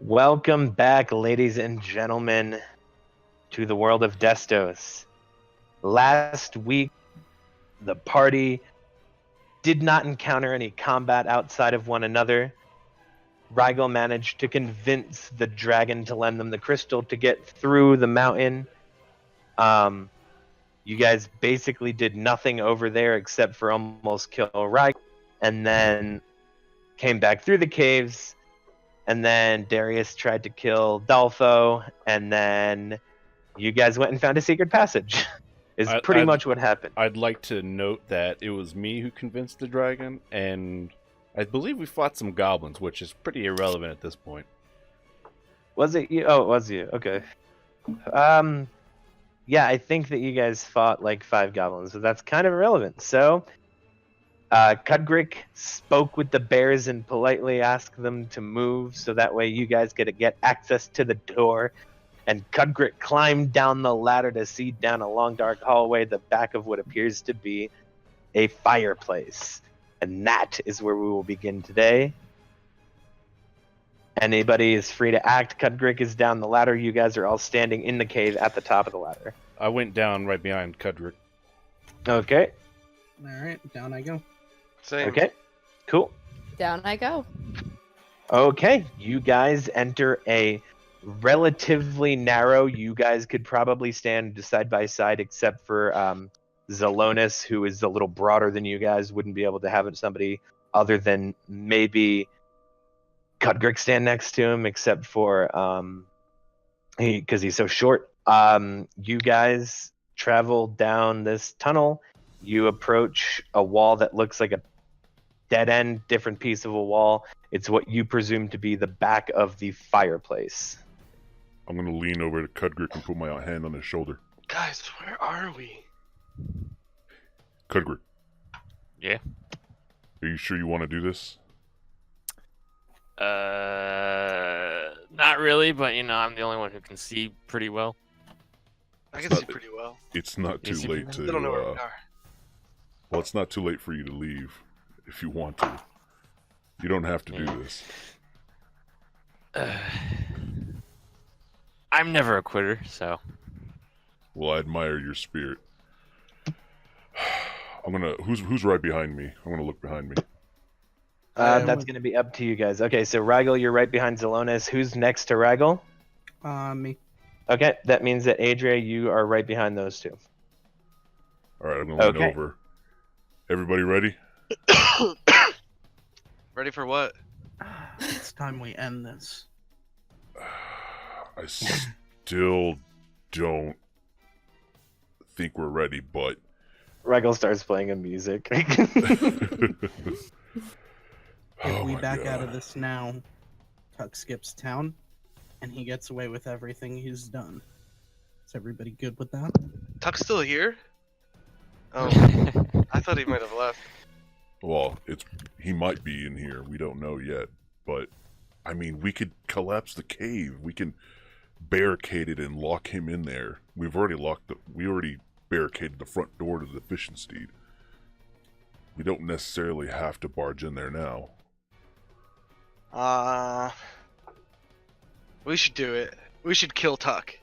Welcome back, ladies and gentlemen, to the world of Destos. Last week, the party did not encounter any combat outside of one another. Rigel managed to convince the dragon to lend them the crystal to get through the mountain. You guys basically did nothing over there except for almost kill Rigel, and then came back through the caves. And then Darius tried to kill Dalfo, and then you guys went and found a secret passage. Is pretty much what happened. I'd like to note that it was me who convinced the dragon, and I believe we fought some goblins, which is pretty irrelevant at this point. Was it you? Oh, it was you. Okay. Yeah, I think that you guys fought like 5 goblins, so that's kind of irrelevant. So, Cudgrick spoke with the bears and politely asked them to move so that way you guys could get access to the door. And Cudgrick climbed down the ladder to see down a long dark hallway the back of what appears to be a fireplace. And that is where we will begin today. Anybody is free to act. Cudgrick is down the ladder. You guys are all standing in the cave at the top of the ladder. I went down right behind Cudgrick. Okay. Alright, down I go. Same. Okay. Cool. Down I go. Okay. You guys enter a relatively narrow. You guys could probably stand side by side except for Zelonis, who is a little broader than you guys. Wouldn't be able to have somebody other than maybe Cudgrick stand next to him, except for because he's so short. You guys travel down this tunnel. You approach a wall that looks like a dead end, different piece of a wall. It's what you presume to be the back of the fireplace. I'm going to lean over to Cudgrick and put my hand on his shoulder. Guys, where are we? Cudgrick. Yeah? Are you sure you want to do this? Not really, but I'm the only one who can see pretty well. I can see pretty well. It's not too late to... They don't know where we are. Well, it's not too late for you to leave if you want to. You don't have to do this. I'm never a quitter, so. Well, I admire your spirit. I'm gonna... Who's right behind me? I'm gonna look behind me. That's going to be up to you guys. Okay, so Rigel, you're right behind Zelonis. Who's next to Rigel? Me. Okay, that means that Adria, you are right behind those two. Alright, I'm gonna lean over. Everybody ready? Ready for what? It's time we end this. I still don't think we're ready, but... Rigel starts playing a music. If we back out of this now, Tuck skips town, and he gets away with everything he's done. Is everybody good with that? Tuck's still here? Oh, I thought he might have left. Well, he might be in here. We don't know yet. But, I mean, we could collapse the cave. We can barricade it and lock him in there. We already barricaded the front door to the Fishing Steed. We don't necessarily have to barge in there now. We should do it. We should kill Tuck.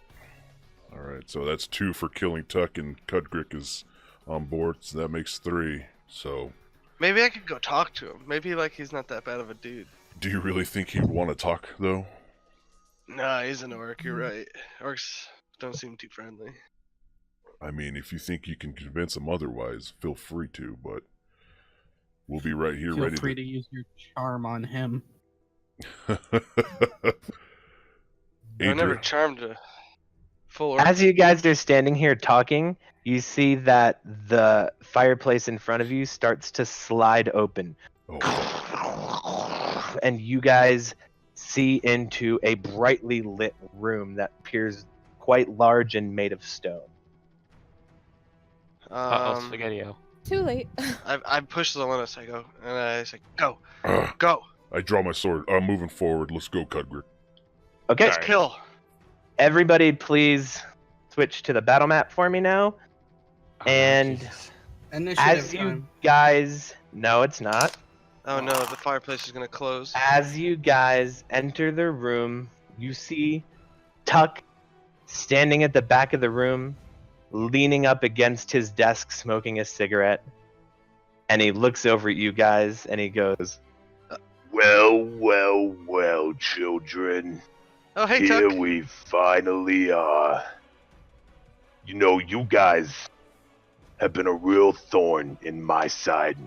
Alright, so that's 2 for killing Tuck, and Cudgrick is on board, so that makes 3. So... Maybe I could go talk to him. Maybe, he's not that bad of a dude. Do you really think he'd want to talk, though? Nah, he's an orc, you're right. Orcs don't seem too friendly. I mean, if you think you can convince him otherwise, feel free to, but... We'll be right here ready Feel free to use your charm on him. I never charmed a full orc. As you guys are standing here talking, you see that the fireplace in front of you starts to slide open. Oh. And you guys see into a brightly lit room that appears quite large and made of stone. Spaghetti-O. Too late. I push Zelonis, I say, go! Go! I draw my sword. I'm moving forward. Let's go, Cudgrick. Okay, Let's kill! everybody please switch to the battle map for me now. And Jesus. Initiative as you time. guys... No, it's not. Oh no, the fireplace is gonna close. As you guys enter the room you see Tuck standing at the back of the room, leaning up against his desk, smoking a cigarette. And he looks over at you guys and he goes, well, children. Oh, hey, Here Tuck. we finally are. You know, you guys have been a real thorn in my side.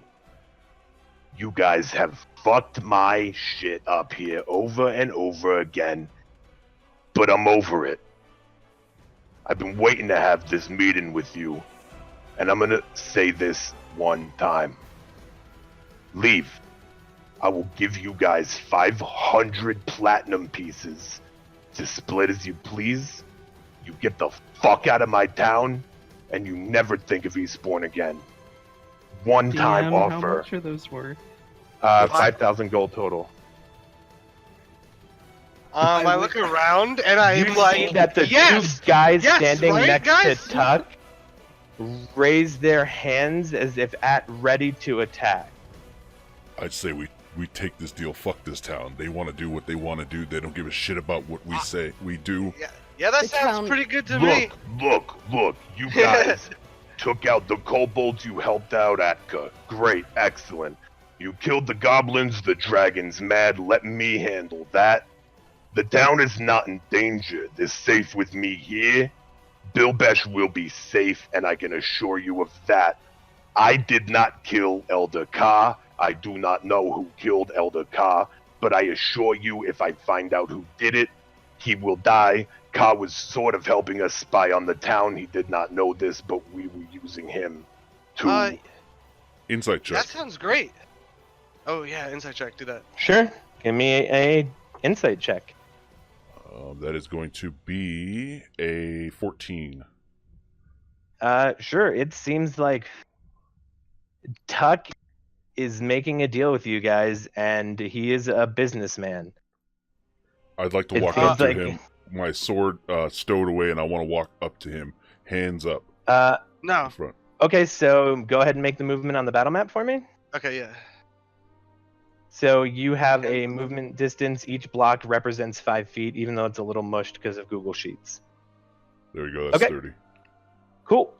You guys have fucked my shit up here over and over again. But I'm over it. I've been waiting to have this meeting with you. And I'm gonna say this one time. Leave. I will give you guys 500 platinum pieces to split as you please. You get the fuck out of my town, and you never think of Eastbourne again. One time DM, how offer. much are those worth? 5,000 gold total. I look around and I'm You like, see that the yes! two guys Yes, standing right, next guys? to Tuck raise their hands as if at ready to attack. I'd say we take this deal. Fuck this town. They want to do what they want to do. They don't give a shit about what we say. We do. Yeah, that The sounds town- pretty good to me. Look, you guys took out the kobolds, you helped out Atka. Great, excellent. You killed the goblins, the dragons mad, let me handle that. The town is not in danger. They're safe with me here. Bilbesh will be safe, and I can assure you of that. I did not kill Elder Ka. I do not know who killed Elder Ka, but I assure you if I find out who did it, he will die. Ka was sort of helping us spy on the town. He did not know this, but we were using him to... Insight check. That sounds great. Oh, yeah, insight check, do that. Sure. Give me a insight check. That is going to be a 14. Sure. It seems like Tuck is making a deal with you guys, and he is a businessman. I'd like to It walk feels up to like- him, my sword stowed away, and I want to walk up to him, hands up No. in front. Okay, so go ahead and make the movement on the battle map for me. Okay, yeah. So you have a movement distance. Each block represents 5 feet, even though it's a little mushed because of Google Sheets. There you go. That's Okay. 30. Cool.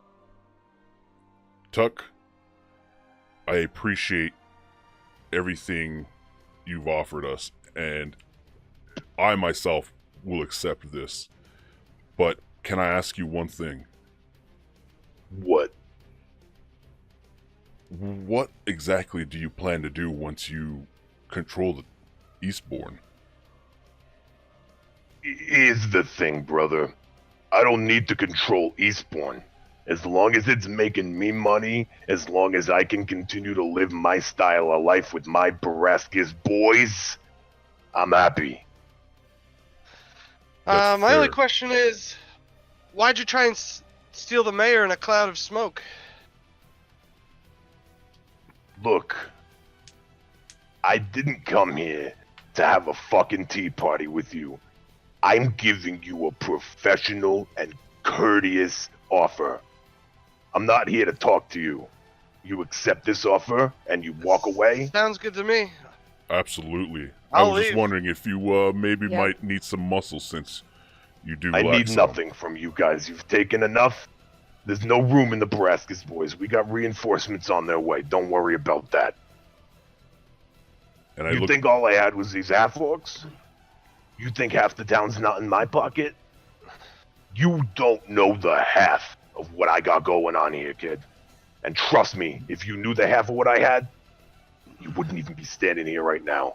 Tuck, I appreciate everything you've offered us, and I myself will accept this. But can I ask you one thing? What? What exactly do you plan to do once you control the Eastbourne? Here's the thing, brother. I don't need to control Eastbourne. As long as it's making me money, as long as I can continue to live my style of life with my Baraskis boys, I'm happy. That's My only fair. question is, why'd you try and steal the mayor in a cloud of smoke? Look, I didn't come here to have a fucking tea party with you. I'm giving you a professional and courteous offer. I'm not here to talk to you. You accept this offer and you walk away? Sounds good to me. Absolutely. I'll I was just leave. wondering if you maybe Yeah. might need some muscle since you do I lack need some. nothing from you guys. You've taken enough. There's no room in the Baraskis, boys. We got reinforcements on their way. Don't worry about that. And I You look think all I had was these half-orcs? You think half the town's not in my pocket? You don't know the half of what I got going on here, kid. And trust me, if you knew the half of what I had, you wouldn't even be standing here right now.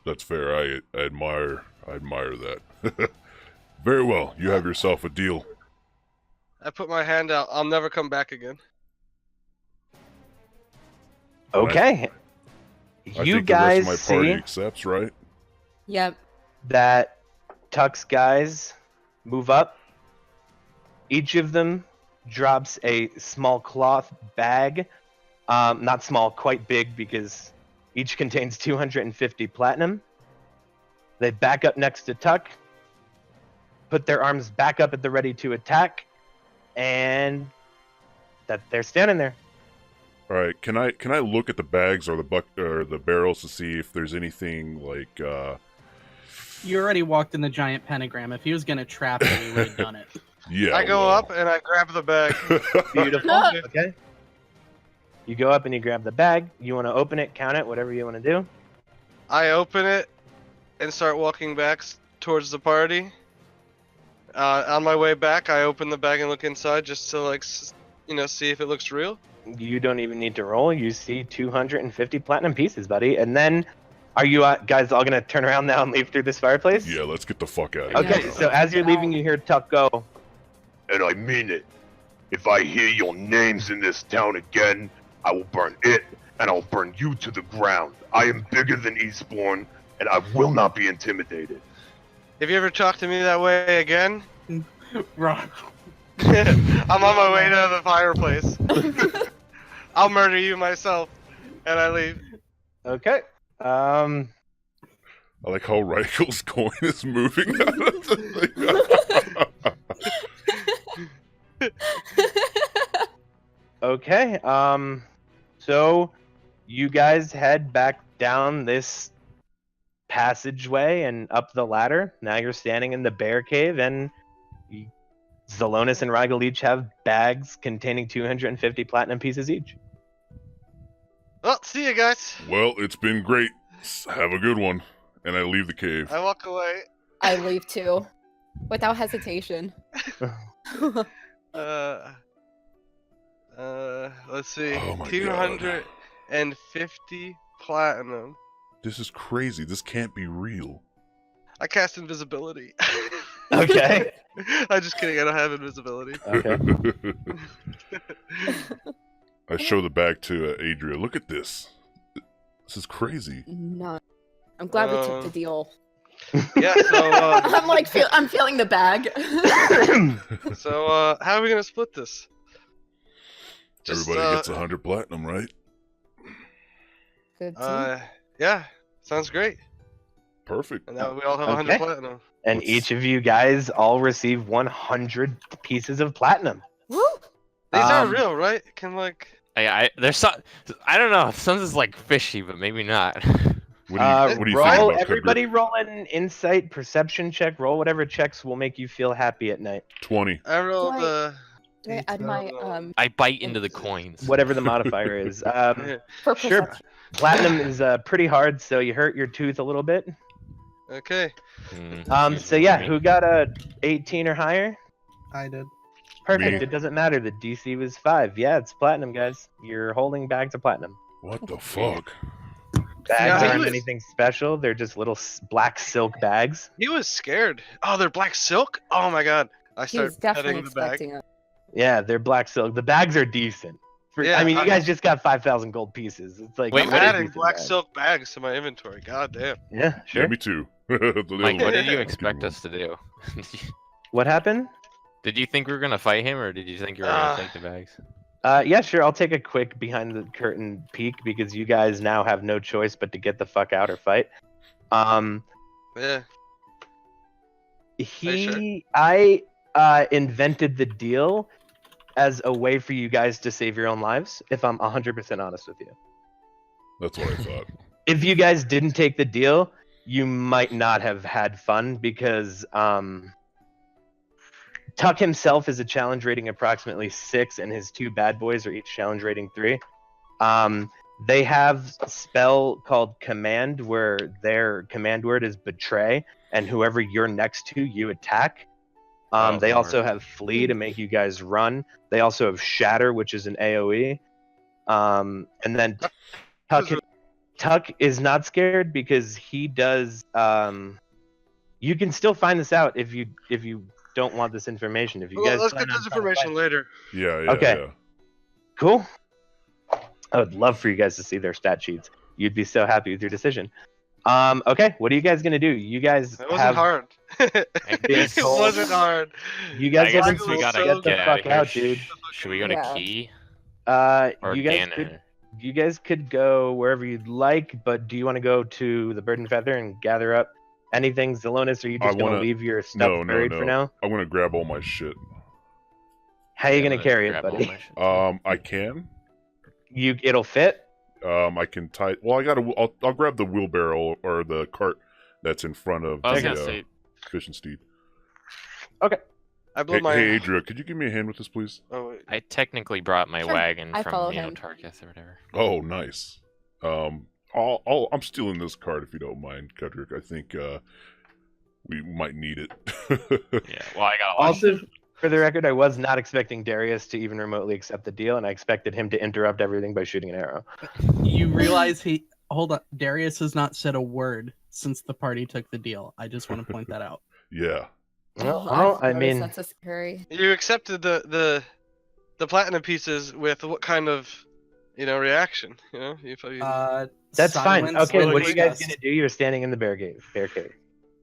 That's fair. I admire that. Very well. You have yourself a deal. I put my hand out. I'll never come back again. Okay. I You think the rest of guys my party see accepts, right? Yep. that Tuck's guys move up. Each of them drops a small cloth bag. Not small, quite big, because each contains 250 platinum. They back up next to Tuck, put their arms back up at the ready to attack, and that they're standing there. All right. Can I look at the bags or the barrels to see if there's anything like You already walked in the giant pentagram. If he was gonna trap you, he would have done it. Yeah. I go well. up and I grab the bag. Beautiful. Okay. You go up and you grab the bag. You want to open it, count it, whatever you want to do. I open it and start walking back towards the party. On my way back, I open the bag and look inside just to like, see if it looks real. You don't even need to roll. You see 250 platinum pieces, buddy. And then, are you guys all gonna turn around now and leave through this fireplace? Yeah, let's get the fuck out of Okay, here. so as you're leaving, you hear Tuck go. And I mean it. If I hear your names in this town again, I will burn it, and I'll burn you to the ground. I am bigger than Eastbourne, and I will not be intimidated. If you ever talk to me that way again, Wrong. I'm on my way to the fireplace. I'll murder you myself, and I leave. Okay. I like how Reichel's coin is moving out of the thing. Okay. So you guys head back down this passageway and up the ladder. Now you're standing in the bear cave, and Zelonis and Rigel each have bags containing 250 platinum pieces each. Well, see you guys. Well, it's been great. Have a good one. And I leave the cave. I walk away. I leave too, without hesitation. Let's see. Oh my God. 250 platinum. This is crazy. This can't be real. I cast invisibility. Okay. I'm just kidding. I don't have invisibility. Okay. I show the bag to Adria. Look at this. This is crazy. No, I'm glad we took the deal. Yeah. So. I'm like, I'm feeling the bag. So how are we gonna split this? Everybody gets 100 platinum, right? Good team. Yeah. Sounds great. Perfect. And now we all have 100 Okay. platinum. And Let's- each of you guys all receive 100 pieces of platinum. Woo! These aren't Um, real, right? Can like. There's some. I don't know. Something's like fishy, but maybe not. What do you think roll, about everybody roll an insight perception check. Roll whatever checks will make you feel happy at night. 20. I rolled Do I add my I bite into the coins. Whatever the modifier is. for Sure. perception? Platinum is pretty hard, so you hurt your tooth a little bit. Okay. So yeah, who got a 18 or higher? I did. Perfect. Me. It doesn't matter. The DC was 5. Yeah, it's platinum, guys. You're holding bags of platinum. What the fuck? Bags Yeah, aren't he was- anything special. They're just little black silk bags. He was scared. Oh, they're black silk? Oh my god. I He was start definitely petting the bag. expecting it. Yeah, they're black silk. The bags are decent. Yeah, I mean, you I- guys just got 5,000 gold pieces. It's like Wait, I'm what a adding decent black bag. silk bags to my inventory. God damn. Yeah, sure. Yeah, me too. The Mike, little what did one. you expect us to do? What happened? Did you think we were gonna fight him, or did you think you were gonna take the bags? Yeah, sure. I'll take a quick behind the curtain peek because you guys now have no choice but to get the fuck out or fight. Yeah. I invented the deal as a way for you guys to save your own lives, if I'm 100% honest with you. That's what I thought. If you guys didn't take the deal, you might not have had fun because Tuck himself is a challenge rating approximately 6, and his 2 bad boys are each challenge rating 3. They have a spell called Command, where their command word is Betray, and whoever you're next to, you attack. They Lord. also have Flee to make you guys run. They also have Shatter, which is an AoE. And then Tuck is not scared because he does. You can still find this out if you don't want this information. If you Well, guys let's plan get on this trying to information fight- later. Yeah, yeah, Okay. yeah. Cool. I would love for you guys to see their stat sheets. You'd be so happy with your decision. Okay, what are you guys gonna do? You guys It wasn't have hard. it told- wasn't hard. you guys I guess haven't we gotta get the get fuck out out, of here. dude. Should we go to Yeah. Key or You guys Ganon? could you guys could go wherever you'd like, but do you want to go to the Bird and Feather and gather up anything, Zelonis? Or are you I just gonna wanna- leave your stuff No, buried no, for no. now? I'm gonna grab all my shit. How are you Yeah, gonna let's carry it, grab all buddy? my shit. I can. It'll fit. I can tie. Well, I'll grab the wheelbarrow or the cart that's in front of I was the gonna say, Fish and Steed. I blow Hey, my. hey, Adria, could you give me a hand with this, please? Oh wait. I technically brought my Sure, wagon I follow from him. Tarkus or whatever. Oh, nice. I'm stealing this card if you don't mind, Kedrick. I think we might need it. Yeah. Well, I got a lot. Also, for the record, I was not expecting Darius to even remotely accept the deal, and I expected him to interrupt everything by shooting an arrow. You realize hold on, Darius has not said a word since the party took the deal. I just want to point that out. Yeah. Well, I've I noticed mean, that's a scary. You accepted the platinum pieces with what kind of, reaction? that's fine. Silence Okay, and what are you guys disgust. gonna do? You're standing in the bear cave.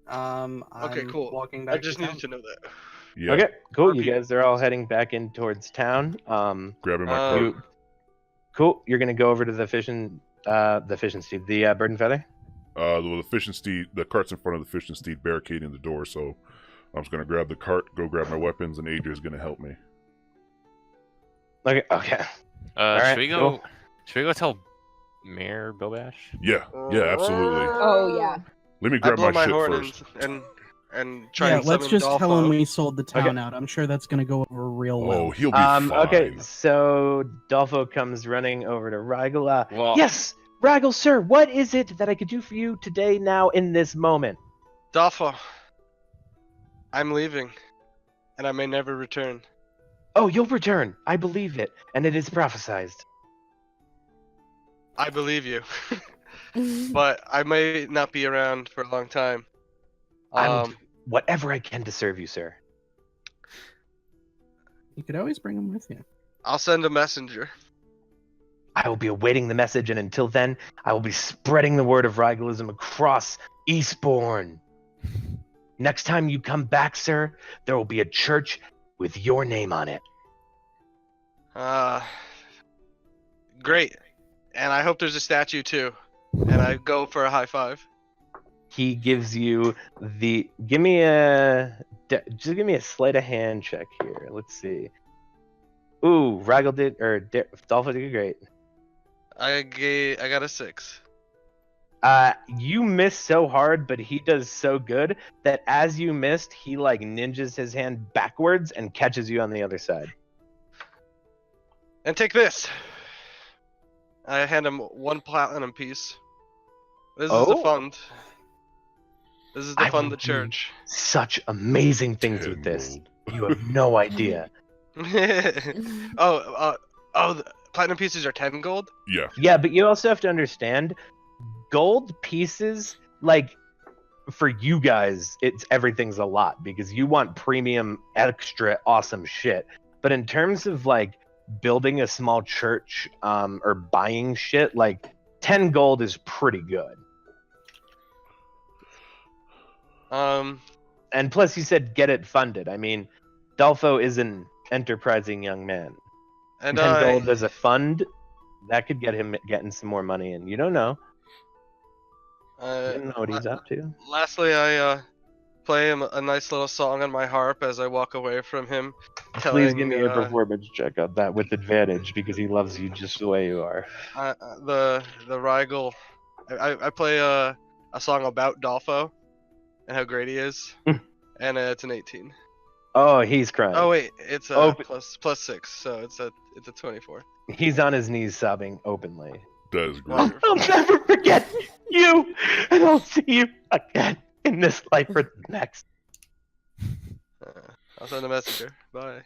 I'm Okay, cool. walking back I just to town. needed to know that. Yeah. Okay, cool. You Repeat. guys are all heading back in towards town. Grabbing my Uh, card. Cool. You're gonna go over to the Fish and Steed, the Bird and Feather. The Fish and Steed, the cart's in front of the Fish and Steed barricading the door, so I'm just going to grab the cart, go grab my weapons, and Adria's going to help me. Okay. right, Should we go? cool. Should we go tell Mayor Bilbash? Yeah, absolutely. Oh yeah. Let me I grab blow my my shit horn first. and try Yeah, and let's summon just tell him Dolpho. we sold the town Okay. out. I'm sure that's gonna go over real well. Oh, he'll be fine. Okay, so Dolfo comes running over to Rygel. Well, Yes, Rygel, sir, what is it that I could do for you today, now, in this moment? Dolpho, I'm leaving, and I may never return. Oh, you'll return. I believe it, and it is prophesized. I believe you, but I may not be around for a long time. I will do whatever I can to serve you, sir. You could always bring him with you. I'll send a messenger. I will be awaiting the message, and until then, I will be spreading the word of Rygelism across Eastbourne. Next time you come back, sir, there will be a church with your name on it. Great, and I hope there's a statue too. And I go for a high five. He gives you the give me a sleight of hand check here. Let's see. Ooh, Rygel Dolphin did great. I got a 6. You miss so hard, but he does so good that as you missed, he like ninjas his hand backwards and catches you on the other side. And take this. I hand him 1 platinum piece. This is the Oh. fund. This is to I fund will the do church. Such amazing things 10 with this. gold. You have no idea. The platinum pieces are 10 gold? Yeah. Yeah, but you also have to understand, gold pieces, like, for you guys, everything's a lot because you want premium, extra awesome shit. But in terms of like building a small church, or buying shit, like 10 gold is pretty good. And plus, you said get it funded. I mean, Dolfo is an enterprising young man. And 10 gold as a fund, that could get him getting some more money, and you don't know. You don't know what he's up to. lastly, I play him a nice little song on my harp as I walk away from him. Please give me a performance check on that with advantage because he loves you just the way you are. The Rygel. I play a song about Dolfo and how great he is, and it's an 18. Oh, he's crying. Oh wait, it's a Oh, plus 6, so it's a 24. He's on his knees sobbing openly. That is great. I'll never forget you, and I'll see you again in this life or the next. I'll send a messenger. Bye.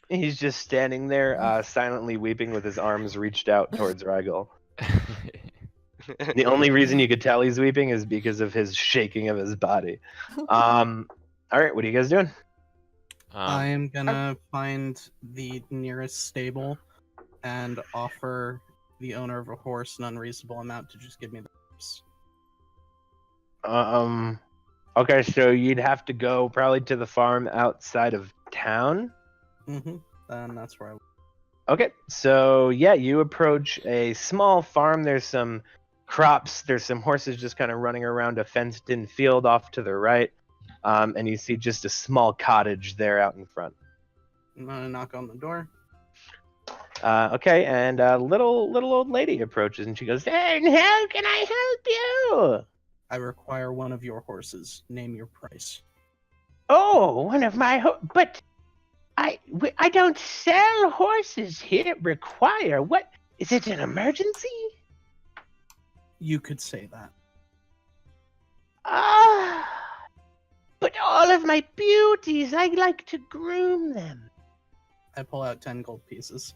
He's just standing there, silently weeping with his arms reached out towards Rygel. The only reason you could tell he's weeping is because of his shaking of his body. All right, what are you guys doing? I am gonna find the nearest stable and offer the owner of a horse an unreasonable amount to just give me the horse. Okay, so you'd have to go probably to the farm outside of town. Mm-hmm. And that's where I. Okay, so yeah, you approach a small farm. There's some crops. There's some horses just kind of running around a fenced-in field off to the right. And you see just a small cottage there out in front. I'm gonna knock on the door. Okay, and a little old lady approaches and she goes, "Hey, how can I help you?" I require one of your horses. Name your price. Oh, one of my but I don't sell horses here. Require what? Is it an emergency? You could say that. Ah, but all of my beauties, I like to groom them. I pull out 10 gold pieces.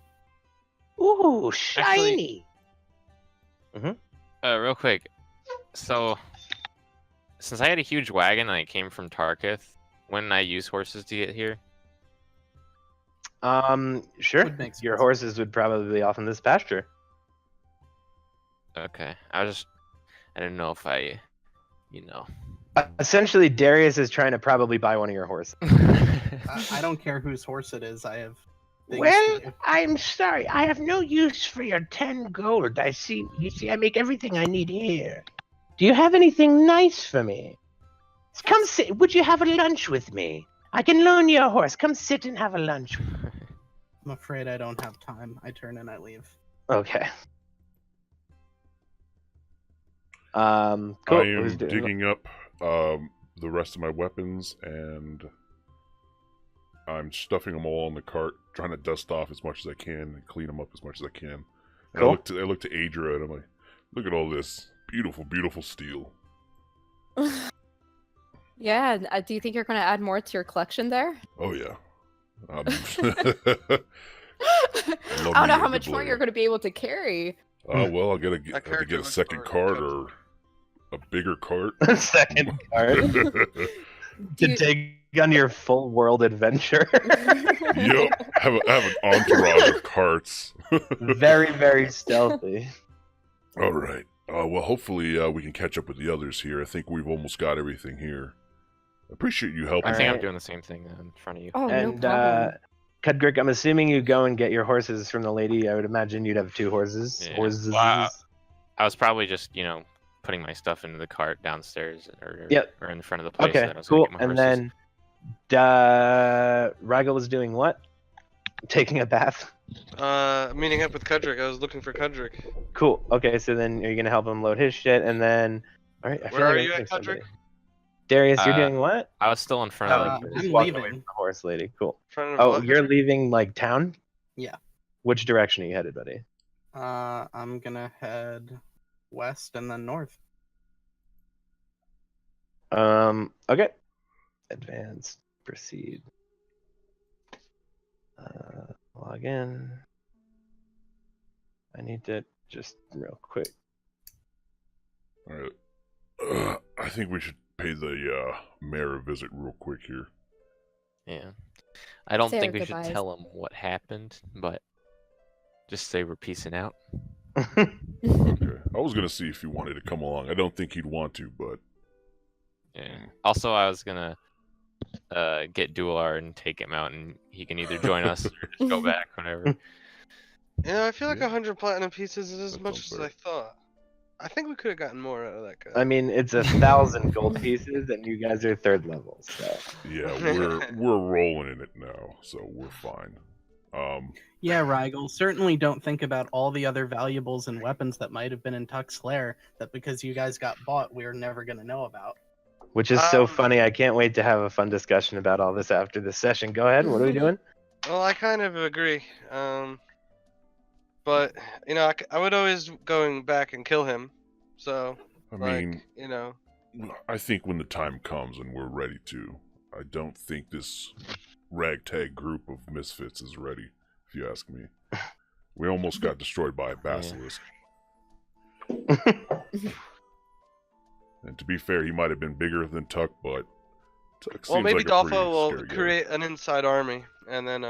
Ooh, shiny. Real quick. So, since I had a huge wagon and I came from Tarkith, when I use horses to get here? Sure. Would make Your sense. horses would probably be off in this pasture. Okay. I didn't know if I, you know. Essentially, Darius is trying to probably buy one of your horses. I don't care whose horse it is. I have. things Well, to do. I'm sorry. I have no use for your 10 gold. You see, I make everything I need here. Do you have anything nice for me? Come sit. Would you have a lunch with me? I can loan you a horse. Come sit and have a lunch. I'm afraid I don't have time. I turn and I leave. Okay. Cool. I am Who's doing- digging up the rest of my weapons, and I'm stuffing them all in the cart, trying to dust off as much as I can and clean them up as much as I can. And Cool. I look to Adria, and I'm like, look at all this beautiful, beautiful steel. Yeah. Do you think you're going to add more to your collection there? Oh yeah. I love don't me know a how good much more blade. you're going to be able to carry. Well, I have to character get a looks second more cart intelligent. or a bigger cart. Second card Do to you- take on your full world adventure. Yep, I have an entourage of carts. Very, very stealthy. All right. Well, hopefully we can catch up with the others here. I think we've almost got everything here. I appreciate you helping. I think I'm Alright. doing the same thing in front of you. Oh, no And problem. Cudgrick, I'm assuming you go and get your horses from the lady. I would imagine you'd have 2 horses. Yeah. Horses. Wow. I was probably just, putting my stuff into the cart downstairs or in front of the place. Okay, that I was gonna cool. get my And horses. then Raga was doing what? Taking a bath. Meeting up with Kudrick. I was looking for Kudrick. Cool. Okay, so then are you gonna help him load his shit? And then, all right. I feel Where like are I'm you at, missing somebody. Kudrick? Darius, you're Uh, doing what? I was still in front of I'm the Just walked away leaving. from the horse lady. Cool. Front of Oh, what? you're leaving like town? Yeah. Which direction are you headed, buddy? I'm gonna head west and then north. Okay. Advance. Proceed. Log in. I need to just real quick. All right. I think we should pay the mayor a visit real quick here. Yeah. I don't Say our think we should goodbyes. tell him what happened, but just say we're peacing out. Okay. I was gonna see if he wanted to come along. I don't think he'd want to, but Yeah. Also, I was gonna get Duelar and take him out, and he can either join us or just go back, whatever. I feel like Yeah. 100 platinum pieces is as That much sounds as fair. I thought. I think we could have gotten more out of that guy. I mean, it's 1,000 gold pieces, and you guys are 3rd level, so. yeah, we're rolling in it now, so we're fine. Yeah, Rigel, certainly don't think about all the other valuables and weapons that might have been in Tuck's lair that because you guys got bought, we're never gonna know about. Which is so Um, funny. I can't wait to have a fun discussion about all this after this session. Go ahead. What are we doing? Well, I kind of agree. But I would always going back and kill him. So, I like, mean, I think when the time comes and we're ready to, I don't think this ragtag group of misfits is ready, if you ask me. We almost got destroyed by a basilisk. And to be fair, he might have been bigger than Tuck, but Tuck well, seems maybe like a pretty Dolpho will scary guy. create an inside army, and then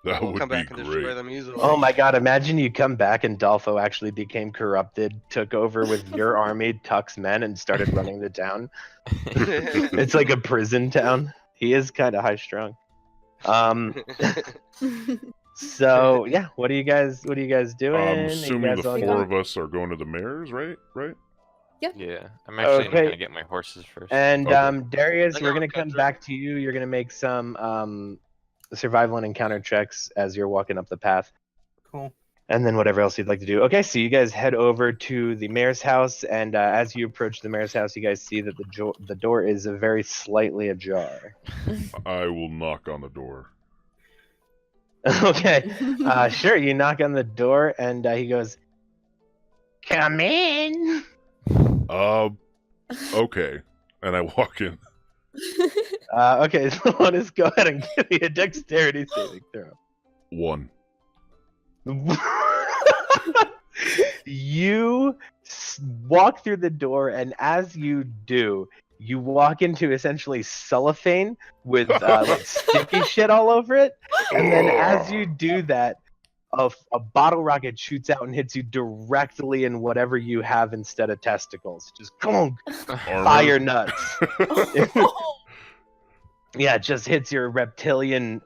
That we'll would come be back and destroy great. them easily. Oh my god, imagine you come back and Dolfo actually became corrupted, took over with your army, Tuck's men, and started running the town. It's like a prison town. He is kind of high strung. So yeah, what are you guys doing? I'm You assuming guys the all 4 going- of us are going to the mayor's, right? Right? Yeah. I'm actually Okay. gonna get my horses first. And Okay. Darius, I we're got gonna it, come Kendra. back to you. You're gonna make some survival and encounter checks as you're walking up the path. Cool. And then whatever else you'd like to do. Okay, so you guys head over to the mayor's house, and as you approach the mayor's house, you guys see that the door is very slightly ajar. I will knock on the door. Okay, sure. You knock on the door, and he goes, "Come in." Okay. And I walk in. Okay, so let us go ahead and give me a dexterity saving throw. 1. You walk through the door, and as you do, you walk into essentially cellophane with like sticky shit all over it. And then as you do that, a bottle rocket shoots out and hits you directly in whatever you have instead of testicles. Just come Armor. fire nuts. Yeah, it just hits your reptilian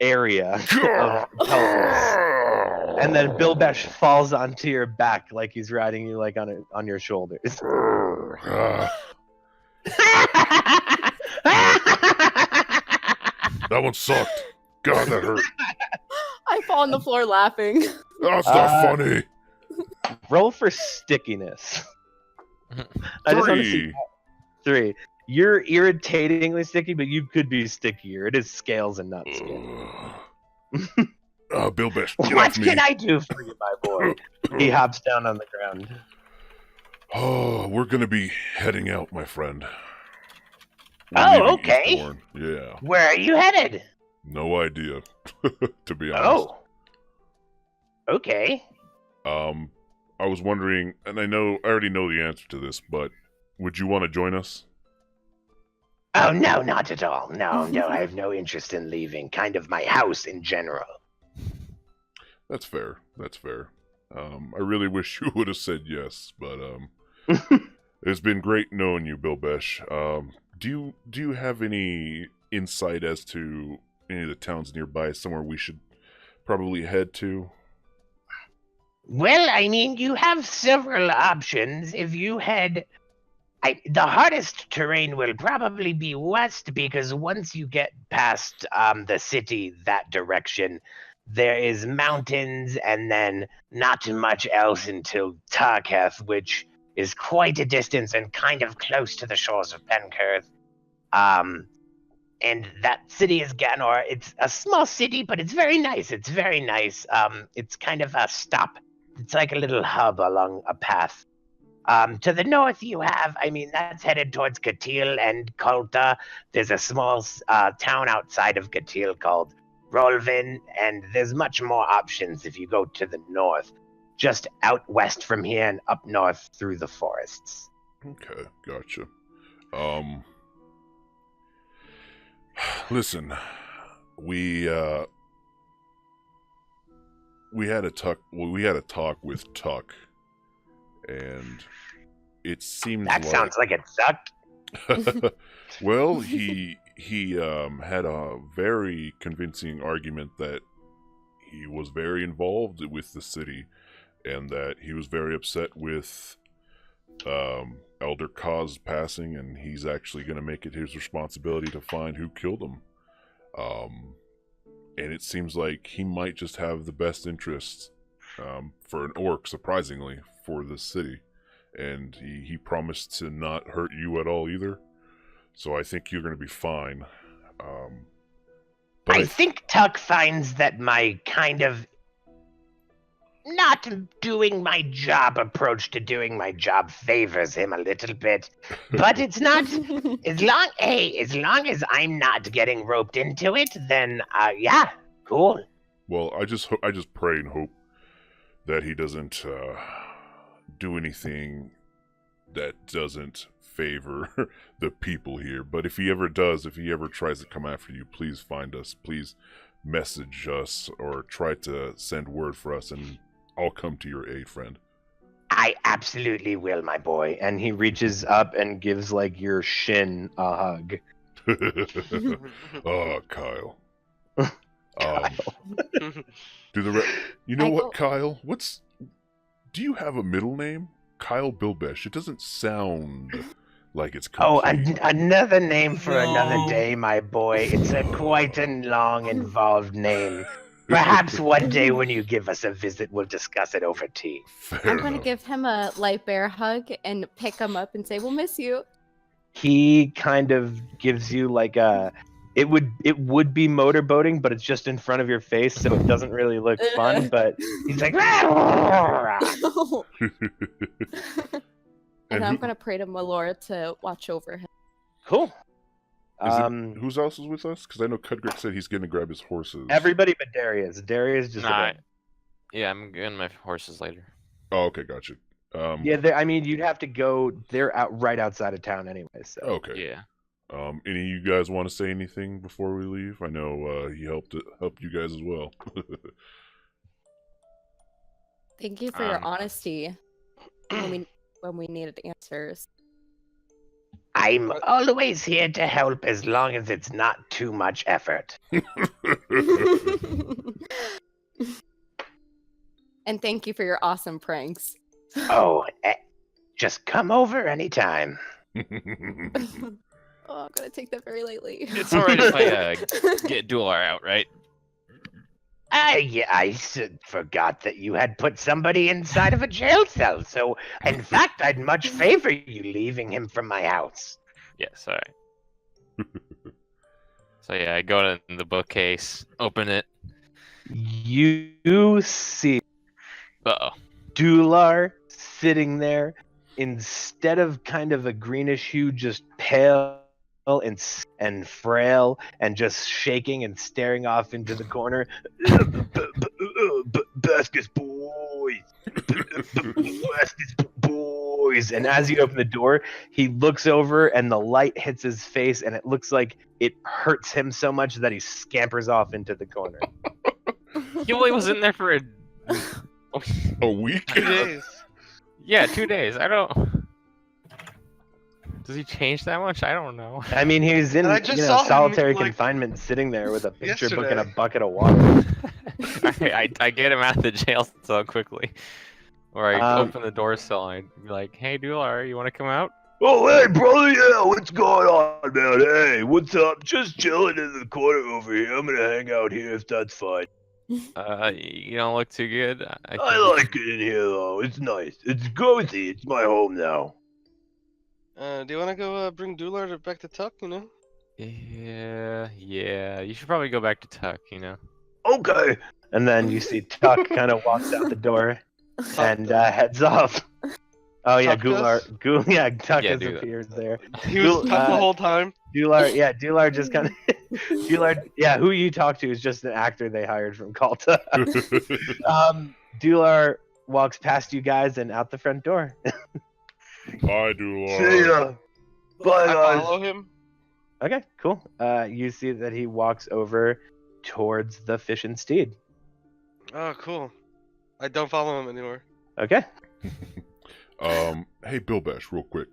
area of pelvis. And then Bill Besh falls onto your back like he's riding you like on your shoulders. That one sucked. God, that hurt. I fall on the floor laughing. That's not funny. Roll for stickiness. I just want to see 3. 3. You're irritatingly sticky, but you could be stickier. It is scales and not skin. Bill Besh, get What off me. can I do for you, my boy? He hops down on the ground. Oh, we're gonna be heading out, my friend. Oh, leaving okay. Eastbourne. Yeah, Where are you headed? no idea, to be honest. Oh. Okay. I was wondering, and I already know the answer to this, but would you want to join us? Oh, no, not at all. No, I have no interest in leaving. Kind of my house in general. That's fair. I really wish you would have said yes, but it's been great knowing you, Bill Besh. Do you have any insight as to any of the towns nearby, somewhere we should probably head to? Well, I mean, you have several options. If you head... the hardest terrain will probably be west, because once you get past the city that direction, there is mountains and then not much else until Tarketh, which is quite a distance and kind of close to the shores of Penkirth. And that city is Ganor. It's a small city, but it's very nice. It's kind of a stop. It's like a little hub along a path. To the north, you have, that's headed towards Katil and Kulta. There's a small town outside of Katil called Rolvin, and there's much more options if you go to the north, just out west from here and up north through the forests. Okay, gotcha. Listen, we had a talk with Tuck, and it seems That sounds like it sucked. Well, he had a very convincing argument that he was very involved with the city, and that he was very upset with Elder Kaz passing, and he's actually going to make it his responsibility to find who killed him. And it seems like he might just have the best interests for an orc, surprisingly, for this city. And he promised to not hurt you at all either. So I think you're going to be fine. I think Tuck finds that my kind of not doing my job approach to doing my job favors him a little bit. But it's not, as long as I'm not getting roped into it, then yeah, cool. Well, I just pray and hope that he doesn't do anything that doesn't favor the people here. But if he ever does, if he ever tries to come after you, please find us. Please message us or try to send word for us, and I'll come to your aid, friend. I absolutely will, my boy. And he reaches up and gives like your shin a hug. Oh, Kyle. Kyle. You know what, Kyle? Do you have a middle name? Kyle Bilbesh. It doesn't sound Like it's Oh, complete. another name for another No. day, my boy. It's a quite a long, involved name. Perhaps one day when you give us a visit, we'll discuss it over tea. Fair I'm going to enough. give him a light bear hug and pick him up and say, "We'll miss you." He kind of gives you like a. It would be motorboating, but it's just in front of your face, so it doesn't really look fun. But he's like, And And I'm who- going to pray to Malora to watch over him. cool. Is it, who's else is with us? Because I know Cudrick said he's going to grab his horses. Everybody but Darius. Darius just. Nah, yeah, I'm getting my horses later. Oh, okay, gotcha. Yeah, I mean, you'd have to go. They're out right outside of town anyway. So. Okay. Yeah. Any of you guys want to say anything before we leave? I know he helped you guys as well. Thank you for your honesty when we needed answers. I'm always here to help as long as it's not too much effort. And thank you for your awesome pranks. Oh, just come over anytime. Oh, I'm gonna take that very lightly. It's alright if I get Duelar out, right? I forgot that you had put somebody inside of a jail cell, so in fact, I'd much favor you leaving him from my house. Yes, alright. So yeah, I go in the bookcase, open it. You see Uh-oh. Dular sitting there, instead of kind of a greenish hue, just pale and frail and just shaking and staring off into the corner. Baskets boys, Baskets boys. And as you open the door, he looks over and the light hits his face, and it looks like it hurts him so much that he scampers off into the corner. He only was in there for A week? 2 days. Yeah, 2 days. I don't. Does he change that much? I don't know. I mean, he's in And I just saw him, solitary like, confinement, sitting there with a picture book and a yesterday. bucket of water. I get him out of the jail so quickly. Or I Um, open the door sill and I'd be like, "Hey, Duelar, you want to come out?" Oh, hey, brother, yeah, what's going on, man? Hey, what's up? Just chilling in the corner over here. I'm gonna hang out here if that's fine. You don't look too good. I think- like it in here, though. It's nice. It's cozy. It's my home now. Do you want to go bring Duelar back to Tuck, you know? Yeah. You should probably go back to Tuck. You know. Okay. And then you see Tuck kind of walks out the door and heads off. Oh, yeah, Tuck Tuck Yeah, has Dular. appears there. He was Tuck the whole time. Dular just kind of... who you talk to is just an actor they hired from Calta. Dular walks past you guys and out the front door. I do. See ya. Bye, I guys. follow him. Okay, cool. You see that he walks over towards the Fish and Steed. Oh, cool. I don't follow him anymore. Okay. Hey, Bill Bash, real quick.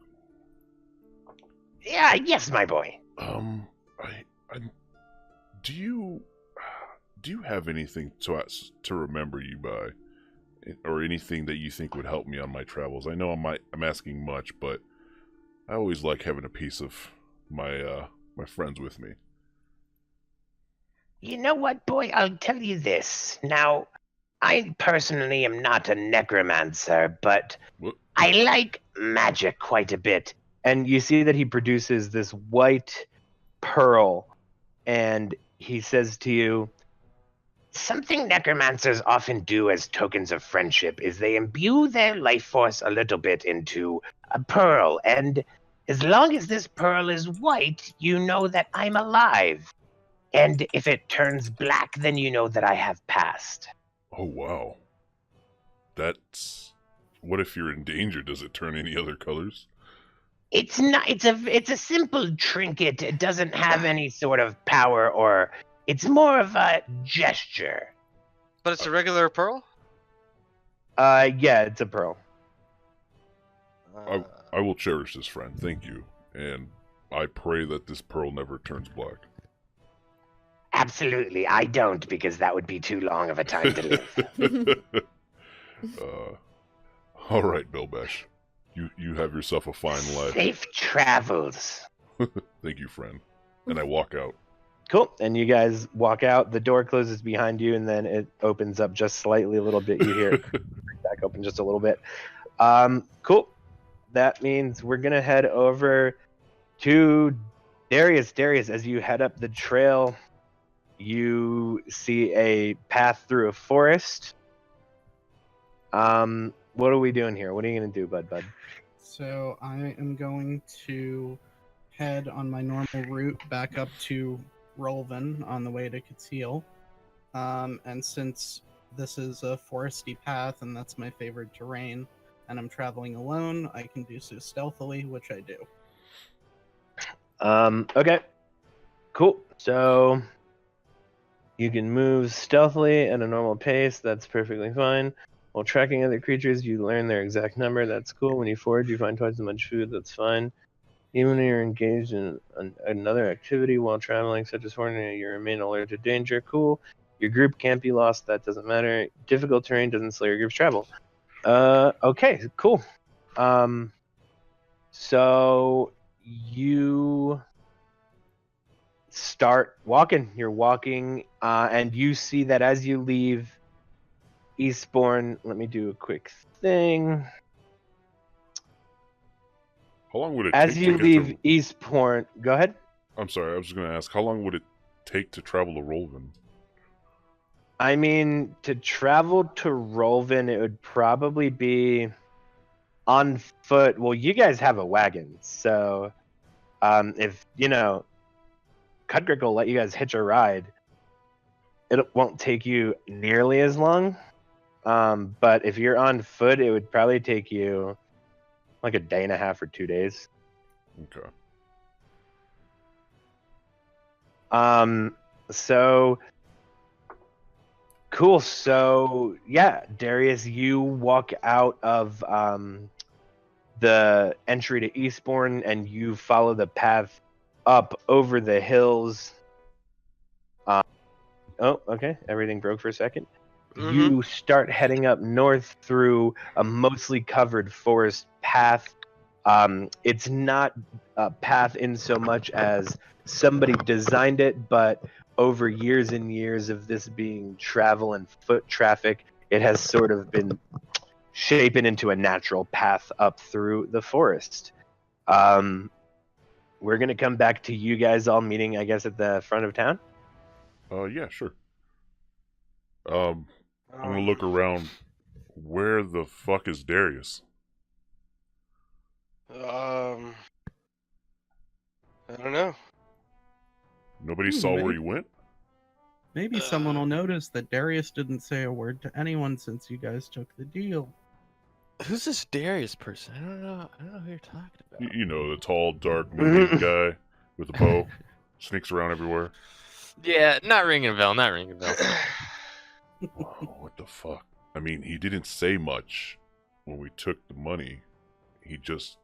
Yeah, yes, my boy. Do you have anything to remember you by, or anything that you think would help me on my travels? I know I'm asking much, but I always like having a piece of my my friends with me. You know what, boy? I'll tell you this. Now, I personally am not a necromancer, but What? I like magic quite a bit. And you see that he produces this white pearl, and he says to you, something necromancers often do as tokens of friendship is they imbue their life force a little bit into a pearl, and as long as this pearl is white, you know that I'm alive. And if it turns black, then you know that I have passed. Oh wow, that's. What if you're in danger? Does it turn any other colors? It's not. It's a simple trinket. It doesn't have any sort of power, or it's more of a gesture. But it's a regular pearl? Yeah, it's a pearl. I will cherish this, friend. Thank you, and I pray that this pearl never turns black. Absolutely, I don't, because that would be too long of a time to live. All right, Bill Bash. You have yourself a fine life. Safe travels. Thank you, friend. And I walk out. Cool. And you guys walk out. The door closes behind you, and then it opens up just slightly a little bit. You hear it back open just a little bit. Cool. That means we're gonna head over to Darius. Darius, as you head up the trail, you see a path through a forest. What are we doing here? What are you gonna do, bud? So I am going to head on my normal route back up to Rolvin on the way to Katil. And since this is a foresty path and that's my favorite terrain, and I'm traveling alone, I can do so stealthily, which I do. Okay. Cool. So you can move stealthily at a normal pace. That's perfectly fine. While tracking other creatures, you learn their exact number. That's cool. When you forage, you find twice as much food. That's fine. Even when you're engaged in another activity while traveling, such as foraging, you remain alert to danger. Cool. Your group can't be lost. That doesn't matter. Difficult terrain doesn't slow your group's travel. Okay, cool. So you start walking. You're walking, and you see that as you leave Eastbourne, let me do a quick thing. How long would it As take you to get leave to... Eastbourne, go ahead. I'm sorry, I was just going to ask, how long would it take to travel to Rolvin? I mean, to travel to Rolvin, it would probably be on foot. Well, you guys have a wagon, so if, Cudgrick will let you guys hitch a ride, it won't take you nearly as long. But if you're on foot, it would probably take you like a day and a half or 2 days. Okay. So cool. So yeah, Darius, you walk out of the entry to Eastbourne and you follow the path up over the hills. Oh, okay. Everything broke for a second. Mhm. You start heading up north through a mostly covered forest path. It's not a path in so much as somebody designed it, but over years and years of this being travel and foot traffic, it has sort of been shapen into a natural path up through the forest. We're going to come back to you guys all meeting, I guess, at the front of town. Yeah, sure. I'm gonna look around. Where the fuck is Darius? I don't know. Nobody saw where maybe. he went? Maybe someone will notice that Darius didn't say a word to anyone since you guys took the deal. Who's this Darius person? I don't know who you're talking about. You know, the tall, dark, moving guy with a bow. Sneaks around everywhere. Yeah, not ringing a bell. Not ringing a bell. Oh, what the fuck? I mean, he didn't say much when we took the money. He just...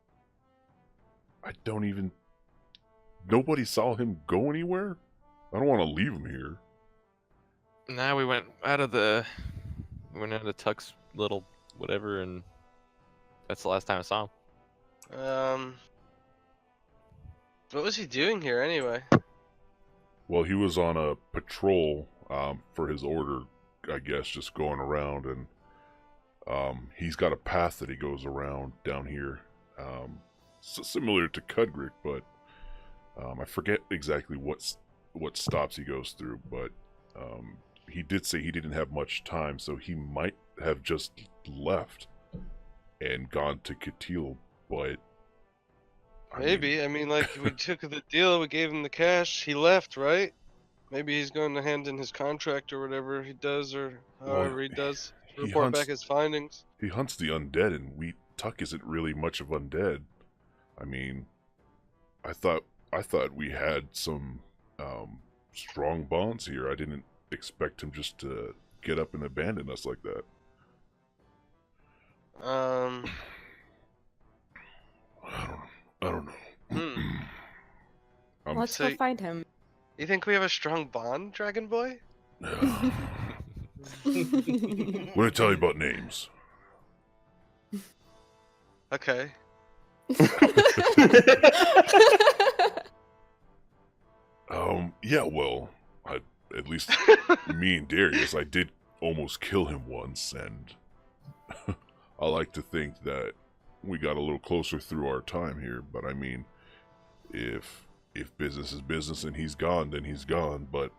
Nobody saw him go anywhere? I don't want to leave him here. Nah, we went out of Tuck's little whatever, and that's the last time I saw him. What was he doing here anyway? Well, he was on a patrol for his order, I guess, just going around, and he's got a path that he goes around down here, similar to Cudgrick, but I forget exactly what stops he goes through, but he did say he didn't have much time, so he might have just left and gone to Katil, but... Maybe. I mean, like, we took the deal, we gave him the cash, he left, right? Maybe he's going to hand in his contract or whatever he does, or however he does. Report back his findings. He hunts the undead, and Tuck isn't really much of undead. I mean, I thought we had some strong bonds here. I didn't expect him just to get up and abandon us like that. I don't know. Let's go find him. You think we have a strong bond, Dragon Boy? What did I tell you about names? Okay. Yeah, well, at least me and Darius, I did almost kill him once, and I like to think that we got a little closer through our time here. But I mean, if business is business and he's gone, then he's gone. But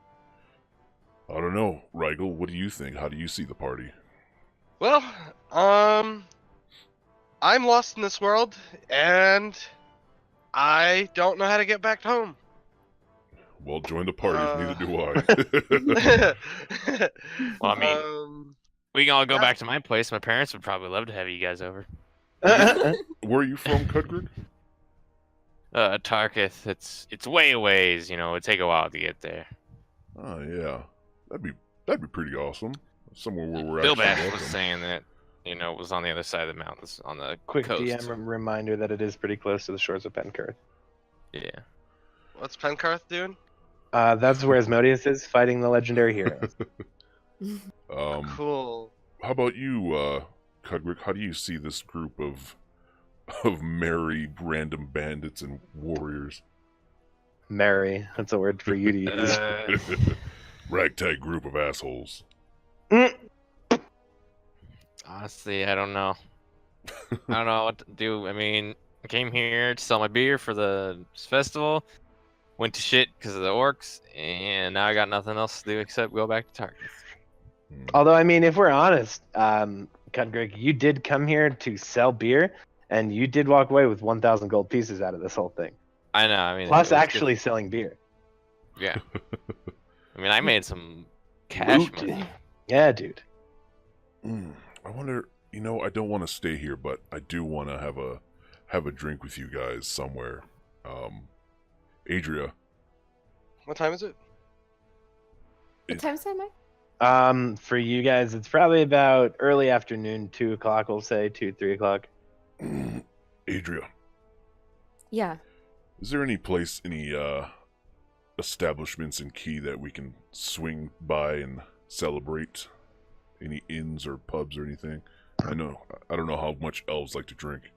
I don't know, Rigel, what do you think? How do you see the party? Well, I'm lost in this world, and I don't know how to get back home. Well, join the party. Neither do I. Well, I mean, we can all go back to my place. My parents would probably love to have you guys over. Where are you from, Cudgrid? Tarkith. It's way a ways. You know, it'd take a while to get there. Oh yeah, that'd be pretty awesome. Somewhere where we're Bill actually Bash welcome. was saying that, you know, it was on the other side of the mountains, on the Quick coast. DM reminder that it is pretty close to the shores of Penkarth. Yeah. What's Penkarth doing? That's where Asmodeus is fighting the legendary heroes. Cool. How about you, Cudgrid? How do you see this group of merry random bandits and warriors? Merry. That's a word for you to use. Ragtag group of assholes. Honestly, I don't know. I don't know what to do. I mean, I came here to sell my beer for the festival. Went to shit because of the orcs, and now I got nothing else to do except go back to Tarkith. Although, I mean, if we're honest, Cudgrid, you did come here to sell beer, and you did walk away with 1,000 gold pieces out of this whole thing. I know. I mean, Plus, actually selling beer. Yeah. I mean, I made some cash money. Yeah, dude. I wonder. You know, I don't want to stay here, but I do want to have a drink with you guys somewhere. Adria. What time is it? What time is it, Mike? For you guys, it's probably about early afternoon, 2 o'clock, we'll say, 2, 3 o'clock. Adria. Yeah. Is there any place, any establishments in Key that we can swing by and celebrate? Any inns or pubs or anything? I don't know how much elves like to drink.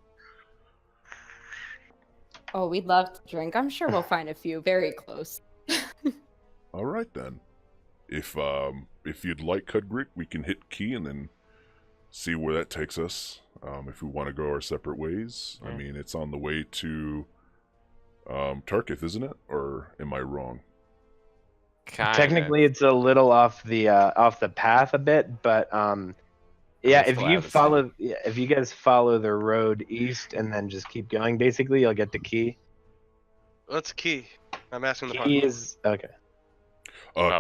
Oh, we'd love to drink. I'm sure we'll find a few very close. All right then. If you'd like, Cudgrid, we can hit Key and then see where that takes us. If we want to go our separate ways. I mean, it's on the way to Tarkith, isn't it? Or am I wrong? Kinda. Technically, it's a little off the path a bit, but yeah, It's if still you out of follow, if you guys follow the road east and then just keep going, basically, you'll get to Key. What's Key? I'm asking the Key party. is okay.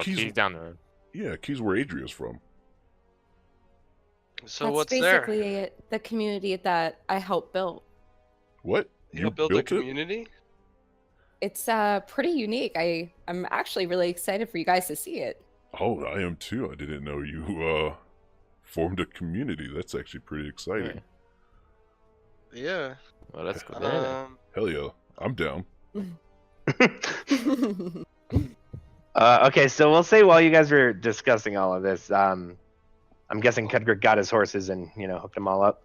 Key's down the road. Yeah, Key's where Adria's from. So That's what's there? basically the community that I helped build. What? You built a community? It's pretty unique. I'm actually really excited for you guys to see it. Oh, I am too. I didn't know you formed a community. That's actually pretty exciting. Yeah. Well, that's cool. Hell yeah, I'm down. Okay, so we'll say while you guys were discussing all of this, I'm guessing Cudgrid got his horses and hooked them all up.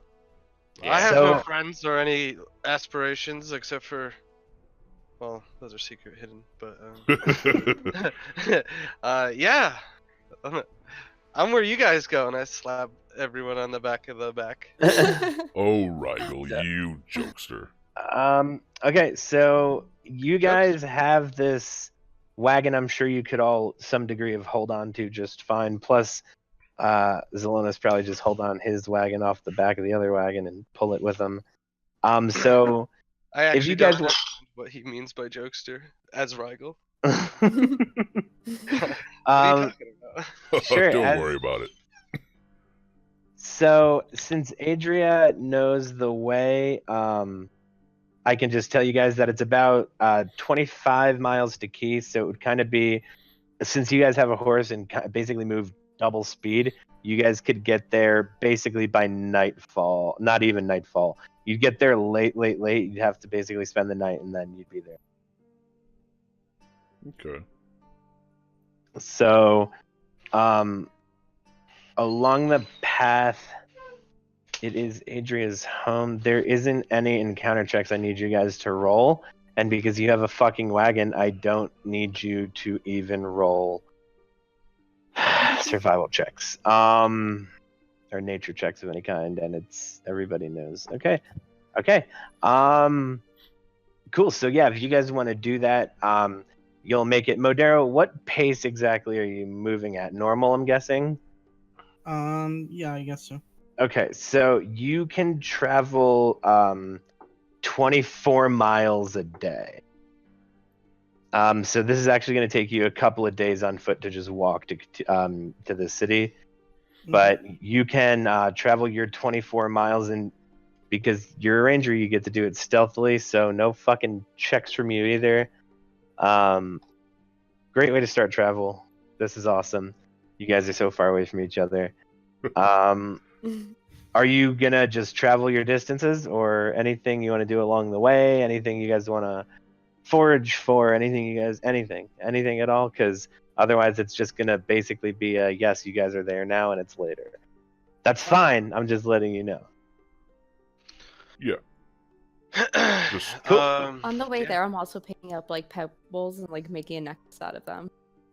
I have no friends or any aspirations except for, well, those are secret hidden. But yeah, I'm where you guys go, and I slap everyone on the back of the back. Oh, Rigel, you jokester. Okay, so you guys have this wagon. I'm sure you could all some degree of hold on to just fine. Plus, Zelonis probably just hold on his wagon off the back of the other wagon and pull it with him. So I actually if you guys don't understand what he means by jokester as Rigel. Sure. What are you talking about? Sure, Don't worry about it. So since Adria knows the way, I can just tell you guys that it's about 25 miles to Key. So it would kind of be, since you guys have a horse and basically move double speed, you guys could get there basically by nightfall. Not even nightfall. You'd get there late. You'd have to basically spend the night and then you'd be there. Okay. So, along the path It is Adria's home. There isn't any encounter checks I need you guys to roll. And because you have a fucking wagon, I don't need you to even roll survival checks. Or nature checks of any kind, and it's everybody knows. Okay. Cool. So yeah, if you guys want to do that, you'll make it. Modero, what pace exactly are you moving at? Normal, I'm guessing? Yeah, I guess so. Okay, so you can travel 24 miles a day. So this is actually going to take you a couple of days on foot to just walk to the city. But you can travel your 24 miles, and because you're a ranger, you get to do it stealthily, so no fucking checks from you either. Great way to start travel. This is awesome. You guys are so far away from each other. Are you gonna just travel your distances, or anything you want to do along the way? Anything you guys want to forage for? Anything at all? Because otherwise, it's just gonna basically be a yes, you guys are there now, and it's later. That's fine. I'm just letting you know. Yeah. Just Cool. On the way there, I'm also picking up like pebbles and like making a necklace out of them.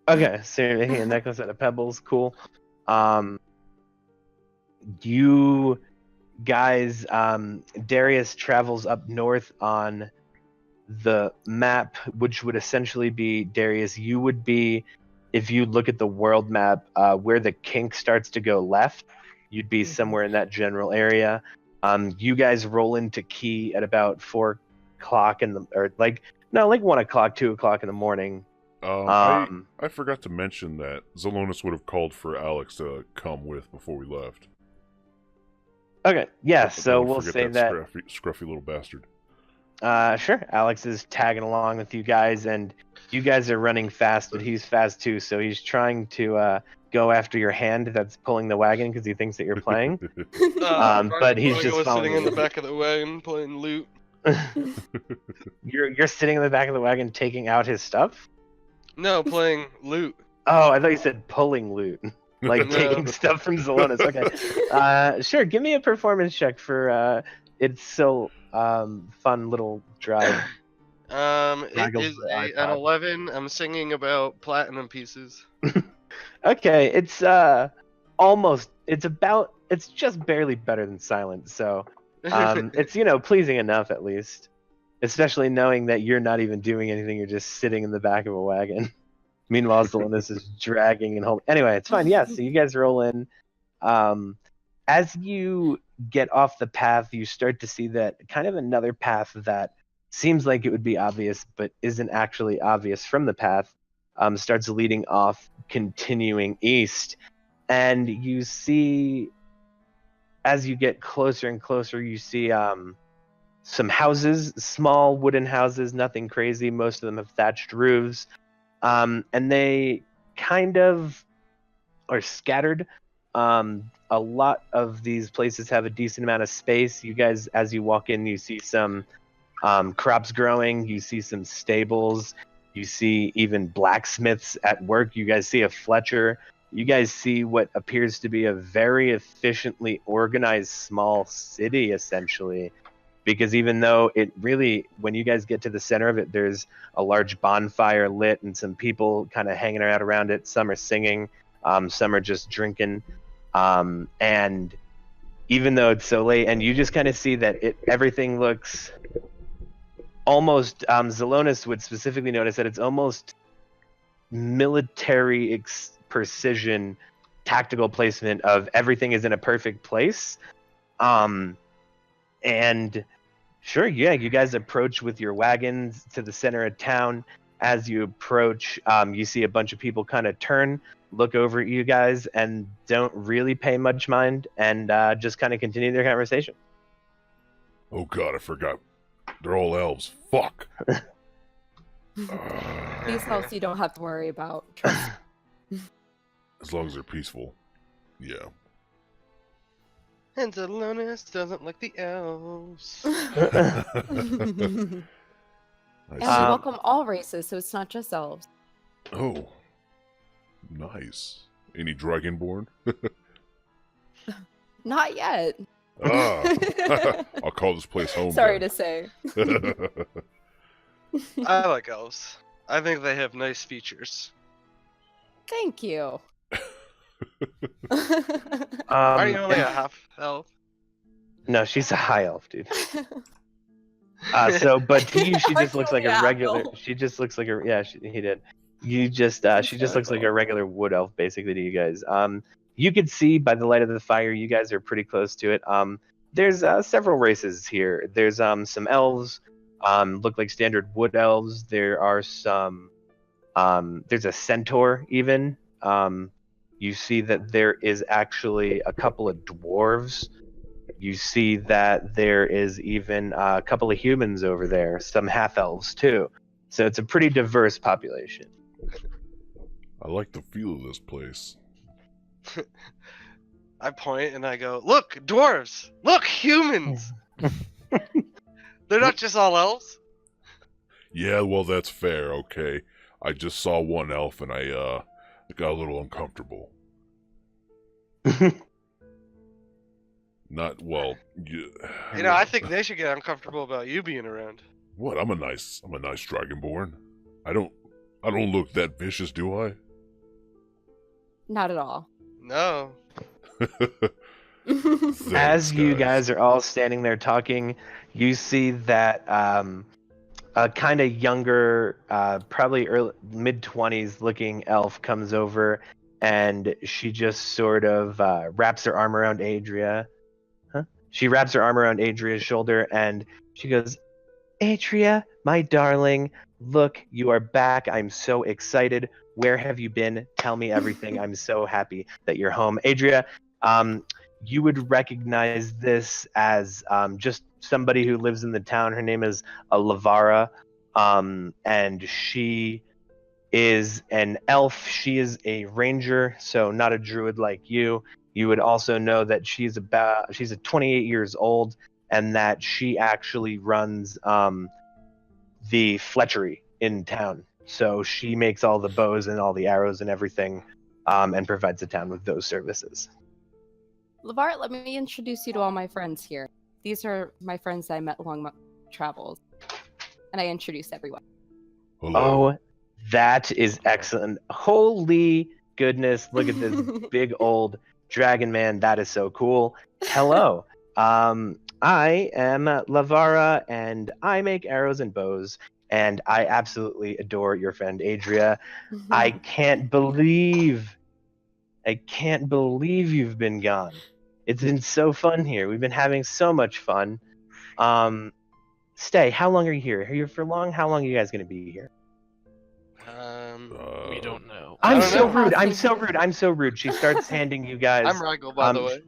Okay, so you're making a necklace out of pebbles. Cool. You guys, Darius travels up north on the map, which would essentially be, Darius, you would be, if you look at the world map, where the kink starts to go left, you'd be somewhere in that general area. You guys roll into Key at about 4 o'clock like 1 o'clock, 2 o'clock in the morning. I forgot to mention that Zelonis would have called for Alex to come with before we left. Okay, yeah, so Don't we'll forget say that. Scruffy little bastard. Sure. Alex is tagging along with you guys, and you guys are running fast, but he's fast too, so he's trying to go after your hand that's pulling the wagon because he thinks that you're playing. But he's just was sitting following in the you. back of the wagon playing loot. You're sitting in the back of the wagon taking out his stuff? No, playing loot. Oh, I thought you said pulling loot. Like No. taking stuff from Zelonis. Okay. Sure, give me a performance check for it's so fun little drive. It is an 11. I'm singing about platinum pieces. Okay, it's it's just barely better than Silent, so it's pleasing enough at least. Especially knowing that you're not even doing anything, you're just sitting in the back of a wagon. Meanwhile, Zelonis is dragging and holding. Anyway, it's fine. Yeah, so you guys roll in. As you get off the path, you start to see that kind of another path that seems like it would be obvious, but isn't actually obvious from the path, starts leading off, continuing east. And you see, as you get closer and closer, you see some houses, small wooden houses, nothing crazy. Most of them have thatched roofs. And they kind of are scattered. A lot of these places have a decent amount of space. You guys, as you walk in, you see some crops growing. You see some stables. You see even blacksmiths at work. You guys see a Fletcher. You guys see what appears to be a very efficiently organized small city, essentially. Because even though it really, when you guys get to the center of it, there's a large bonfire lit and some people kind of hanging out around it. Some are singing, some are just drinking. And even though it's so late, and you just kind of see that everything looks almost, Zelonis would specifically notice that it's almost military precision, tactical placement of everything is in a perfect place. And sure, yeah, you guys approach with your wagons to the center of town. As you approach, you see a bunch of people kind of turn, look over at you guys, and don't really pay much mind, and just kind of continue their conversation. Oh god, I forgot. They're all elves. Fuck. These helps you don't have to worry about. Trust me. As long as they're peaceful. Yeah. And Zelonis doesn't like the elves. And we welcome all races, so it's not just elves. Oh. Nice. Any dragonborn? Not yet. I'll call this place home. Sorry then. to say. I like elves. I think they have nice features. Thank you. Are you only a half elf? No, she's a high elf, dude. But to you, she just looks like a regular. She just looks like a he did. You just she just looks like a regular wood elf, basically, to you guys. You could see by the light of the fire, you guys are pretty close to it. There's several races here. There's some elves, look like standard wood elves. There are some. There's a centaur even. You see that there is actually a couple of dwarves. You see that there is even a couple of humans over there, some half-elves too. So it's a pretty diverse population. I like the feel of this place. I point and I go, look, dwarves! Look, humans! They're not just all elves. Yeah, well, that's fair, okay. I just saw one elf and I got a little uncomfortable. Not, well, I think they should get uncomfortable about you being around. What? I'm a nice dragonborn. I don't look that vicious, do I? Not at all. No. As you guys are all standing there talking, you see that a kind of younger, probably mid-20s looking elf comes over, and she just sort of wraps her arm around Adria. She wraps her arm around Adria's shoulder, and she goes, Adria, my darling, look, you are back. I'm so excited. Where have you been? Tell me everything. I'm so happy that you're home. Adria, you would recognize this as just somebody who lives in the town. Her name is Lavara, and she is an elf. She is a ranger, so not a druid like you. You would also know that she's 28 years old, and that she actually runs the Fletchery in town. So she makes all the bows and all the arrows and everything, and provides the town with those services. LeVar, let me introduce you to all my friends here. These are my friends I met along my travels. And I introduced everyone. Hello. Oh, that is excellent. Holy goodness, look at this big old dragon man. That is so cool. Hello. I am Lavara, and I make arrows and bows, and I absolutely adore your friend Adria. I can't believe you've been gone. It's been so fun here. We've been having so much fun. Stay. How long are you here? Are you here for long? How long are you guys going to be here? We don't know. I'm don't so know. rude. I'm so rude. She starts handing you guys. I'm Rigel, by the way.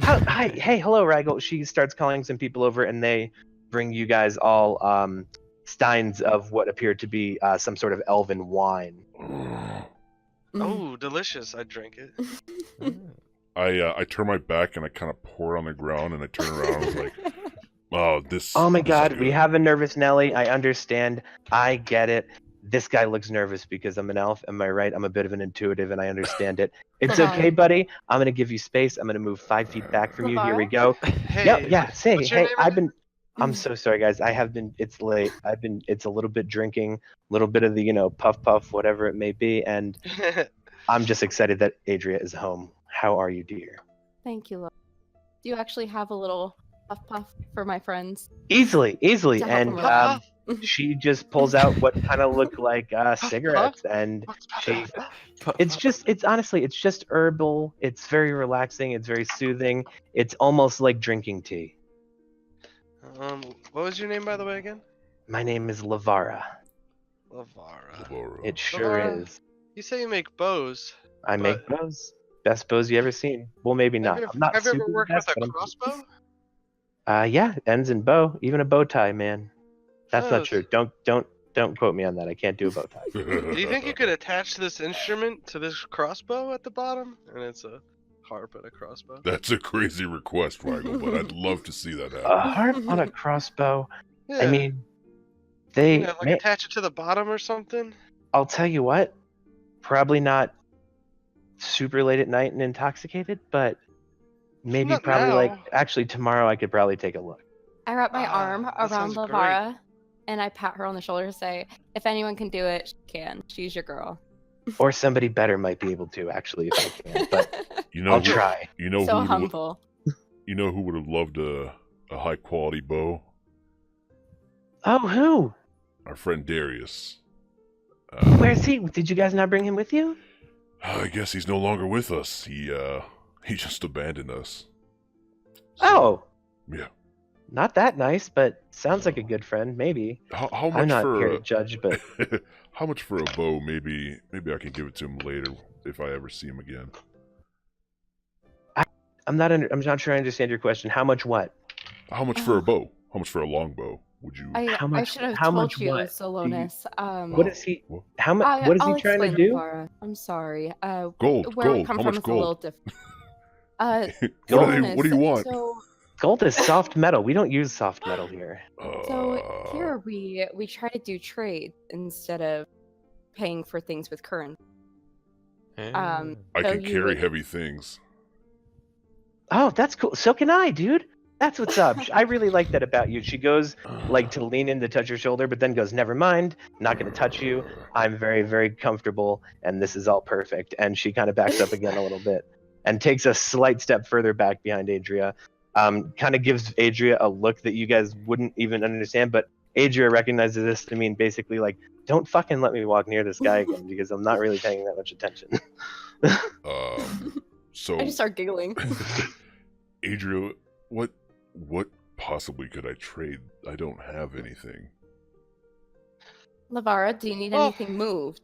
Hi, hey, hello, Rigel. She starts calling some people over, and they bring you guys all steins of what appear to be some sort of elven wine. Oh, delicious. I drink it. I turn my back and I kind of pour it on the ground, and I turn around and I was like, oh, this. Oh my this is God, good. we have a nervous Nelly. I understand. I get it. This guy looks nervous because I'm an elf. Am I right? I'm a bit of an intuitive, and I understand it. It's okay, buddy. I'm gonna give you space. I'm gonna move 5 feet back from you. Here we go. Hey, Yeah. Say, what's your hey, name I'm so sorry, guys. It's late. It's a little bit drinking, a little bit of the, puff, whatever it may be, and I'm just excited that Adria is home. How are you, dear? Thank you, love. Do you actually have a little puff for my friends? Easily, To help and them she just pulls out what kind of look like cigarettes, and it's honestly, it's just herbal. It's very relaxing. It's very soothing. It's almost like drinking tea. What was your name, by the way, again? My name is Lavara. Lavara. Laura. It sure Lavara? is. You say you make bows. I make bows. Best bows you ever seen. Well, maybe not. I'm not Have you ever super worked best, with a but I'm- crossbow? Yeah, ends in bow. Even a bow tie, man. That's not Oh. true. Don't quote me on that. I can't do a bow tie. Do you think you could attach this instrument to this crossbow at the bottom? And it's a harp and a crossbow. That's a crazy request, Rigel, but I'd love to see that A happen. harp on a crossbow. Yeah. I mean, they. like attach it to the bottom or something. I'll tell you what. Probably not super late at night and intoxicated, but maybe Not probably like now. actually tomorrow I could probably take a look. I wrap my arm that around sounds great. Lavara and I pat her on the shoulder and say, if anyone can do it, she can. She's your girl. Or somebody better might be able to actually if I can, but You know, I'll try. You know So who humble. you know who would have loved a high quality bow? Oh, who? Our friend Darius. Where's he? Did you guys not bring him with you? I guess he's no longer with us. He just abandoned us. So, Oh, yeah. not that nice, but sounds like a good friend. Maybe. How I'm much not for here a, to judge, but how much for a bow? Maybe I can give it to him later if I ever see him again. I'm not sure I understand your question. How much what? How much for a bow? How much for a longbow? Would you? I How much- should have how told much you, what? Solonis. What is he? What? How much? What is I'll he trying to explain, do? Lavara. I'm sorry. Gold, Where we gold. come How from much is a little gold? different. What do you want? Gold is soft metal. We don't use soft metal here. So here we try to do trade instead of paying for things with currency. I so can you carry would- heavy things. Oh, that's cool. So can I, dude. That's what's up. I really like that about you. She goes like to lean in to touch your shoulder, but then goes, "Never mind. Not going to touch you. I'm very, very comfortable, and this is all perfect." And she kind of backs up again a little bit and takes a slight step further back behind Adria. Kind of gives Adria a look that you guys wouldn't even understand, but Adria recognizes this to mean basically like, "Don't fucking let me walk near this guy again because I'm not really paying that much attention." So I just start giggling. Adria, what possibly could I trade? I don't have anything. Lavara, do you need Oh. anything moved?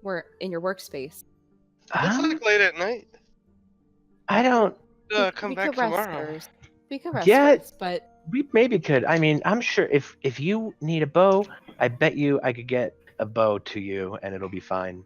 We're in your workspace. It's like late at night. I don't. Come we back could rest tomorrow. first. We could rest Yeah. first, but We maybe could. I mean, I'm sure if you need a bow, I bet you I could get a bow to you and it'll be fine.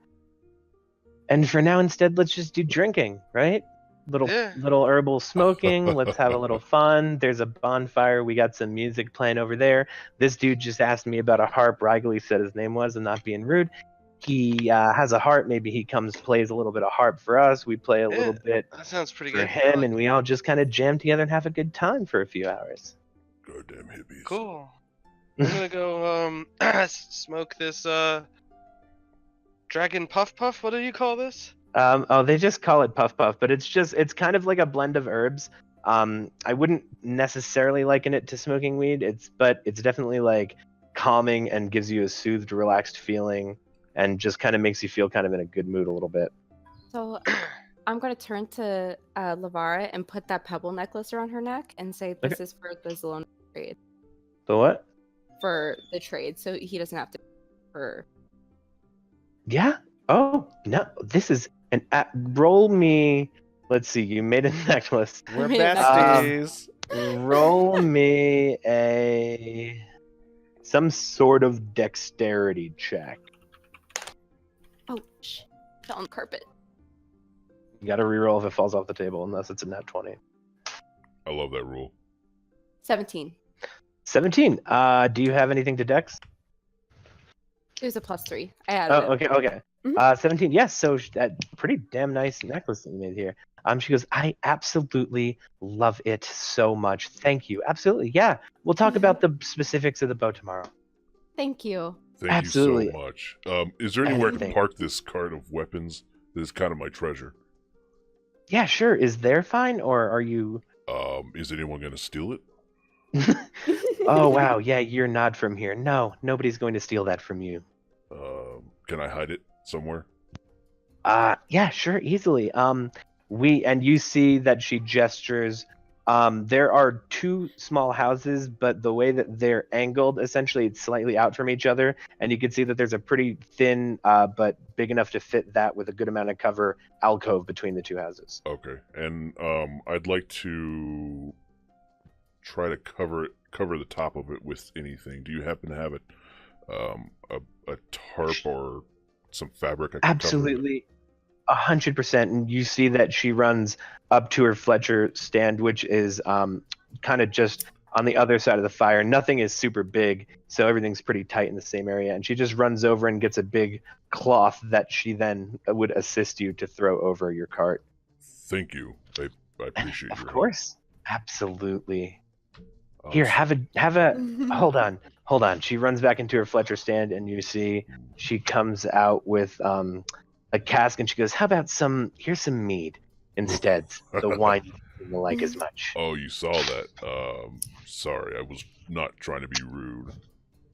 And for now, instead, let's just do drinking, right? Yeah. Little herbal smoking. Let's have a little fun. There's a bonfire. We got some music playing over there. This dude just asked me about a harp. Riley said his name was, and not being rude. He has a harp. Maybe he comes plays a little bit of harp for us. We play a Yeah. little bit That sounds pretty for good. him, and we all just kind of jam together and have a good time for a few hours. Goddamn hippies. Cool. I'm gonna go smoke this dragon puff puff. What do you call this? They just call it puff puff, but it's kind of like a blend of herbs. I wouldn't necessarily liken it to smoking weed. But it's definitely like calming and gives you a soothed, relaxed feeling, and just kind of makes you feel kind of in a good mood a little bit. so I'm gonna turn to Lavara and put that pebble necklace around her neck and say this is for the Zalona trade. The what? For the trade, so he doesn't have to for Yeah. Oh no, this is an roll me. Let's see. You made a necklace. We're Wait, that's- besties. Roll me some sort of dexterity check. oh shit, fell on the carpet. You got to reroll if it falls off the table, unless it's a nat 20. I love that rule. 17. 17. Do you have anything to dex? It was a +3. I added Oh, it. okay. Mhm. 17. Yes. So that pretty damn nice necklace that you made here. She goes, I absolutely love it so much. Thank you. Absolutely. Yeah. We'll talk about the specifics of the bow tomorrow. Thank you. Thank Absolutely. you so much. Is there anywhere I can Anything. park this cart of weapons? This is kind of my treasure. Yeah, sure. Is there fine, or are you? Is anyone gonna steal it? Oh wow. Yeah, you're not from here. No, nobody's going to steal that from you. Can I hide it somewhere? Yeah, sure, easily. You see that she gestures. There are two small houses, but the way that they're angled, essentially, it's slightly out from each other, and you can see that there's a pretty thin, but big enough to fit that with a good amount of cover alcove between the two houses. Okay, and I'd like to try to cover the top of it with anything. Do you happen to have a tarp or some fabric? I can cover it? Absolutely, 100%. And you see that she runs up to her Fletcher stand, which is kind of just on the other side of the fire. Nothing is super big, so everything's pretty tight in the same area. And she just runs over and gets a big cloth that she then would assist you to throw over your cart. Thank you. I I appreciate Of your course. Absolutely. help. Here, have a hold on. She runs back into her Fletcher stand, and you see she comes out with a cask, and she goes, "How about here's some mead instead? The wine you don't like as much." Oh, you saw that. Sorry, I was not trying to be rude,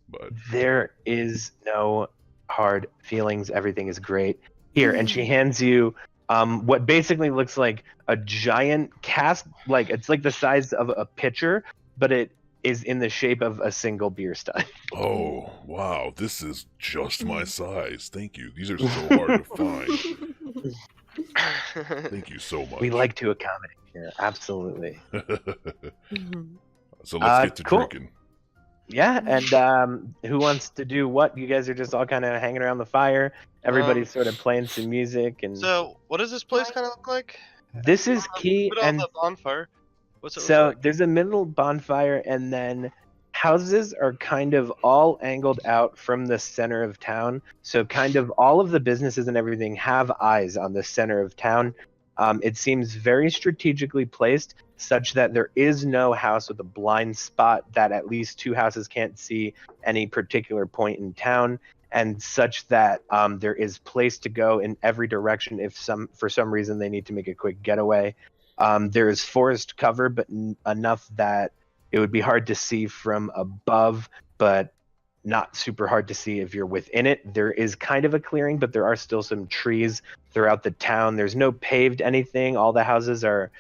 but There is no hard feelings. Everything is great. Here, and she hands you what basically looks like a giant cask, like it's like the size of a pitcher, but it is in the shape of a single beer stein. oh wow, this is just my size. Thank you. These are so hard to find. Thank you so much. We like to accommodate here, absolutely. So let's get to Cool. drinking. Yeah, and who wants to do what? You guys are just all kind of hanging around the fire. Everybody's sort of playing some music, and So, what does this place kind of look like? this is key. Put on And the bonfire. What's it so look like? there's a middle bonfire, and then houses are kind of all angled out from the center of town. So kind of all of the businesses and everything have eyes on the center of town. It seems very strategically placed, such that there is no house with a blind spot that at least two houses can't see any particular point in town, and such that there is place to go in every direction if for some reason they need to make a quick getaway. There is forest cover, but enough that it would be hard to see from above, but not super hard to see if you're within it. There is kind of a clearing, but there are still some trees throughout the town. There's no paved anything. All the houses are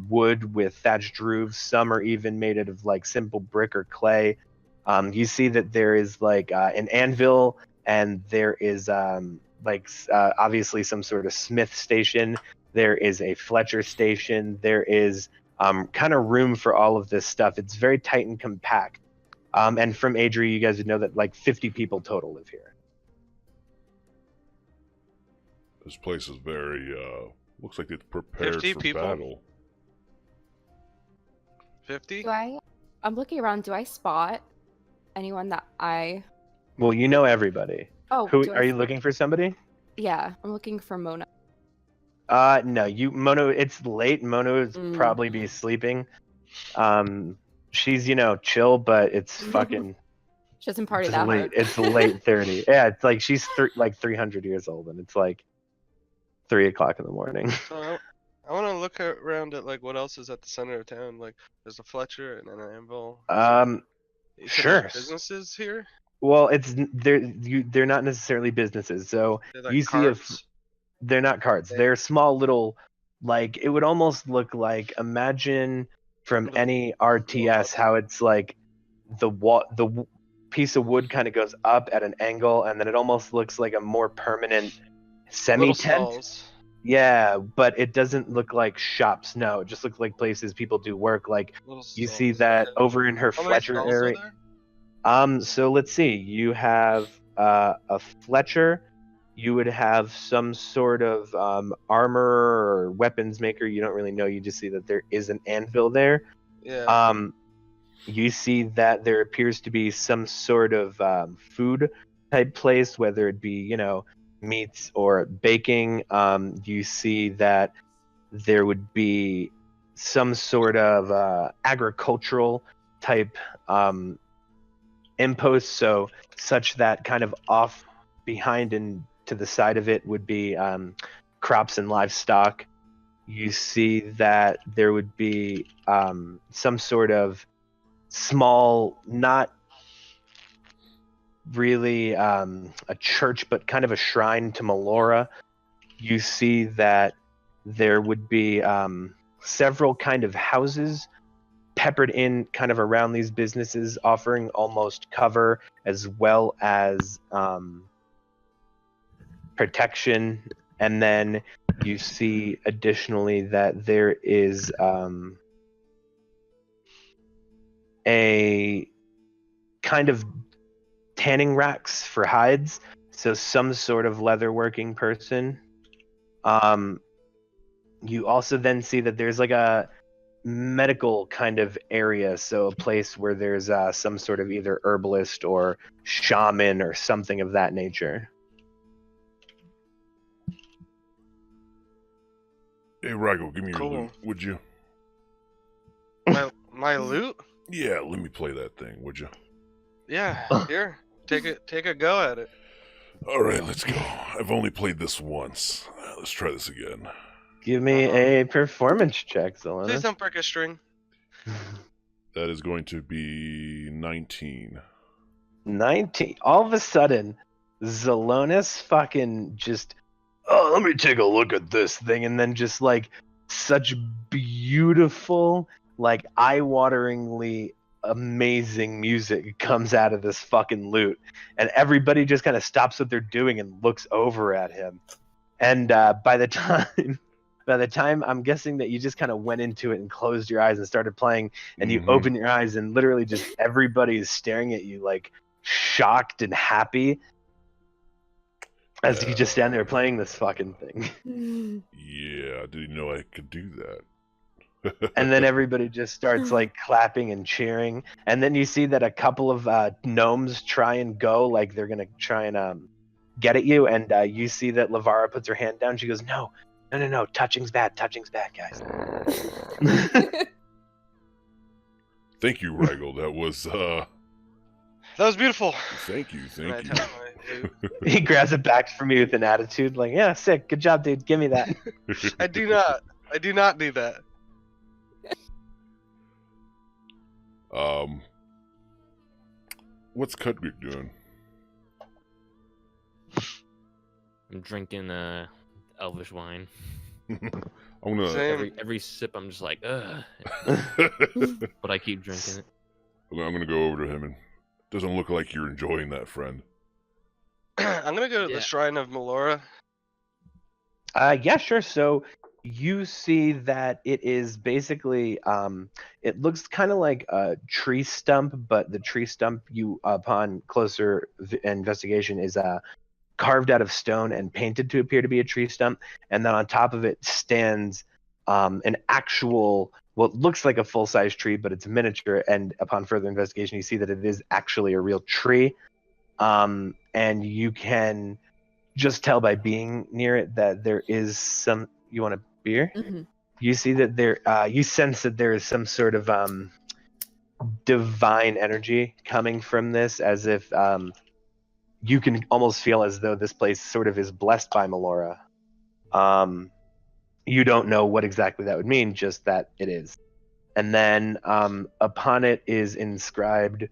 wood with thatched roofs. Some are even made out of like simple brick or clay. You see that there is like an anvil, and there is obviously some sort of smith station. There is a Fletcher station. There is kind of room for all of this stuff. It's very tight and compact. And from Adri, you guys would know that like 50 people total live here. This place is very looks like it's prepared 50 for people? battle. 50? I'm looking around. Do I spot anyone that I? Well, you know everybody. Oh, Who do I are you spot- looking for? Somebody? Yeah, I'm looking for Mona. No, Mono. It's late. Mono is probably be sleeping. She's chill, but it's fucking. She doesn't party It's that late. hard. It's late 30. Yeah, it's like she's like 300 years old, and it's like 3:00 in the morning. So I want to look around at like what else is at the center of town. Like there's a Fletcher and an anvil. You said Sure. there's businesses here. Well, they're not necessarily businesses. So They're like you see carts? they're not carts. They're small little, like it would almost look like, imagine from any RTS how it's like the piece of wood kind of goes up at an angle, and then it almost looks like a more permanent semi Little tent. stalls. Yeah, but it doesn't look like shops. No, it just looks like places people do work. Like Little you see stalls, that okay. over in her How many Fletcher stalls are area. there? So let's see. You have a Fletcher. You would have some sort of armor or weapons maker. You don't really know. You just see that there is an anvil there. Yeah. You see that there appears to be some sort of food type place, whether it be meats or baking. You see that there would be some sort of agricultural type impost, so such that kind of off behind and to the side of it would be crops and livestock. You see that there would be some sort of small, not really a church, but kind of a shrine to Melora. You see that there would be several kind of houses peppered in kind of around these businesses, offering almost cover as well as protection. And then you see additionally that there is a kind of tanning racks for hides, so some sort of leatherworking person. You also then see that there's like a medical kind of area, so a place where there's some sort of either herbalist or shaman or something of that nature. Hey, Rago, give me your Cool. loot, would you? My loot? Yeah, let me play that thing, would you? Yeah, here. Take a go at it. All right, let's go. I've only played this once. Let's try this again. Give me a performance check, Please Zelona. don't break a string. That is going to be 19. 19. All of a sudden, Zelonis fucking just, oh, let me take a look at this thing. And then just like such beautiful, like eye-wateringly amazing music comes out of this fucking loot. And everybody just kind of stops what they're doing and looks over at him. And by the time I'm guessing that you just kind of went into it and closed your eyes and started playing, and you open your eyes and literally just everybody is staring at you like shocked and happy as you just stand there playing this fucking thing. Yeah, I didn't know I could do that. And then everybody just starts like clapping and cheering, and then you see that a couple of gnomes try and go like they're gonna try and get at you, and you see that Lavara puts her hand down. She goes, no, touching's bad, guys. Thank you, Rago. That was beautiful. Thank you. And I tap my loot. He grabs it back from you with an attitude like, yeah, sick, good job, dude, give me that. I do not do that. What's Kudrick doing? I'm drinking elvish wine. I'm gonna. Same. Every sip, I'm just like, ugh. I'm But I keep drinking it. gonna go over to him, and doesn't look like you're enjoying that, friend. I'm gonna go to the Yeah. Shrine of Melora. Yeah, sure. So you see that it is basically, it looks kind of like a tree stump, but the tree stump, you upon closer investigation, is carved out of stone and painted to appear to be a tree stump. And then on top of it stands an actual, what looks like a full-size tree, but it's miniature. And upon further investigation, you see that it is actually a real tree. And you can just tell by being near it that there is some. You want a beer? Mm-hmm. You see that there. You sense that there is some sort of divine energy coming from this, as if you can almost feel as though this place sort of is blessed by Melora. You don't know what exactly that would mean, just that it is. And then upon it is inscribed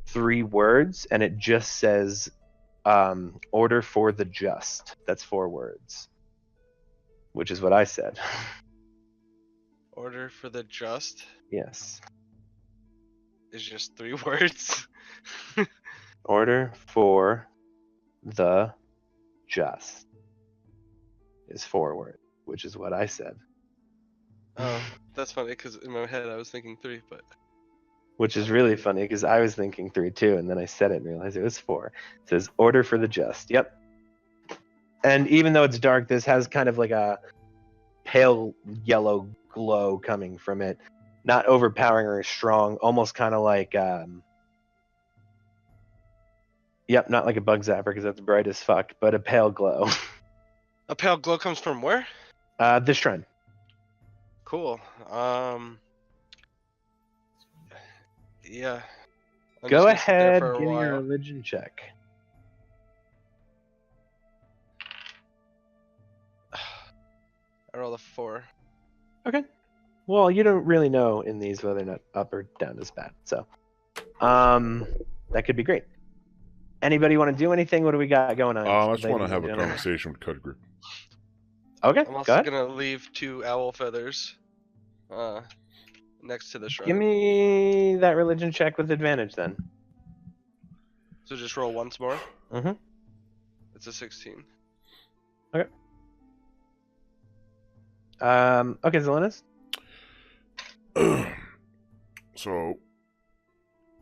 3 words, and it just says, order for the just. That's 4 words, which is what I said. Order for the just Yes. is just 3 words. Order for the just is 4 words, which is what I said. Oh, that's funny because in my head I was thinking 3, but Which is really funny because I was thinking 3 too, and then I said it and realized it was 4. It says order for the just. Yep. And even though it's dark, this has kind of like a pale yellow glow coming from it. Not overpowering or strong, almost kind of like yep, not like a bug zapper because that's bright as fuck, but a pale glow. a pale glow comes from where? The shrine. Cool. Yeah. I'm Go just gonna sit there ahead, for a give me your while. religion check. I rolled a 4. Okay. Well, you don't really know in these whether or not up or down is bad, so that could be great. Anybody want to do anything? What do we got going on? I just want to ladies have and a gentlemen? conversation with Kudrick. Okay, I'm go also ahead. gonna leave 2 owl feathers next to the shrine. Give me that religion check with advantage then. So just roll once more. Mm-hmm. It's a 16. Okay, Zelenis? So,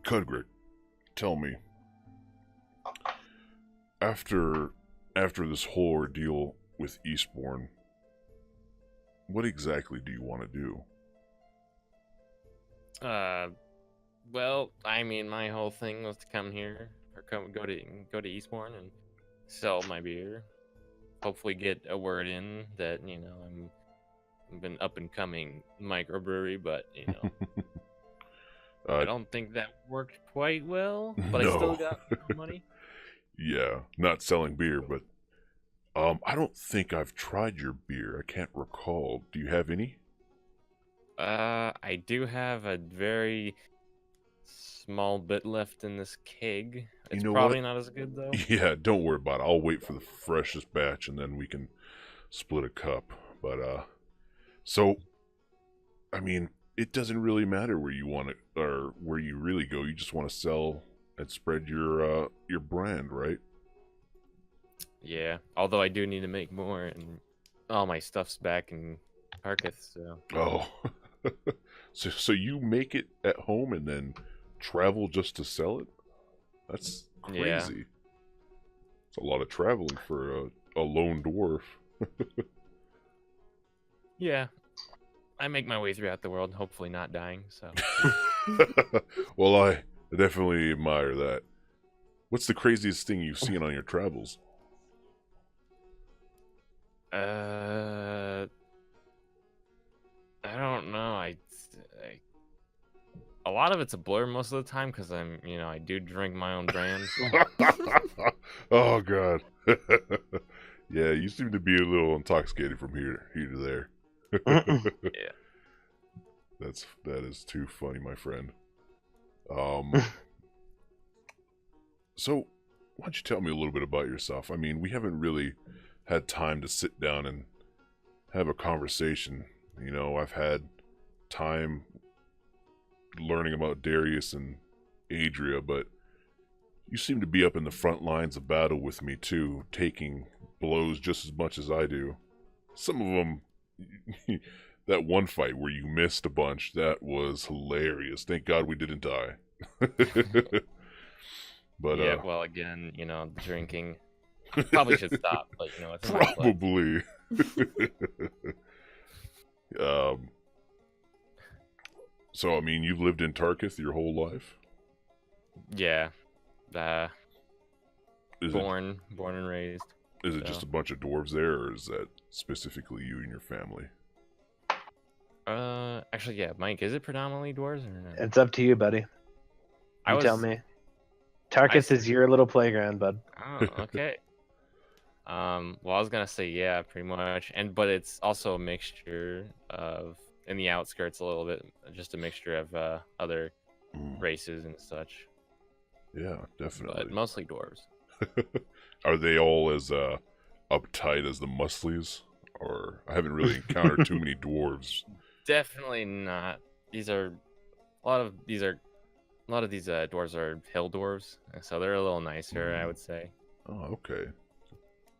Kudrick, tell me, after this whole ordeal with Eastbourne, what exactly do you want to do? Well, I mean, my whole thing was to come here or go to Eastbourne and sell my beer. Hopefully, get a word in that I'm been up and coming microbrewery, but you know, I don't think that worked quite well. But I still got money. Yeah, not selling beer, but I don't think I've tried your beer. I can't recall. Do you have any? I do have a very small bit left in this keg. It's probably not as good though. Yeah, don't worry about it. I'll wait for the freshest batch and then we can split a cup. But so I mean, it doesn't really matter where you want it or where you really go. You just want to sell and spread your brand, right? Yeah, although I do need to make more, and all my stuff's back in Tarkith, so. Oh, so you make it at home and then travel just to sell it? That's crazy. Yeah. It's a lot of traveling for a lone dwarf. Yeah, I make my way throughout the world, hopefully not dying. So. Well, I definitely admire that. What's the craziest thing you've seen on your travels? I don't know. A lot of it's a blur most of the time because I do drink my own brand. Oh God. Yeah, you seem to be a little intoxicated from here to there. Yeah. That is too funny, my friend. So why don't you tell me a little bit about yourself? I mean, we haven't really had time to sit down and have a conversation. You know, I've had time learning about Darius and Adria, but you seem to be up in the front lines of battle with me too, taking blows just as much as I do. Some of them, that one fight where you missed a bunch, that was hilarious. Thank God we didn't die. But yeah, well, again, drinking probably should stop, but it's probably. So I mean, you've lived in Tarkith your whole life? Yeah. Born and raised. Is it just a bunch of dwarves there, or is that specifically you and your family? Actually, yeah, Mike, is it predominantly dwarves or not? It's up to you, buddy. You tell me. Tarkith is your little playground, bud. Oh, okay. Well, I was gonna say yeah, pretty much, but it's also a mixture of in the outskirts a little bit, just a mixture of other races and such. Yeah, definitely. But mostly dwarves. Are they all as uptight as the Muslies? Or I haven't really encountered too many dwarves. Definitely not. A lot of these dwarves are hill dwarves, so they're a little nicer, I would say. Oh, okay.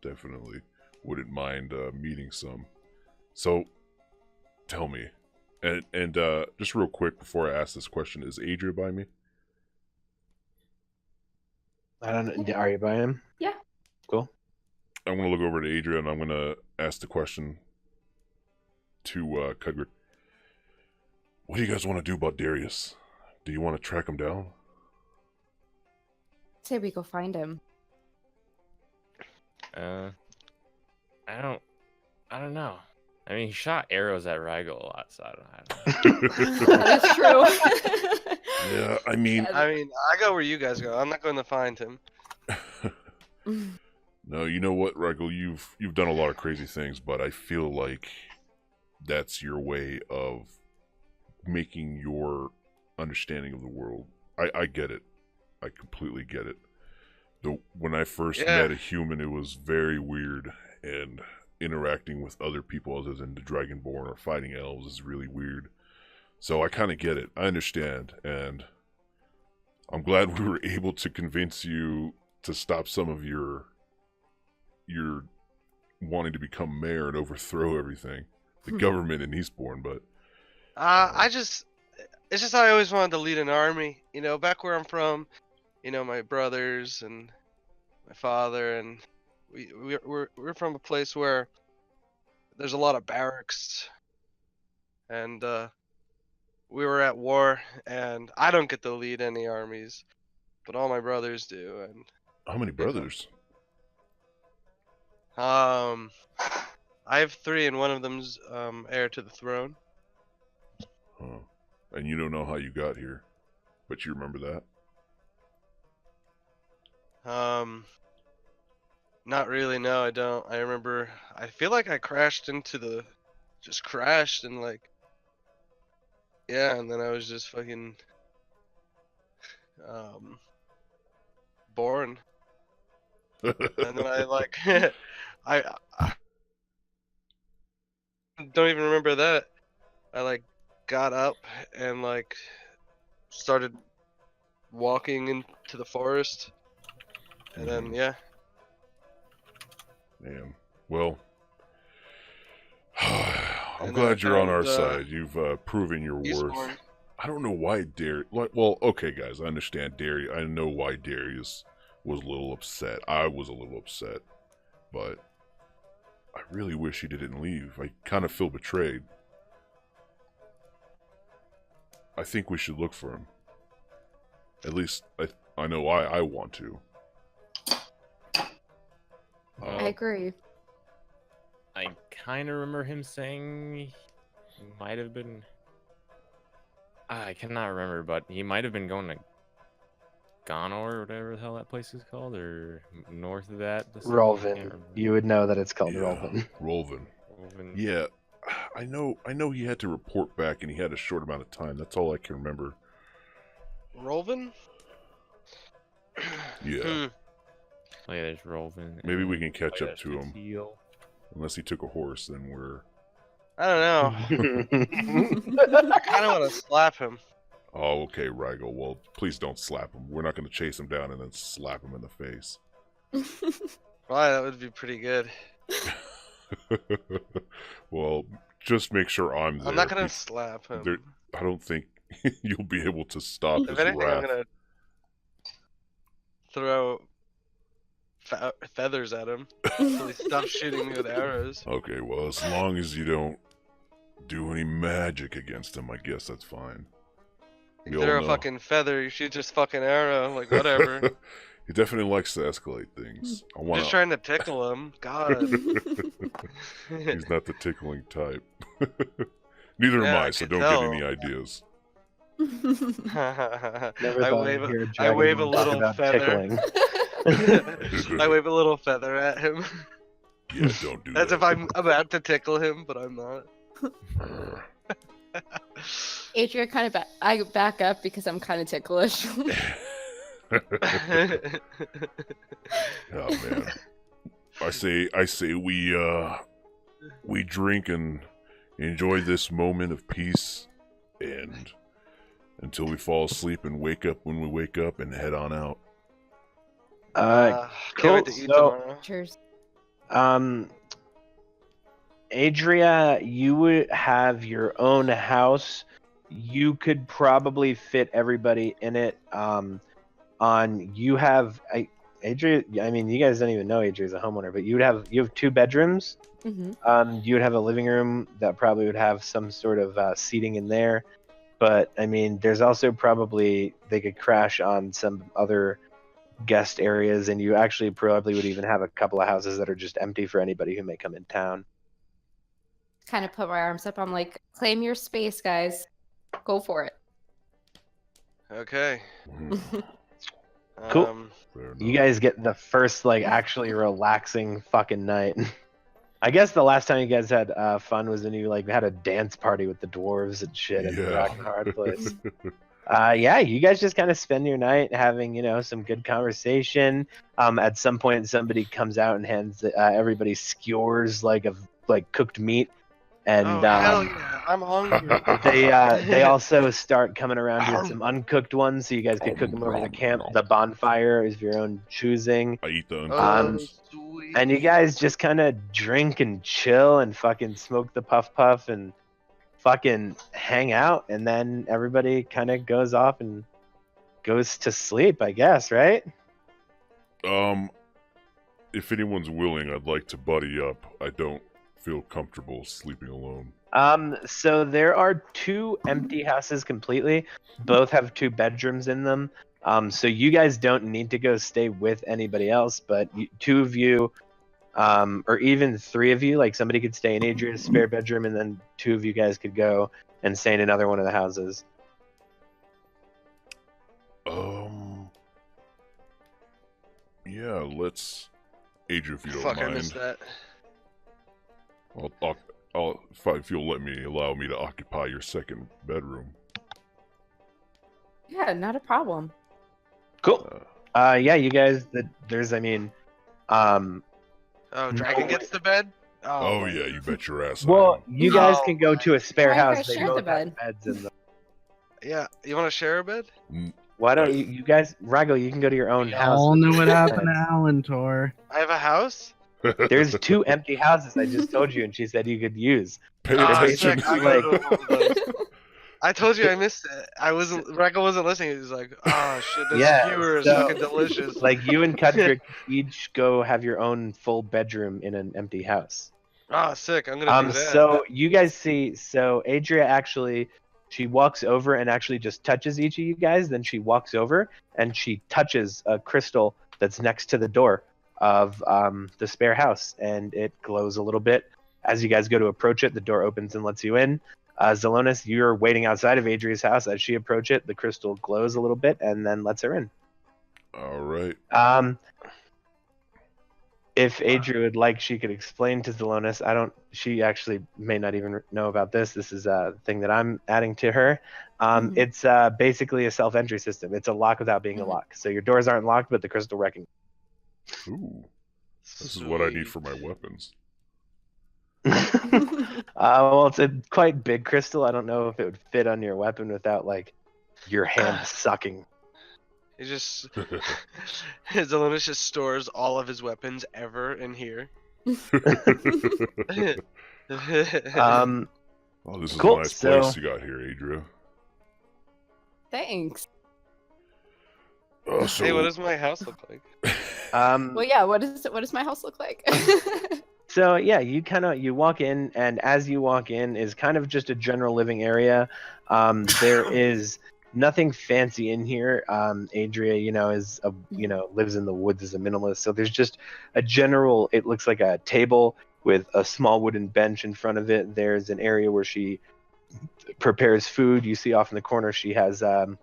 Definitely wouldn't mind meeting some. So, tell me, and just real quick before I ask this question, is Adria by me? I don't know. Are you by him? Yeah. Cool. I'm gonna look over to Adria and I'm gonna ask the question to Cudgrid. What do you guys want to do about Darius? Do you want to track him down? Say we go find him. I don't know. I mean, he shot arrows at Rygel a lot, so I don't know. That's true. Yeah, I mean, I go where you guys go. I'm not going to find him. No, you know what, Rygel, you've done a lot of crazy things, but I feel like that's your way of making your understanding of the world. I get it. I completely get it. When I first met a human, it was very weird, and interacting with other people other than the Dragonborn or fighting elves is really weird. So I kind of get it. I understand, and I'm glad we were able to convince you to stop some of your wanting to become mayor and overthrow everything, the government in Eastbourne. But it's just I always wanted to lead an army. Back where I'm from, my brothers and my father, and we're from a place where there's a lot of barracks, and we were at war, and I don't get to lead any armies, but all my brothers do. And how many brothers? I have 3, and one of them's heir to the throne. Huh. And you don't know how you got here, but you remember that? Not really. No, I don't. I remember. I feel like I crashed into just crashed and like, yeah, and then I was just fucking, born, and then I like, I don't even remember that. I like got up and like started walking into the forest, and then yeah. Damn. Well, I'm And glad you're on our found, side. You've proven your worth. Eastbourne. I don't know why Darius. Well, okay, guys, I understand Darius. I know why Darius was a little upset. I was a little upset, but I really wish he didn't leave. I kind of feel betrayed. I think we should look for him. At least I know I want to. I agree. I kind of remember him saying he might have been. I cannot remember, but he might have been going to Gonor or whatever the hell that place is called, or north of that. Rolvin. You would know that it's called Rolvin. Rolvin. Rolvin. Yeah, I know he had to report back and he had a short amount of time. That's all I can remember. Rolvin? Yeah. Oh yeah, there's Rolvin. Maybe we can catch Oh, up yeah, to him. Steel. Unless he took a horse, then we're... I don't know. I kind of want to slap him. Oh, okay, Rygo. Well, please don't slap him. We're not going to chase him down and then slap him in the face. Why? That would be pretty good. Well, just make sure I'm there. I'm not gonna slap him. I don't think you'll be able to stop If his anything, wrath. I'm gonna throw feathers at him until he stops shooting me with arrows. Okay, well, as long as you don't do any magic against him, I guess that's fine. We all Throw a know. fucking feather, you shoot just fucking arrow, like whatever. He definitely likes to escalate things. I want Just trying to tickle him. God. He's not the tickling type. Neither Yeah, am I I, so can don't tell. get any ideas. Never I thought wave, I'd hear I Dragon wave a talk little about feather. tickling. I wave a little feather at him. Yeah, don't do As that. if I'm about to tickle him, but I'm not. Adria I back up because I'm kind of ticklish. Oh man. I say we drink and enjoy this moment of peace and until we fall asleep and wake up when we wake up and head on out. Can't cool. wait to eat So- tomorrow. Cheers. Adria, you would have your own house. You could probably fit everybody in it. Adria. I mean, you guys don't even know Adria's a homeowner, but you have 2 bedrooms. Mm-hmm. You would have a living room that probably would have some sort of seating in there. But I mean, there's also probably they could crash on some other guest areas, and you actually probably would even have a couple of houses that are just empty for anybody who may come in town. Kind of put my arms up. I'm like, claim your space, guys. Go for it. Okay. Cool. Fair enough. You guys get the first actually relaxing fucking night. I guess the last time you guys had fun was when you had a dance party with the dwarves and shit at the Rock and Hard place. Yeah, you guys just kind of spend your night having some good conversation. At some point, somebody comes out and hands everybody skewers of cooked meat, and Oh, hell yeah. I'm hungry. they also start coming around with some uncooked ones, so you guys could cook them over the camp. The bonfire is of your own choosing. I eat the Oh, sweet. sweet. And you guys just kind of drink and chill and fucking smoke the puff and fucking hang out, and then everybody kind of goes off and goes to sleep, I guess, right? If anyone's willing, I'd like to buddy up. I don't feel comfortable sleeping alone. So there are 2 empty houses completely. Both have 2 bedrooms in them. So you guys don't need to go stay with anybody else, but 2 of you or even 3 of you. Like somebody could stay in Adria's spare bedroom, and then 2 of you guys could go and stay in another one of the houses. Yeah, let's. Adria, if you don't Fuck, mind. I missed that. If you'll allow me to occupy your second bedroom. Yeah, not a problem. Cool. Yeah, you guys. Oh, Dragon gets the bed? Oh yeah, you bet your ass. Well, I am. you guys Oh can go to a spare Why you house. guys They share the both have bed? beds in them. Yeah, you want to share a bed? Why don't you guys, Rago? You can go to your own We house. all know what happened to Alantor. I have a house? There's 2 empty houses I just told you, and she said you could use. Pay Ah, attention. sick, I'll go to one of those. I told you I missed it. Rago wasn't listening. He was like, oh shit, this Yeah, skewer is so- fucking delicious. Like you and Kudrick each go have your own full bedroom in an empty house. Oh, sick. I'm gonna do that. So you guys see, so Adria actually, she walks over and actually just touches each of you guys. Then she walks over and she touches a crystal that's next to the door of the spare house, and it glows a little bit. As you guys go to approach it, the door opens and lets you in. Zelonis, you're waiting outside of Adria's house. As she approaches it, the crystal glows a little bit and then lets her in. All right. If Adria would like, she could explain to Zelonis. She actually may not even know about this. This is a thing that I'm adding to her. It's basically a self-entry system. It's a lock without being a lock. So your doors aren't locked, but the crystal recognizes. Ooh, this is what I need for my weapons. Well, it's a quite big crystal. I don't know if it would fit on your weapon without like your hand sucking. He just Zelonis just stores all of his weapons ever in here. Oh, this is Cool, a nice so- place you got here, Adria. Thanks. So, Hey, what does my house look like? Well, yeah. What does my house look like? So yeah, you walk in, and as you walk in is kind of just a general living area. There is nothing fancy in here. Adria, lives in the woods as a minimalist, so there's just a general. It looks like a table with a small wooden bench in front of it. There's an area where she prepares food. You see off in the corner she has an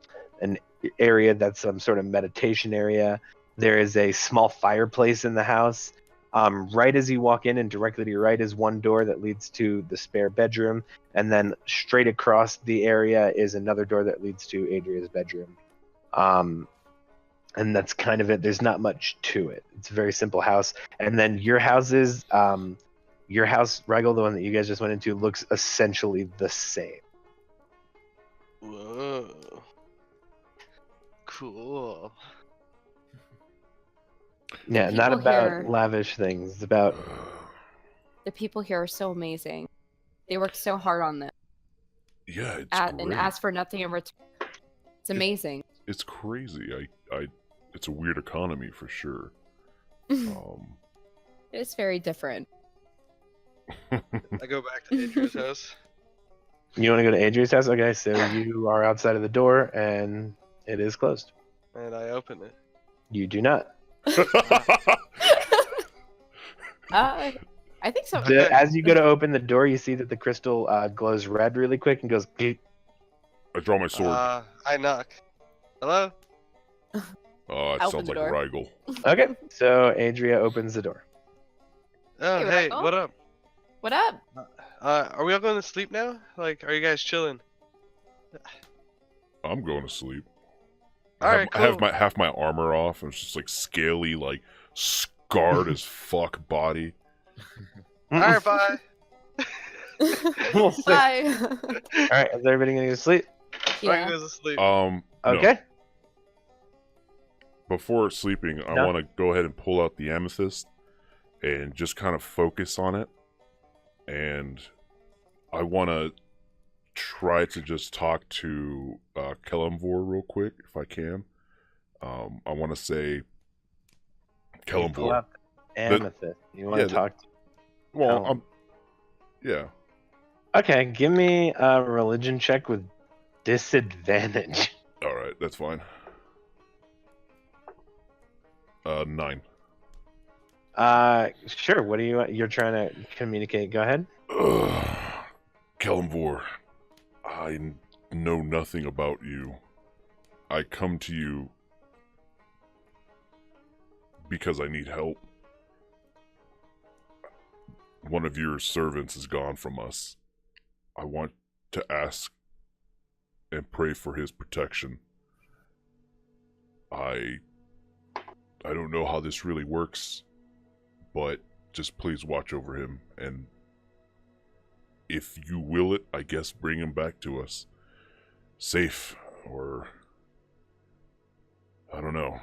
area that's some sort of meditation area. There is a small fireplace in the house. Right as you walk in and directly to your right is one door that leads to the spare bedroom, and then straight across the area is another door that leads to Adria's bedroom. And that's kind of it. There's not much to it. It's a very simple house. And then your house, Rigel, the one that you guys just went into, looks essentially the same. Whoa. Cool. Yeah, The not people about here- lavish things. It's about The people here are so amazing. They worked so hard on this, yeah, it's and great. ask for nothing in return. It's amazing. It's crazy. It's a weird economy for sure. It's very different. I go back to Adria's house. You want to go to Adria's house? Okay, so you are outside of the door, and it is closed. And I open it. You do not. I think so. As you go to open the door, you see that the crystal glows red really quick and goes. "Geek." I draw my sword. I knock. Hello? It open sounds the like door. Rigel. Okay, so Adria opens the door. Oh, Hey, hey, Raquel? what up? What up? Are we all going to sleep now? Like, are you guys chilling? I'm going to sleep. Alright, I have cool. half my armor off, and it's just like scaly, like scarred as fuck body. Alright, bye. Bye. All right, is everybody gonna go to sleep? Ryan yeah. goes to sleep. No. Okay. Before sleeping, I No. want to go ahead and pull out the amethyst and just kind of focus on it. And I want to try to just talk to Kelemvor real quick, if I can. I want to say, Pull Kelemvor. out the amethyst. You want to talk? Well, Kelem. yeah. Okay, give me a religion check with disadvantage. All right, that's fine. 9. Sure. What do you're trying to communicate? Go ahead. Kalimvor, I know nothing about you. I come to you because I need help. One of your servants is gone from us. I want to ask and pray for his protection. I don't know how this really works, but just please watch over him, and if you will it, I guess bring him back to us. Safe, or I don't know.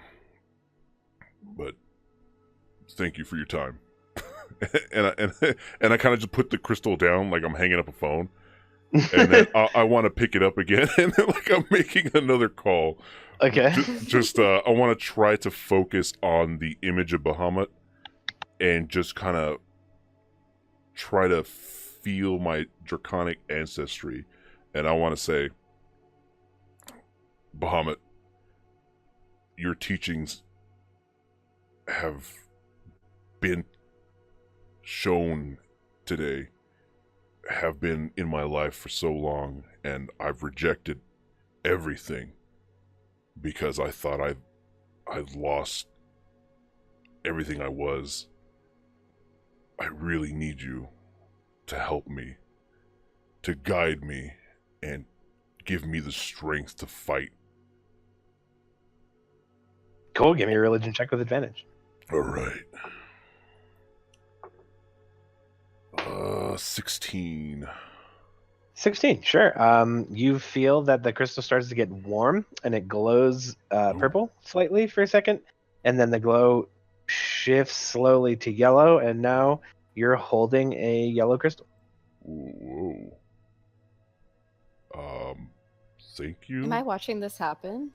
But thank you for your time. and I kind of just put the crystal down like I'm hanging up a phone. And then I want to pick it up again, and then like I'm making another call. Okay. I want to try to focus on the image of Bahamut and just kind of try to feel my draconic ancestry. And I want to say, Bahamut, your teachings have been shown today, have been in my life for so long, and I've rejected everything because I thought I'd lost everything I was. I really need you to help me, to guide me, and give me the strength to fight. Cool. Give me a religion check with advantage. All right. 16. 16, sure. You feel that the crystal starts to get warm and it glows purple slightly for a second, and then the glow shifts slowly to yellow, and now you're holding a yellow crystal. Whoa. Thank you. Am I watching this happen?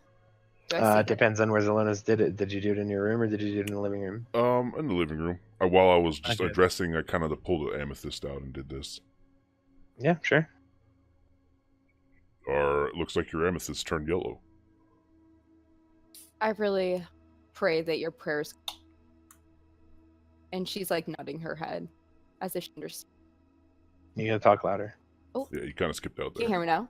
Do I see it? Depends on where Zelonis did it. Did you do it in your room or did you do it in the living room? In the living room. While I was just Okay. addressing, I kind of pulled the amethyst out and did this. Yeah, sure. Or it looks like your amethyst turned yellow. I really pray that your prayers. And she's like nodding her head as if she understands. You gotta talk louder. Yeah, you kind of skipped out Can you there. hear me now?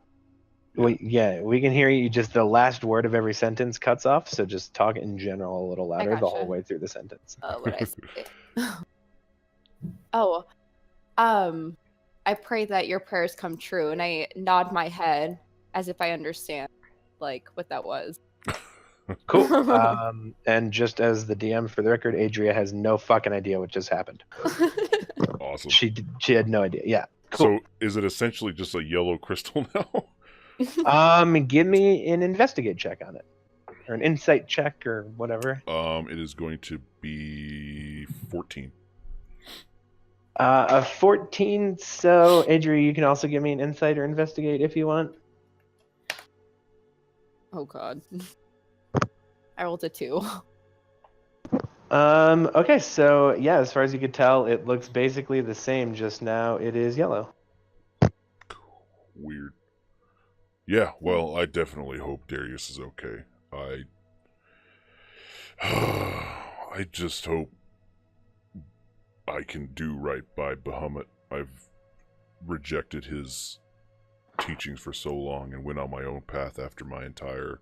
Yeah, we can hear you. Just the last word of every sentence cuts off, so just talk in general a little louder the gotcha. whole way through the sentence. What I say? I pray that your prayers come true, and I nod my head as if I understand, like what that was. Cool. And just as the DM, for the record, Adria has no fucking idea what just happened. Awesome. She had no idea. Yeah. Cool. So is it essentially just a yellow crystal now? Give me an investigate check on it, or an insight check, or whatever. It is going to be 14. A 14. So, Adria, you can also give me an insight or investigate if you want. Oh God. I rolled a 2. Okay, so yeah, as far as you could tell, it looks basically the same. Just now, it is yellow. Weird. Yeah, well, I definitely hope Darius is okay. I just hope I can do right by Bahamut. I've rejected his teachings for so long and went on my own path after my entire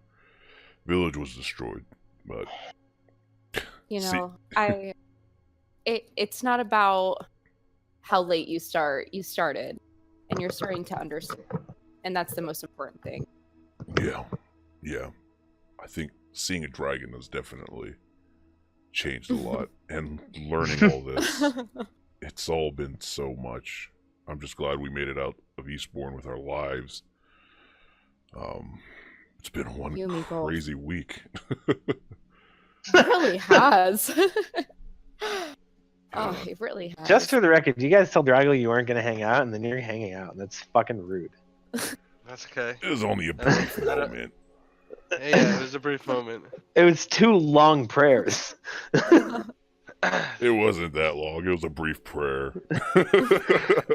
village was destroyed. But You See- know, it's not about how late you start. You started, and you're starting to understand, and that's the most important thing. yeah, I think seeing a dragon has definitely changed a lot, and learning all this, it's all been so much. I'm just glad we made it out of Eastbourne with our lives. It's been one You and me both. crazy week. It really has. Oh, it really has. Just for the record, you guys told Drago you weren't gonna hang out, and then you're hanging out, and that's fucking rude. That's okay. It was only a brief moment. Yeah, it was a brief moment. It was 2 long prayers. It wasn't that long. It was a brief prayer.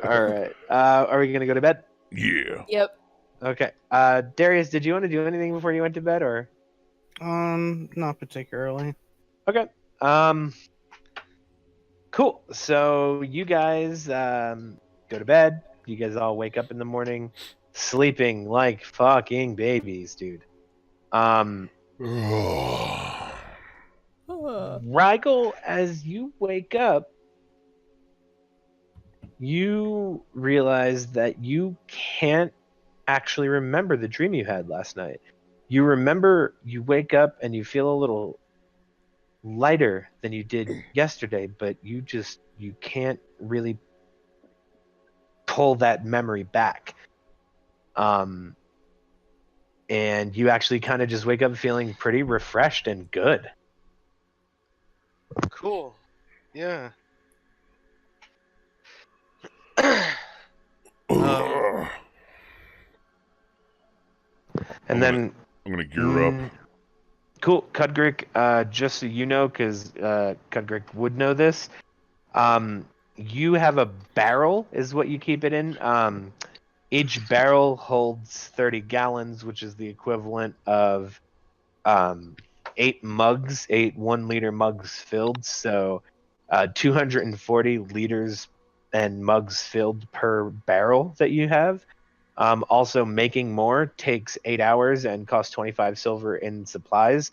All right. Are we gonna go to bed? Yeah. Yep. Okay. Darius, did you want to do anything before you went to bed, or? Not particularly. Okay. Cool. So you guys go to bed. You guys all wake up in the morning, sleeping like fucking babies, dude. Rigel, as you wake up, you realize that you can't actually remember the dream you had last night. You remember you wake up and you feel a little lighter than you did yesterday, but you can't really pull that memory back. And you actually kind of just wake up feeling pretty refreshed and good. Cool. Yeah. And then I'm gonna gear up. Cool, Cudgrick. Just so you know, because Cudgrick would know this. You have a barrel, is what you keep it in. Each barrel holds 30 gallons, which is the equivalent of 8 mugs, 8 1-liter mugs filled. So 240 liters and mugs filled per barrel that you have. Also, making more takes 8 hours and costs 25 silver in supplies.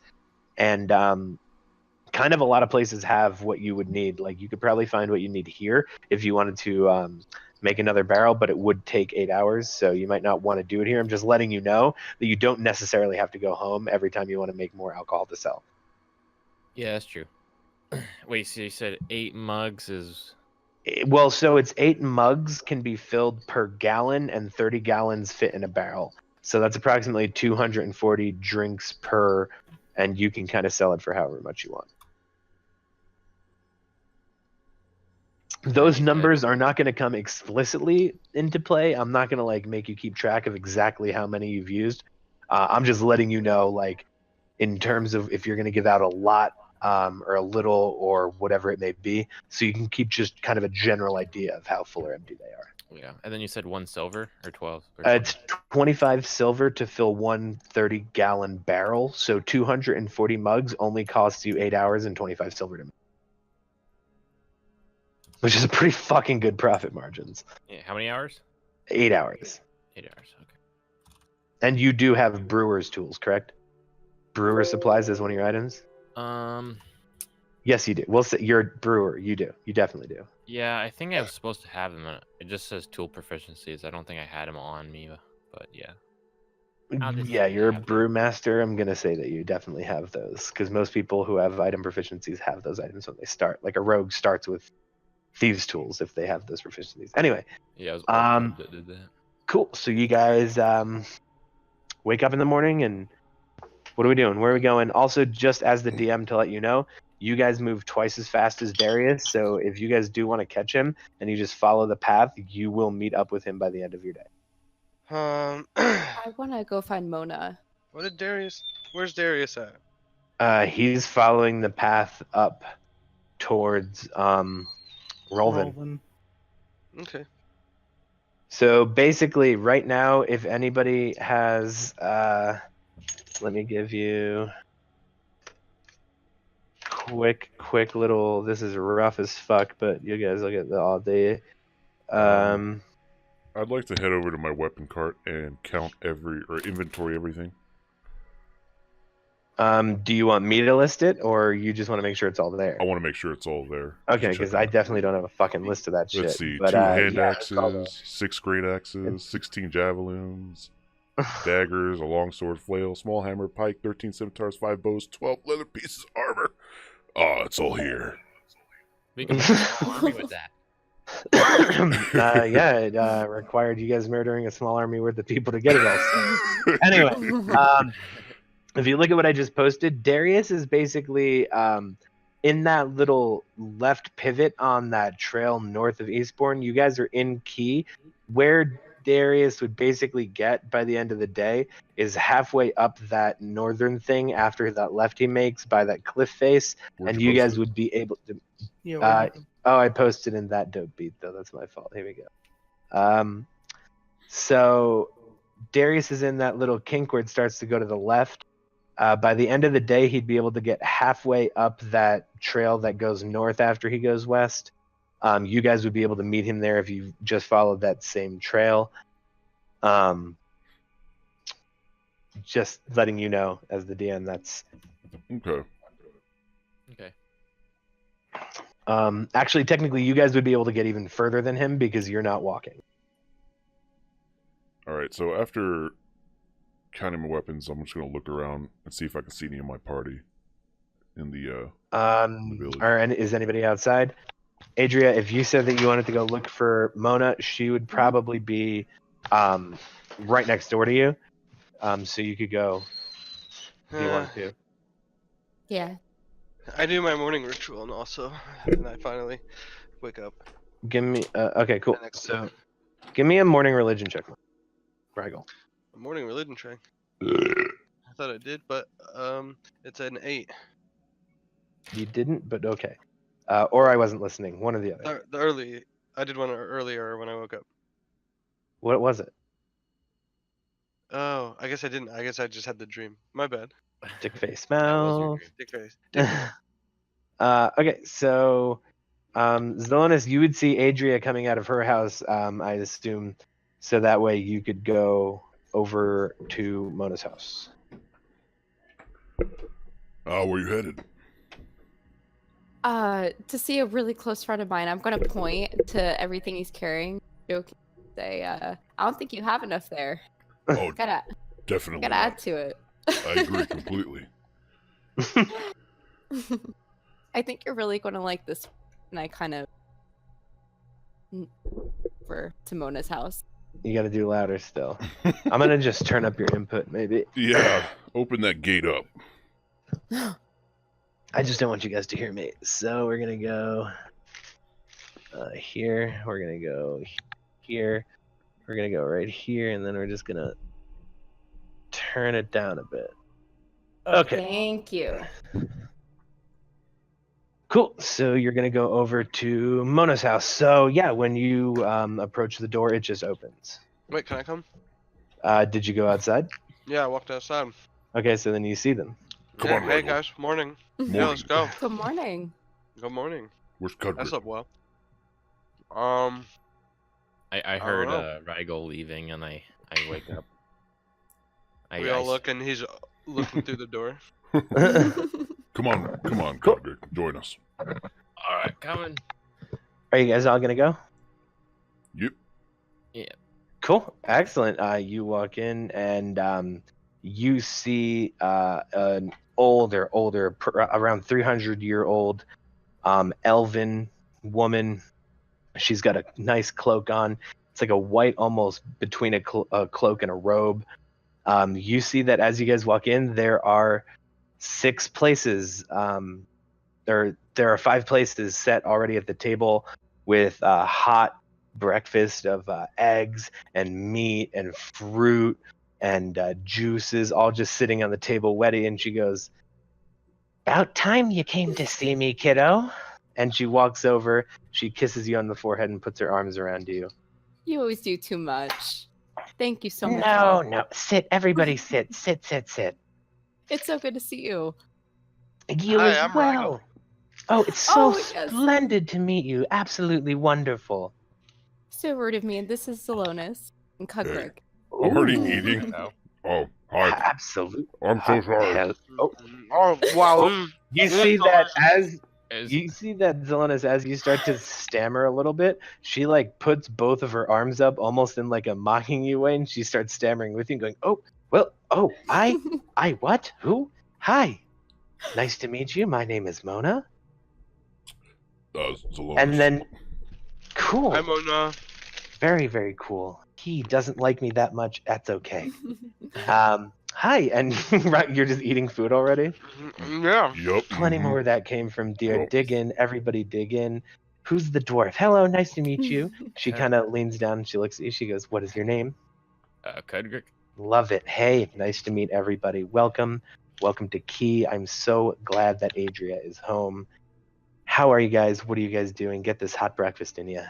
And kind of a lot of places have what you would need. Like, you could probably find what you need here if you wanted to make another barrel, but it would take 8 hours. So you might not want to do it here. I'm just letting you know that you don't necessarily have to go home every time you want to make more alcohol to sell. Yeah, that's true. Wait, so you said 8 mugs is... Well, so it's 8 mugs can be filled per gallon, and 30 gallons fit in a barrel. So that's approximately 240 drinks per, and you can kind of sell it for however much you want. Those numbers are not going to come explicitly into play. I'm not going to like make you keep track of exactly how many you've used. I'm just letting you know, like, in terms of if you're going to give out a lot or a little or whatever it may be, so you can keep just kind of a general idea of how full or empty they are. Yeah, and then you said 1 silver or 12? It's 25 silver to fill one 30-gallon barrel, so 240 mugs only costs you 8 hours and 25 silver to make. Which is a pretty fucking good profit margins. Yeah, how many hours? 8 hours. 8 hours, okay. And you do have brewer's tools, correct? Brewer supplies as one of your items? Yes, you do. Well, you're a brewer. You do. You definitely do. Yeah, I think I was supposed to have them. It just says tool proficiencies. I don't think I had them on me, but yeah. Yeah, you're a brewmaster. I'm going to say that you definitely have those, because most people who have item proficiencies have those items when they start. Like a rogue starts with thieves' tools if they have those proficiencies. Anyway. Yeah, I was that did that. Cool. So you guys wake up in the morning, and what are we doing? Where are we going? Also, just as the DM to let you know, you guys move twice as fast as Darius, so if you guys do want to catch him and you just follow the path, you will meet up with him by the end of your day. I want to go find Mona. Where's Darius at? He's following the path up towards Rolvin. Okay. So basically, right now, if anybody has, let me give you quick little. This is rough as fuck, but you guys will get that all day. I'd like to head over to my weapon cart and count inventory everything. Do you want me to list it, or you just want to make sure it's all there? I want to make sure it's all there. Okay, because I definitely don't have a fucking list of that shit. Let's see, but, 2 hand axes, 6 great axes, 16 javelins, daggers, a longsword, flail, small hammer, pike, 13 scimitars, 5 bows, 12 leather pieces of armor. Oh, it's all here. We can make an army with that. Yeah, it required you guys murdering a small army worth of people to get it all. So. Anyway, if you look at what I just posted, Darius is basically in that little left pivot on that trail north of Eastbourne. You guys are in Key. Where Darius would basically get by the end of the day is halfway up that northern thing after that left he makes by that cliff face, and you guys would be able to. Yeah. I posted in that dope beat though. That's my fault. Here we go. So Darius is in that little kink where it starts to go to the left. By the end of the day, he'd be able to get halfway up that trail that goes north after he goes west. You guys would be able to meet him there if you just followed that same trail. Just letting you know as the DM, that's Okay. Okay. actually technically you guys would be able to get even further than him because you're not walking. All right. So after counting my weapons, I'm just gonna look around and see if I can see any of my party in the village. Or is anybody outside? Adria, if you said that you wanted to go look for Mona, she would probably be right next door to you. So you could go if you wanted to. Yeah. I do my morning ritual and also, and I finally wake up. Give me okay, cool. The next So give me a morning religion check. Rigel. A morning religion check. I thought I did, but it's an 8. You didn't, but okay. Or I wasn't listening. One or the other. The early, I did one earlier when I woke up. What was it? Oh, I guess I didn't. I guess I just had the dream. My bad. Dick face That was your mouth. dream. Dick face. Okay, so Zelonis, you would see Adria coming out of her house, I assume, so that way you could go over to Mona's house. Where you headed? To see a really close friend of mine, I'm gonna point to everything he's carrying. Joking, say, I don't think you have enough there. Oh, Gotta definitely. add to it. I agree completely. I think you're really gonna like this. And I kind of over to Mona's house. You gotta do louder still. I'm gonna just turn up your input, maybe. Yeah, open that gate up. I just don't want you guys to hear me. So we're gonna go here. We're gonna go here. We're gonna go right here, and then we're just gonna turn it down a bit. Okay. Thank you. Cool. So you're gonna go over to Mona's house. So yeah, when you approach the door, it just opens. Wait, can I come? Did you go outside? Yeah, I walked outside. Okay, so then you see them. Come Yeah, on, hey Rigel. guys, morning. Yeah, Morning. let's go. Good morning. Good morning. Where's I Cudrick? slept well. I don't heard know. Rigel leaving, and I wake up. We all look, and he's looking through the door. Come on, Cool. Cudrick. Join us. All right, coming. Are you guys all gonna go? Yep. Cool. Excellent. You walk in and you see an older, around 300-year-old elven woman. She's got a nice cloak on. It's like a white, almost between a cloak and a robe. You see that as you guys walk in, there are 6 places. There are 5 places set already at the table with hot breakfast of eggs and meat and fruit and juices all just sitting on the table ready. And she goes, "About time you came to see me, kiddo." And she walks over, she kisses you on the forehead and puts her arms around you. You always do too much. Thank you so much. No, sit, everybody sit. It's so good to see you. You Hi, as I'm well. Rigel. Oh, it's so Oh, yes. splendid to meet you. Absolutely wonderful. So rude of me. And this is Zelonis and Cudrick. I'm already Ooh. eating. No. Oh, hi. Absolutely. I'm so sorry. Oh, wow. You see that as Is- you see that Zelonis, as you start to stammer a little bit, she like puts both of her arms up almost in like a mocking you way, and she starts stammering with you, going, "Oh, well, oh, I what? Who? Hi. Nice to meet you. My name is Mona." Zelonis. And then cool. Hi, Mona. Very, very cool. He doesn't like me that much. That's okay. Hi, and right, you're just eating food already? Yeah. Yup. Plenty more where that came from, dear. Yep. Dig in. Everybody dig in. Who's the dwarf? Hello, nice to meet you. She kind of leans down and she looks at you. She goes, "What is your name?" Cudrick. Love it. Hey, nice to meet everybody. Welcome. Welcome to Key. I'm so glad that Adria is home. How are you guys? What are you guys doing? Get this hot breakfast in you.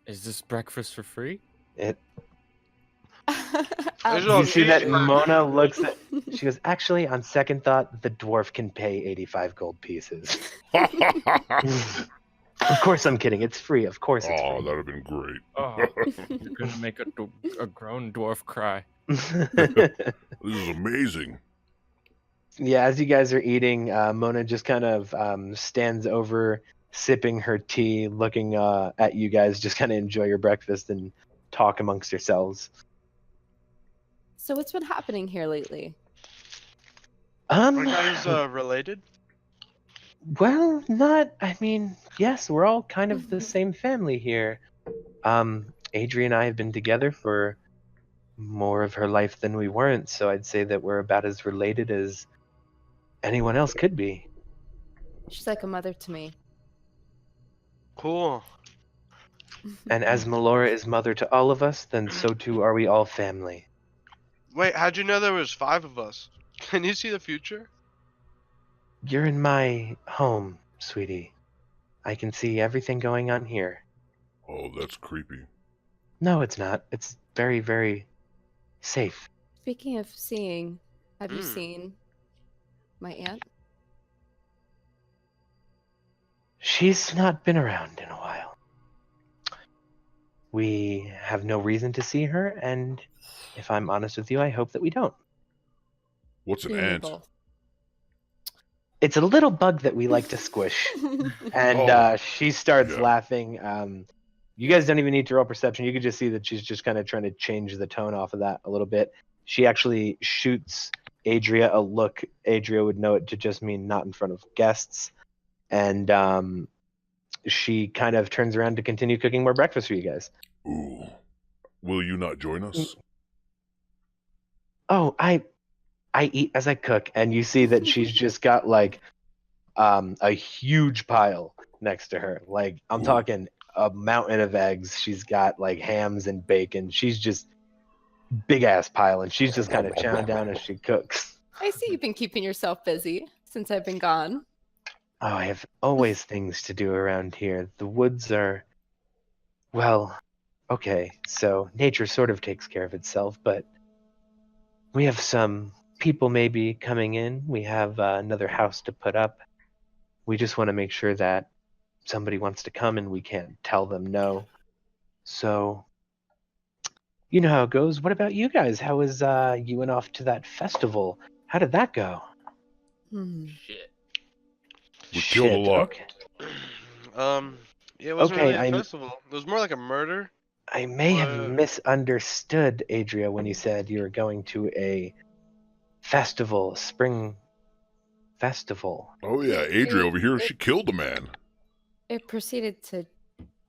Is this breakfast for free? It. There's You no see that cheese. Mona looks at. She goes, "Actually, on second thought, the dwarf can pay 85 gold pieces." Of course I'm kidding. It's free. Of course it's Oh, free. that'd have been great. Oh, you're gonna make a grown dwarf cry. This is amazing. Yeah, as you guys are eating, Mona just kind of stands over, sipping her tea, looking at you guys, just kind of enjoy your breakfast and talk amongst yourselves. So what's been happening here lately? Are you guys related? Well, not. I mean, yes, we're all kind of the same family here. Adria and I have been together for more of her life than we weren't, so I'd say that we're about as related as anyone else could be. She's like a mother to me. Cool. And as Melora is mother to all of us, then so too are we all family. Wait, how'd you know there was 5 of us? Can you see the future? You're in my home, sweetie. I can see everything going on here. Oh, that's creepy. No, it's not. It's very, very safe. Speaking of seeing, have you seen my aunt? She's not been around in a while. We have no reason to see her, and if I'm honest with you, I hope that we don't. What's an You and me ant? both. It's a little bug that we like to squish. And Oh, she starts yeah. laughing. You guys don't even need to roll perception. You could just see that she's just kind of trying to change the tone off of that a little bit. She actually shoots Adria a look. Adria would know it to just mean not in front of guests. And she kind of turns around to continue cooking more breakfast for you guys. Ooh. Will you not join us? Oh, I eat as I cook, and you see that she's just got like a huge pile next to her. Like I'm Ooh. talking a mountain of eggs. She's got like hams and bacon. She's just big ass pile, and she's just kind of chowing down as she cooks. I see you've been keeping yourself busy since I've been gone. Oh, I have always things to do around here. The woods are, well, okay, so nature sort of takes care of itself, but we have some people maybe coming in. We have another house to put up. We just want to make sure that somebody wants to come and we can't tell them no. So, you know how it goes. What about you guys? How was you went off to that festival? How did that go? Shit. We killed a lot. Okay. Yeah, it wasn't Okay, really a festival. It was more like a murder. I may have What? misunderstood, Adria, when you said you were going to a festival, spring festival. Oh yeah, Adria over here, she killed a man. It proceeded to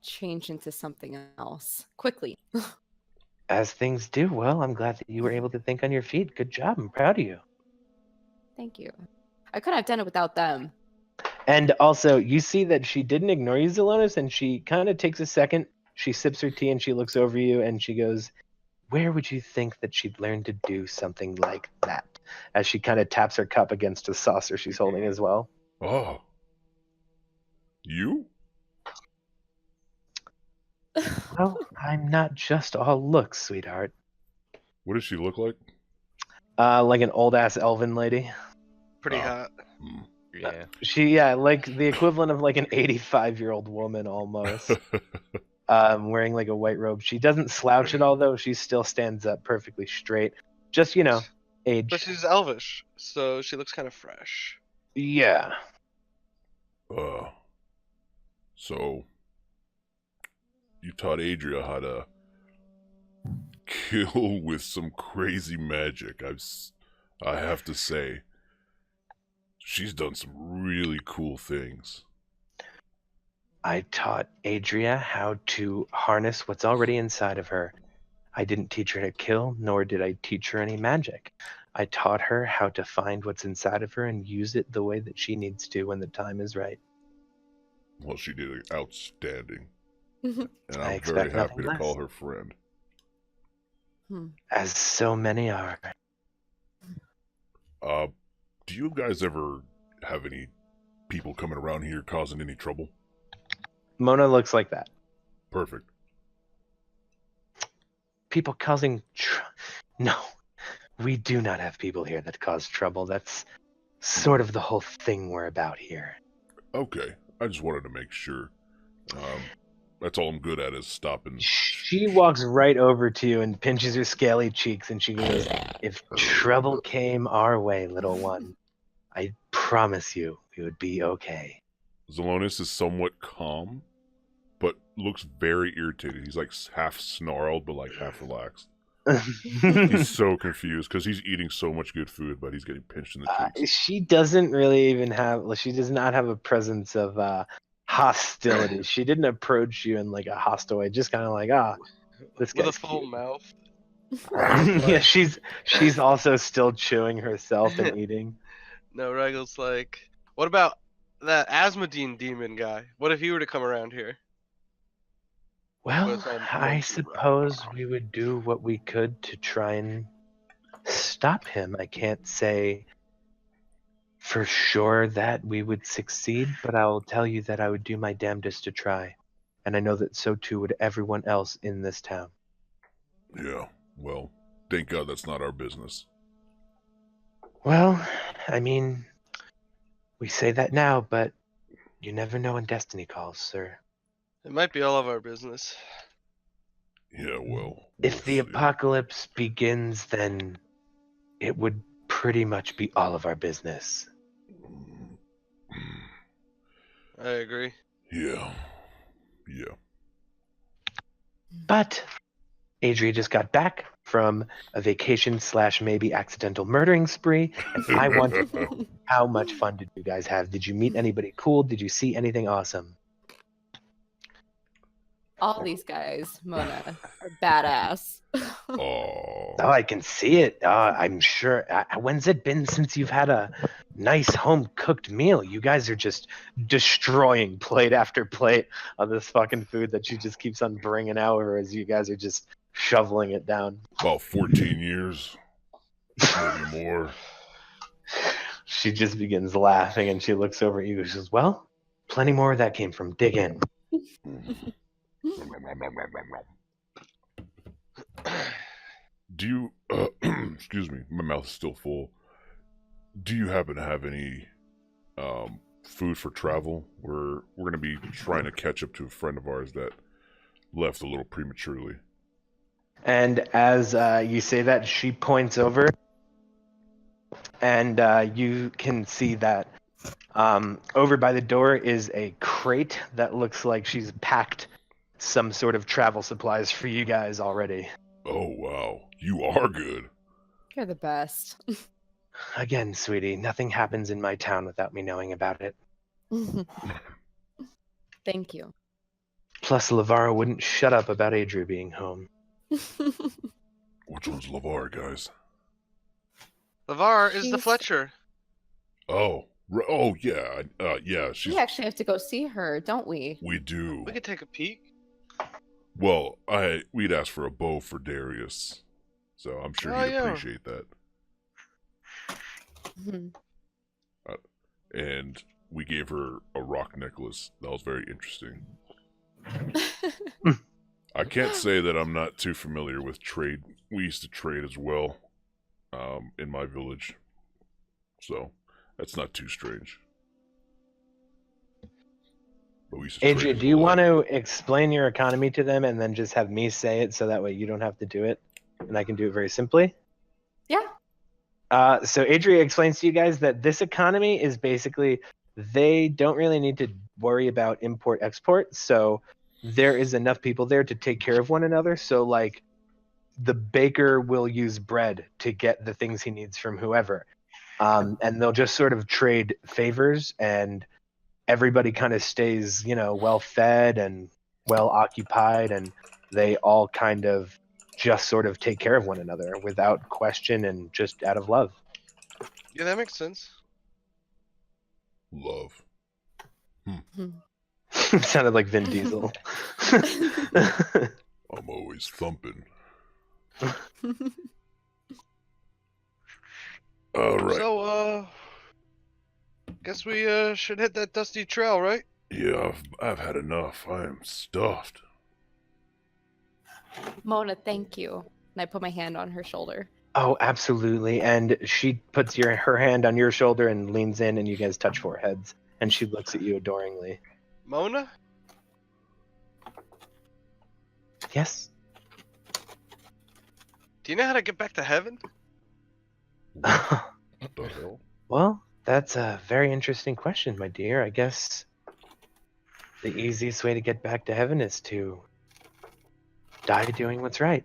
change into something else quickly. As things do. Well, I'm glad that you were able to think on your feet. Good job. I'm proud of you. Thank you. I couldn't have done it without them. And also, you see that she didn't ignore you, Zelonis, and she kind of takes a second. She sips her tea and she looks over you and she goes, "Where would you think that she'd learn to do something like that?" As she kind of taps her cup against a saucer she's holding as well. Oh. You? Well, I'm not just all looks, sweetheart. What does she look like? Like an old ass elven lady. Pretty Oh. hot. Hmm. Yeah. Like the equivalent of like an 85-year-old woman almost. Wearing like a white robe. She doesn't slouch at all though. She still stands up perfectly straight. Just, you know, age. But she's elvish, so she looks kind of fresh. Yeah. So you taught Adria how to kill with some crazy magic. I have to say, she's done some really cool things. I taught Adria how to harness what's already inside of her. I didn't teach her to kill, nor did I teach her any magic. I taught her how to find what's inside of her and use it the way that she needs to when the time is right. Well, she did it outstanding. Mhm. And I I'm expect very happy nothing to less. call her friend. As so many are. Do you guys ever have any people coming around here causing any trouble? Mona looks like that. Perfect. People causing no, we do not have people here that cause trouble. That's sort of the whole thing we're about here. Okay, I just wanted to make sure. That's all I'm good at is stopping. She walks right over to you and pinches her scaly cheeks, and she goes, "If trouble came our way, little one, I promise you we would be okay." Zelonis is somewhat calm, but looks very irritated. He's like half snarled, but like half relaxed. He's so confused because he's eating so much good food, but he's getting pinched in the cheeks. She doesn't really even have. She does not have a presence of hostility. She didn't approach you in like a hostile way. Just kind of like, this With guy's a full cute. mouth. Yeah, she's also still chewing herself and eating. No, Regal's like, what about that Asmodine demon guy? What if he were to come around here? Well, it's on I monkey suppose we would do what we could to try and stop him. I can't say for sure that we would succeed, but I will tell you that I would do my damnedest to try. And I know that so too would everyone else in this town. Yeah, well, thank God that's not our business. Well, I mean, we say that now, but you never know when destiny calls, sir. It might be all of our business. Yeah, well. If the we'll see. apocalypse begins, then it would pretty much be all of our business. I agree. Yeah. But Adria just got back from a vacation / maybe accidental murdering spree, and I want to know how much fun did you guys have? Did you meet anybody cool? Did you see anything awesome? All these guys, Mona, are badass. Oh, Oh, I can see it. I'm sure. When's it been since you've had a nice home-cooked meal? You guys are just destroying plate after plate of this fucking food that she just keeps on bringing out, as you guys are just shoveling it down. about 14 years. Maybe more. She just begins laughing, and she looks over at you and says, "Well, plenty more of that came from Dig In." Do you, excuse me, my mouth is still full. Do you happen to have any food for travel? We're going to be trying to catch up to a friend of ours that left a little prematurely. And as you say that, she points over, and you can see that over by the door is a crate that looks like she's packed some sort of travel supplies for you guys already. Oh, wow. You are good. You're the best. Again, sweetie, nothing happens in my town without me knowing about it. Thank you. Plus, Lavara wouldn't shut up about Adria being home. Which one's LeVar, guys? LeVar is the She's- Fletcher. Oh, yeah. Yeah, she's... We actually have to go see her, don't we? We do. We could take a peek. Well, we'd ask for a bow for Darius, so I'm sure Oh, he'd yeah. appreciate that. Mhm. And we gave her a rock necklace. That was very interesting. I can't say that I'm not too familiar with trade. We used to trade as well in my village, so that's not too strange. But we used to Adria, trade do you a lot. want to explain your economy to them and then just have me say it so that way you don't have to do it and I can do it very simply? Yeah. So Adria explains to you guys that this economy is basically they don't really need to worry about import-export. So there is enough people there to take care of one another. So like the baker will use bread to get the things he needs from whoever. And they'll just sort of trade favors and everybody kind of stays, well fed and well occupied, and they all kind of just sort of take care of one another without question and just out of love. Yeah, that makes sense. Love. It sounded like Vin Diesel. I'm always thumping. All right. So, guess we should hit that dusty trail, right? Yeah, I've had enough. I am stuffed. Mona, thank you. And I put my hand on her shoulder. Oh, absolutely. And she puts her hand on your shoulder and leans in, and you guys touch foreheads. And she looks at you adoringly. Mona? Yes. Do you know how to get back to heaven? What the hell? Well, that's a very interesting question, my dear. I guess the easiest way to get back to heaven is to die doing what's right.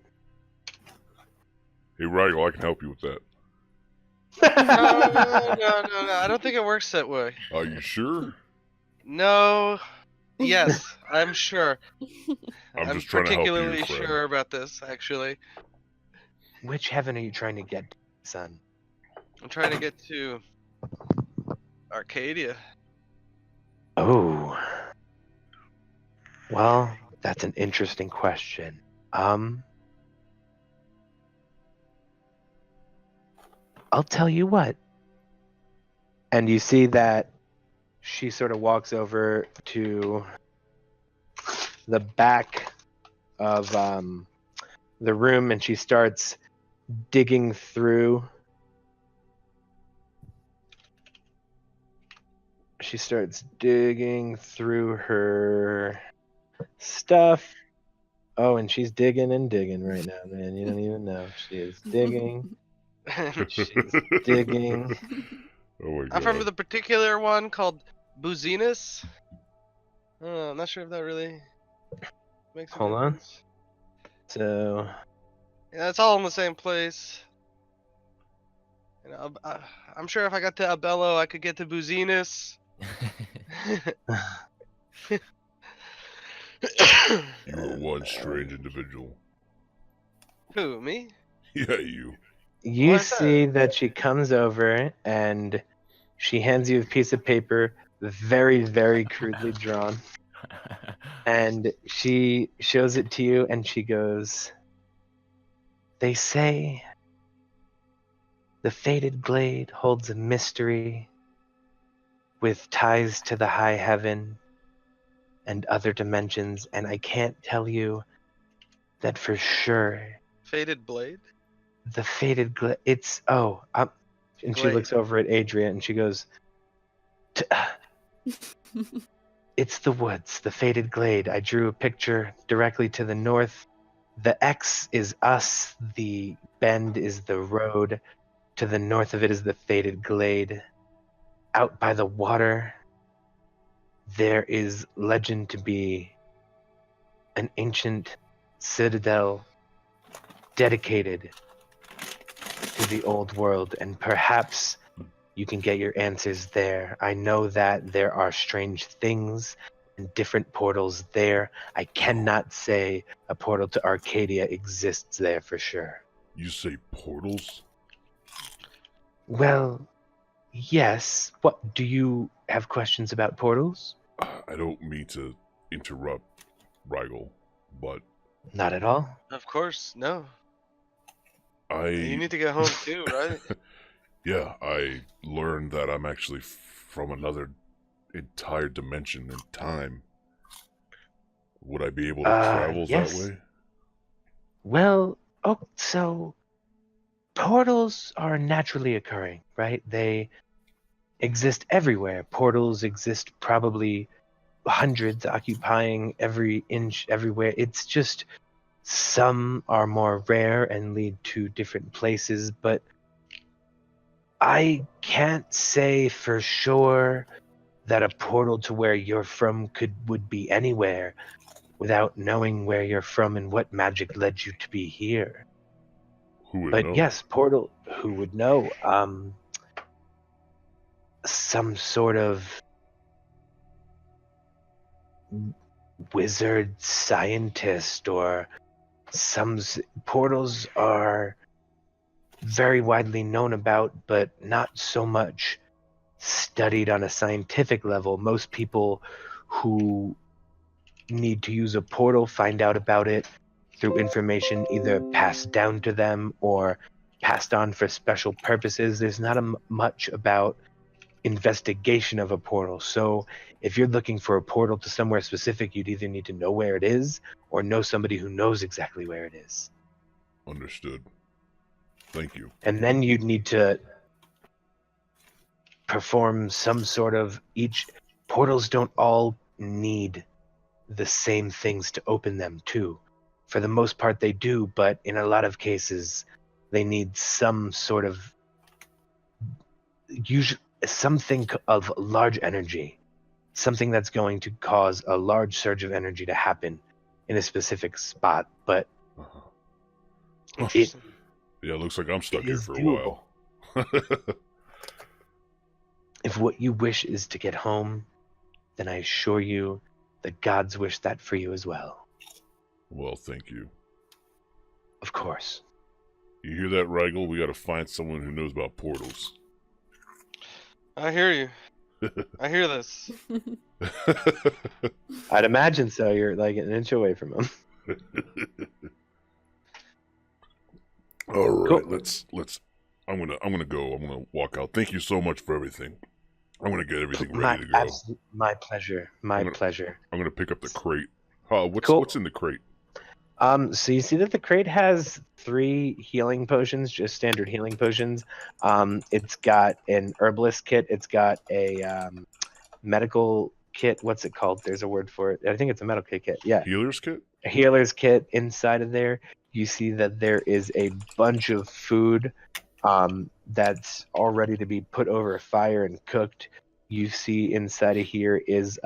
Hey, Raggle, I can help you with that. No. I don't think it works that way. Are you sure? No. Yes, I'm sure. I'm just trying to help you, particularly friend. sure about this, actually. Which heaven are you trying to get to, son? I'm trying to get to Arcadia. Oh. Well, that's an interesting question. I'll tell you what. And you see that she sort of walks over to the back of the room and she starts digging through. She starts digging through her stuff. Oh, and she's digging and digging right now, man. You don't even know. She is digging. She's digging. Oh my god. I'm from the particular one called Buzinus. I'm not sure if that really makes a Hold on. difference. So, Yeah, it's all in the same place. You know, I'm sure if I got to Abello, I could get to Buzinus. You are one strange individual. Who, me? Yeah, you. you Why's that? see that she comes over and she hands you a piece of paper, very, very crudely drawn. And she shows it to you and she goes, "They say the fated glade holds a mystery with ties to the high heaven and other dimensions, and I can't tell you that for sure. Fated Blade? The fated glade, and she Glade. looks over at Adria and she goes, it's the woods, the fated glade. I drew a picture directly to the north. The X is us, the bend is the road. To the north of it is the fated glade. Out by the water, there is legend to be an ancient citadel dedicated to the old world, and perhaps you can get your answers there. I know that there are strange things and different portals there. I cannot say a portal to Arcadia exists there for sure. You say portals? Well, yes. What, do you have questions about portals? I don't mean to interrupt, Rygel, but Not at all. Of course, no. You I need to get home too, right? yeah, I learned that I'm actually from another entire dimension in time. Would I be able to travel yes. that way? Well, so portals are naturally occurring, right? They exist everywhere. Portals exist probably hundreds, occupying every inch everywhere. It's just some are more rare and lead to different places, but I can't say for sure that a portal to where you're from would be anywhere without knowing where you're from and what magic led you to be here. Who would But know? yes, portal, who would know? Some sort of wizard scientist or portals are very widely known about, but not so much studied on a scientific level. Most people who need to use a portal find out about it through information either passed down to them or passed on for special purposes. There's not much about investigation of a portal. So if you're looking for a portal to somewhere specific, you'd either need to know where it is or know somebody who knows exactly where it is. Understood. Thank you. And then you'd need to perform some sort of portals don't all need the same things to open them too. For the most part, they do, but in a lot of cases, they need some sort of something of large energy, something that's going to cause a large surge of energy to happen in a specific spot. But it Yeah, looks like I'm stuck it here is for a doable. while. If what you wish is to get home, then I assure you the gods wish that for you as well. Well, thank you. Of course. You hear that, Rigel? We gotta find someone who knows about portals. I hear you. I hear this. I'd imagine so. You're like an inch away from him. All right, Cool. let's. I'm gonna go. I'm gonna walk out. Thank you so much for everything. I'm gonna get everything ready to go. My pleasure. My pleasure. I'm gonna pick up the crate. Cool. What's in the crate? So you see that the crate has 3 healing potions, just standard healing potions. It's got an herbalist kit. It's got a medical kit. What's it called? There's a word for it. I think it's a medical kit. Yeah. Healer's kit? A healer's kit inside of there. You see that there is a bunch of food that's all ready to be put over a fire and cooked. You see inside of here is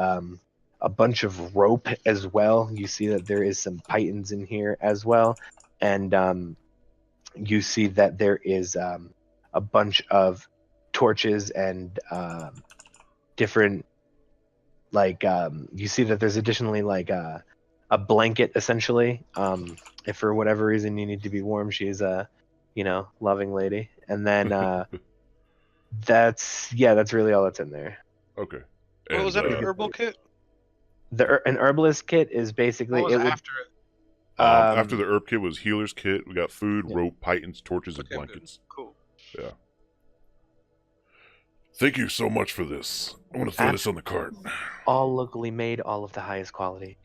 a bunch of rope as well. You see that there is some pythons in here as well. And you see that there is a bunch of torches and different, like, you see that there's additionally like a blanket essentially. If for whatever reason you need to be warm, she's a, loving lady. And then that's really all that's in there. Okay. What was that, an herbal kit? An herbalist kit is basically What was after it? After the herb kit was healer's kit. We got food, Yeah. rope, pythons, torches, and Okay, good. blankets. Cool. Yeah. Thank you so much for this. I'm gonna throw this on the cart. all locally made, all of the highest quality.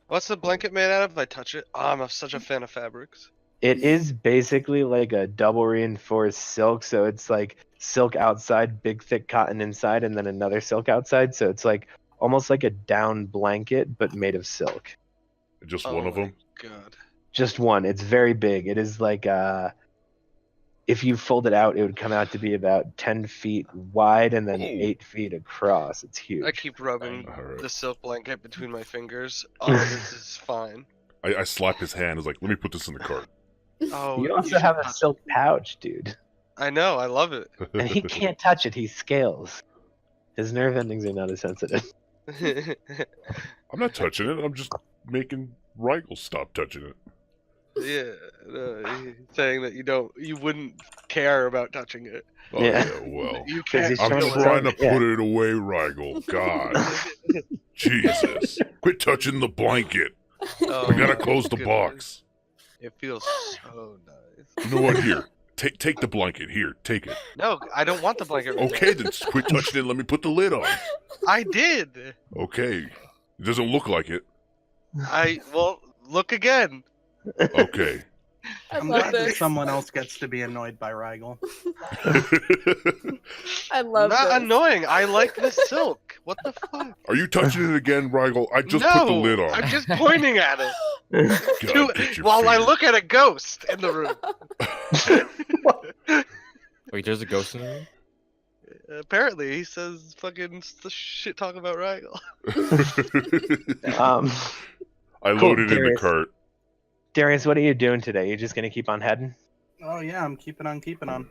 What's the blanket made out of? If I touch it, I'm such a fan of fabrics. It is basically like a double reinforced silk, so it's like silk outside, big thick cotton inside, and then another silk outside. So it's like almost like a down blanket, but made of silk. Just one of them. God. Just one. It's very big. It is like if you fold it out, it would come out to be about 10 feet wide and then 8 feet across. It's huge. I keep rubbing Alright. the silk blanket between my fingers. Oh, this is fine. I slap his hand. I was like, let me put this in the cart. Oh, You also have a silk pouch, dude. I know. I love it. And he can't touch it. He scales. His nerve endings are not as sensitive. I'm not touching it. I'm just making Rigel stop touching it. Yeah, he's saying that you wouldn't care about touching it. Oh, Yeah. Well. You 'Cause can't. he's I'm trying to trying to yeah. put it away, Rigel. God. Jesus. Quit touching the blanket. Oh, We gotta my close the goodness. box. It feels so nice. You know what? Here. Take the blanket. Here, take it. No, I don't want the blanket. Right Okay, then just quit touching it and let me put the lid on. now. I did. Okay. It doesn't look like it. Well, look again. Okay. I'm love glad that this. someone else gets to be annoyed by Rigel. I love Not this. annoying. I like the silk. What the fuck? Are you touching it again, Rigel? I just no, put the lid on. I'm just pointing at it. God, get your While I finger. look at a ghost in the room. Wait, there's a ghost in the room? Apparently, he says fucking shit talk about Rigel. I Cool, loaded in the Darius. cart. Darius, what are you doing today? You just gonna keep on heading? Oh yeah, I'm keeping on keeping on.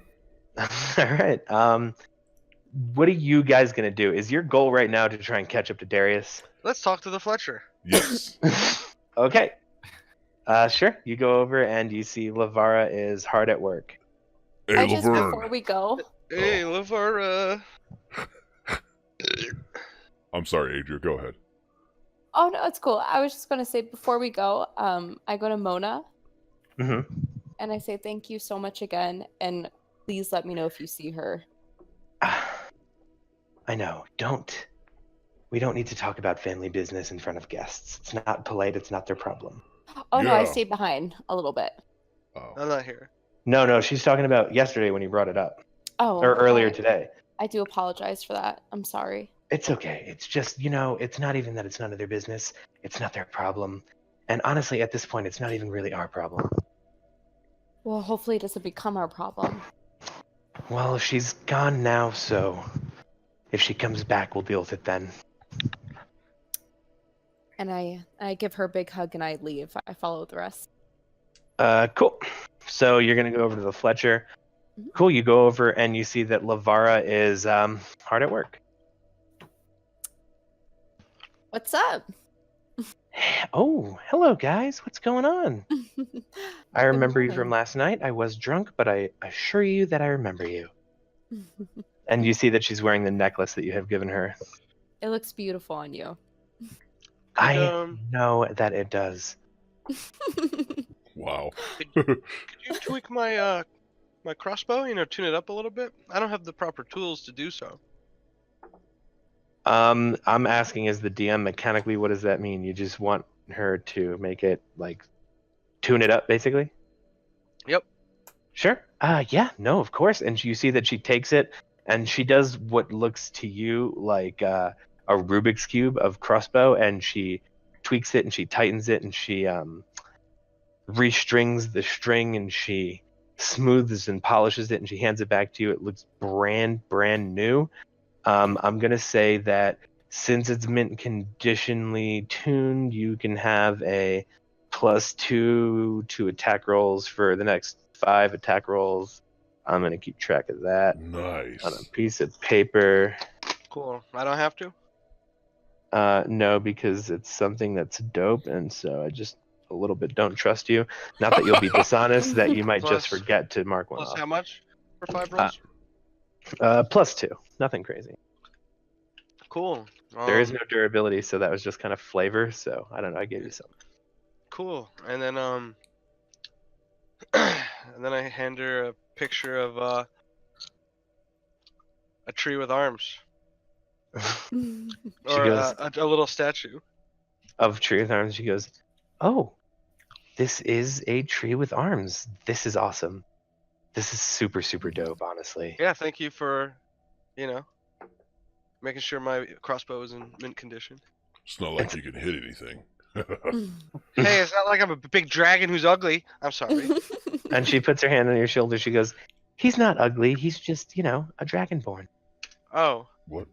All right. What are you guys gonna do? Is your goal right now to try and catch up to Darius? Let's talk to the Fletcher. Yes. Okay. Sure. You go over and you see Lavara is hard at work. Hey, I just before Laverne. we go. Hey, Lavara. I'm sorry, Adria. Go ahead. Oh no, it's cool. I was just gonna say before we go, I go to Mona Mm-hmm. and I say thank you so much again, and please let me know if you see her. I know. We don't need to talk about family business in front of guests. It's not polite. It's not their problem. Oh no, I Yeah. stayed behind a little bit. Oh. I'm not here. No. She's talking about yesterday when you brought it up, Oh, or earlier okay. today. I do apologize for that. I'm sorry. It's okay. It's just, it's not even that it's none of their business. It's not their problem. And honestly, at this point, it's not even really our problem. Well, hopefully it doesn't become our problem. Well, she's gone now, so if she comes back, we'll deal with it then. And I give her a big hug and I leave. I follow the rest. Cool. So you're gonna go over to the Fletcher. Cool. You go over and you see that Lavara is hard at work. What's up? Oh, hello guys. What's going on? I remember you from last night. I was drunk, but I assure you that I remember you. And you see that she's wearing the necklace that you have given her. It looks beautiful on you. I know that it does. Wow. Could you tweak my my crossbow? You know, tune it up a little bit. I don't have the proper tools to do so. I'm asking as the DM mechanically, what does that mean? You just want her to make it like tune it up, basically? Yep. Sure. Yeah, no, of course. And you see that she takes it and she does what looks to you like a Rubik's Cube of crossbow, and she tweaks it and she tightens it and she restrings the string and she smooths and polishes it and she hands it back to you. It looks brand new. I'm gonna say that since it's mint conditionally tuned, you can have a +2 to attack rolls for the next 5 attack rolls. I'm gonna keep track of that Nice. on a piece of paper. Cool. I don't have to. No, because it's something that's dope, and so I just a little bit don't trust you. Not that you'll be dishonest, that you might just Plus- forget to mark one Plus off. how much for 5 rolls? +2, nothing crazy. Cool. There is no durability, so that was just kind of flavor. So I don't know. I gave you some. Cool. And then and then I hand her a picture of a tree with arms, or goes- a little statue. Of tree with arms. She goes, "Oh, this is a tree with arms. This is awesome. This is super dope, honestly." Yeah, thank you for, you know, making sure my crossbow is in mint condition. It's not like you can hit anything. Hey, it's not like I'm a big dragon who's ugly. I'm sorry. And she puts her hand on your shoulder. She goes, "He's not ugly. He's just, a dragonborn." Oh, What?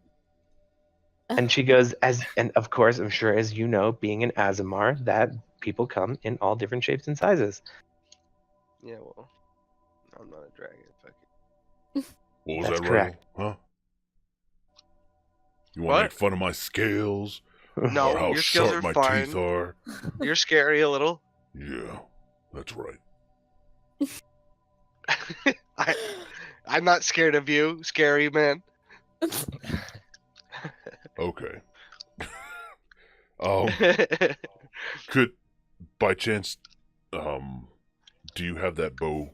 And she goes, and of course, I'm sure, as you know, being an Azamar, that people come in all different shapes and sizes. yeah. Well, I'm not a dragon. Fuck What was That's that, correct. Rebel? Huh? You want What? to make fun of my scales? it. No, Or how your skills sharp are my fine. teeth are? You're scary a little. Yeah, that's right. I'm not scared of you, scary man. Okay. Could, by chance, do you have that bow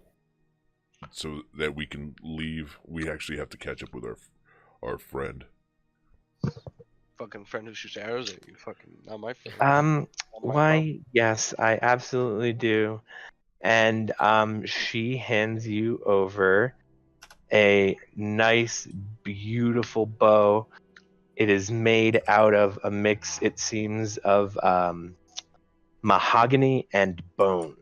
so that we can leave? We actually have to catch up with our friend. Fucking friend who shoots arrows at you. Fucking not my friend. Um, Not my why? Yes, I absolutely do. And she hands you over a nice, beautiful bow. It is made out of a mix, it seems, of mahogany and bone.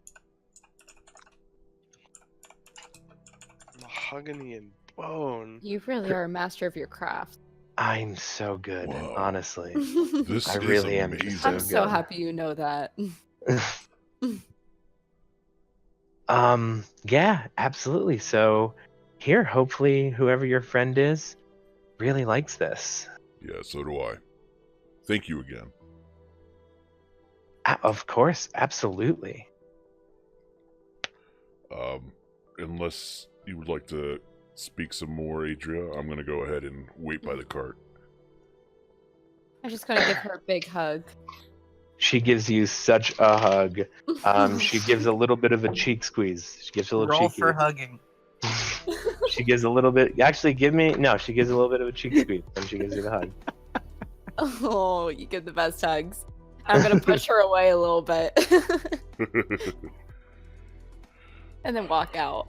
Mahogany and bone. You really are a master of your craft. I'm so good, Wow. honestly. This I is really am amazing. just I'm so good. happy you know that. Yeah, absolutely. So here, hopefully whoever your friend is really likes this. Yeah, so do I. Thank you again. Of course, absolutely. Unless you would like to speak some more, Adria, I'm going to go ahead and wait by the cart. I'm just gonna give her a big hug. She gives you such a hug. She gives a little bit of a cheek squeeze. She gives a little Roll cheeky. for hugging. She gives a little bit. Actually, she gives a little bit of a cheek squeeze when she gives you the hug. Oh, you give the best hugs. I'm gonna push her away a little bit and then walk out.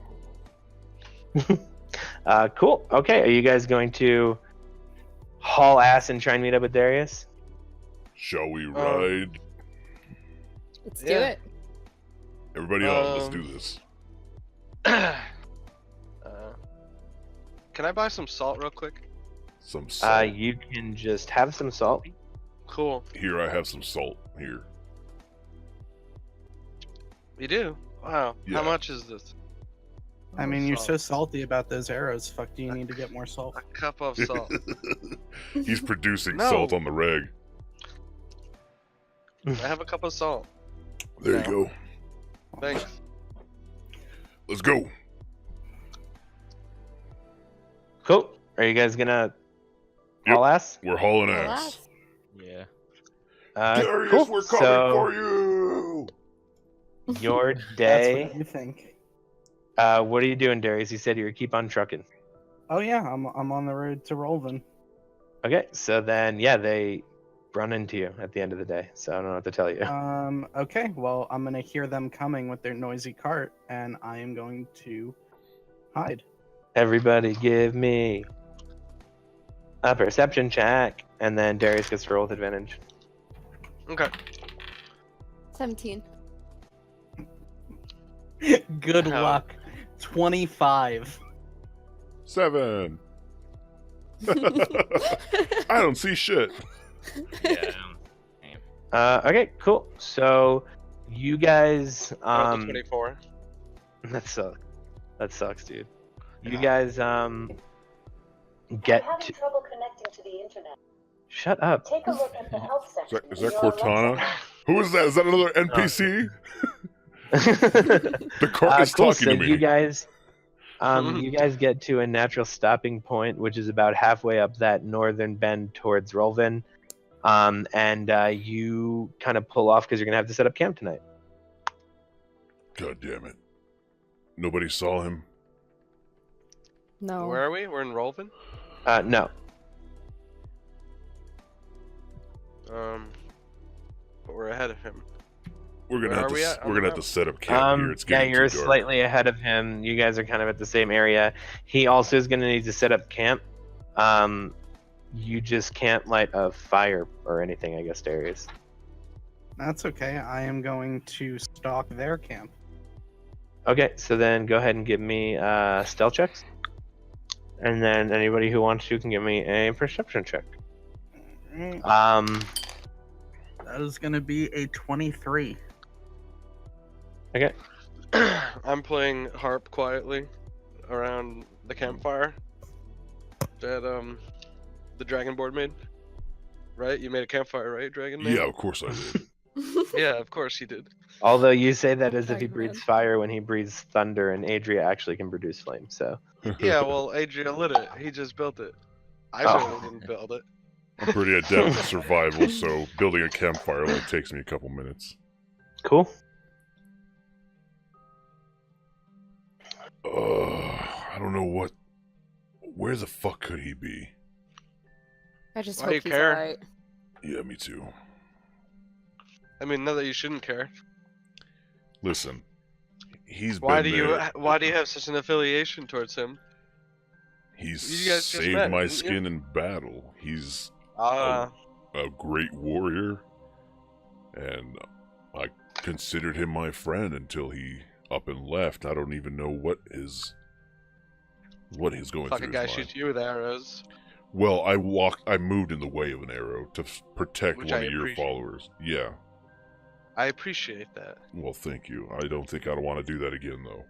Cool. Okay, are you guys going to haul ass and try and meet up with Darius? Shall we ride? Let's do Yeah. it. Everybody on, let's do this. Can I buy some salt real quick? Some salt. You can just have some salt. Cool. Here, I have some salt. Here. You do? Wow. Yeah. How much is this? I mean, you're so Salt. salty about those arrows. Fuck, do you need to get more salt? A cup of salt. He's producing No. salt on the reg. I have a cup of salt. There No. you go. Thanks. Let's go. Cool. Are you guys gonna Yep. haul ass? We're hauling Well, ass. Yeah. Darius, Cool. we're coming So for you. your That's day. what you think. What are you doing, Darius? You said you would keep on trucking. Oh yeah, I'm on the road to Rolvin. Okay, so then yeah, they run into you at the end of the day. So I don't know what to tell you. Okay, well, I'm gonna hear them coming with their noisy cart, and I am going to hide. Everybody, give me a perception check, and then Darius gets to roll with advantage. Okay. 17. Good How? luck. 25. 7. I don't see shit. Yeah. Okay, cool. So you guys, Rolled a 24. that sucks. That sucks, dude. You guys, get I'm having to. trouble connecting to the internet. Shut up. Take a look at the help section. Is in that your Cortana? Alexa. Who is that? Is that another NPC? The cart is Cool. talking So to me. you guys, you guys get to a natural stopping point, which is about halfway up that northern bend towards Rolvin, and you kind of pull off because you're gonna have to set up camp tonight. God damn it. Nobody saw him. No. Where are we? We're in Rolvin? No. But we're ahead of him. We're gonna Where have are to we at on we're the gonna have to map? set up camp here. It's Yeah, getting you're too dark. slightly ahead of him. You guys are kind of at the same area. He also is gonna need to set up camp. You just can't light a fire or anything, I guess, Darius. That's okay. I am going to stalk their camp. Okay, so then go ahead and give me stealth checks. And then anybody who wants to can give me a perception check. That is going to be a 23. Okay. I'm playing harp quietly around the campfire that the dragon board made. Right? You made a campfire, right, Dragon Man? Yeah, of course I did. Yeah, of course you did. Although you say that as if he Dragon breathes Man. fire when he breathes thunder, and Adria actually can produce flame, so. Yeah, well, Adria lit it. He just built it. I Oh. certainly didn't build it. I'm pretty adept at survival, so building a campfire only takes me a couple minutes. Cool. I don't know what. Where the fuck could he be? I just Why hope you he's care? alright. Yeah, me too. I mean, not that you shouldn't care. Listen, he's Why been do you there. why do you have such an affiliation towards him? He's you guys just saved met, my didn't you? skin in battle. He's Ah, a great warrior, and I considered him my friend until he up and left. I don't even know what is going fucking through guy his mind. shoots you with arrows. Well, I moved in the way of an arrow to protect Which one I of your appreciate. followers. Yeah. I appreciate that. Well, thank you. I don't think I'd want to do that again, though.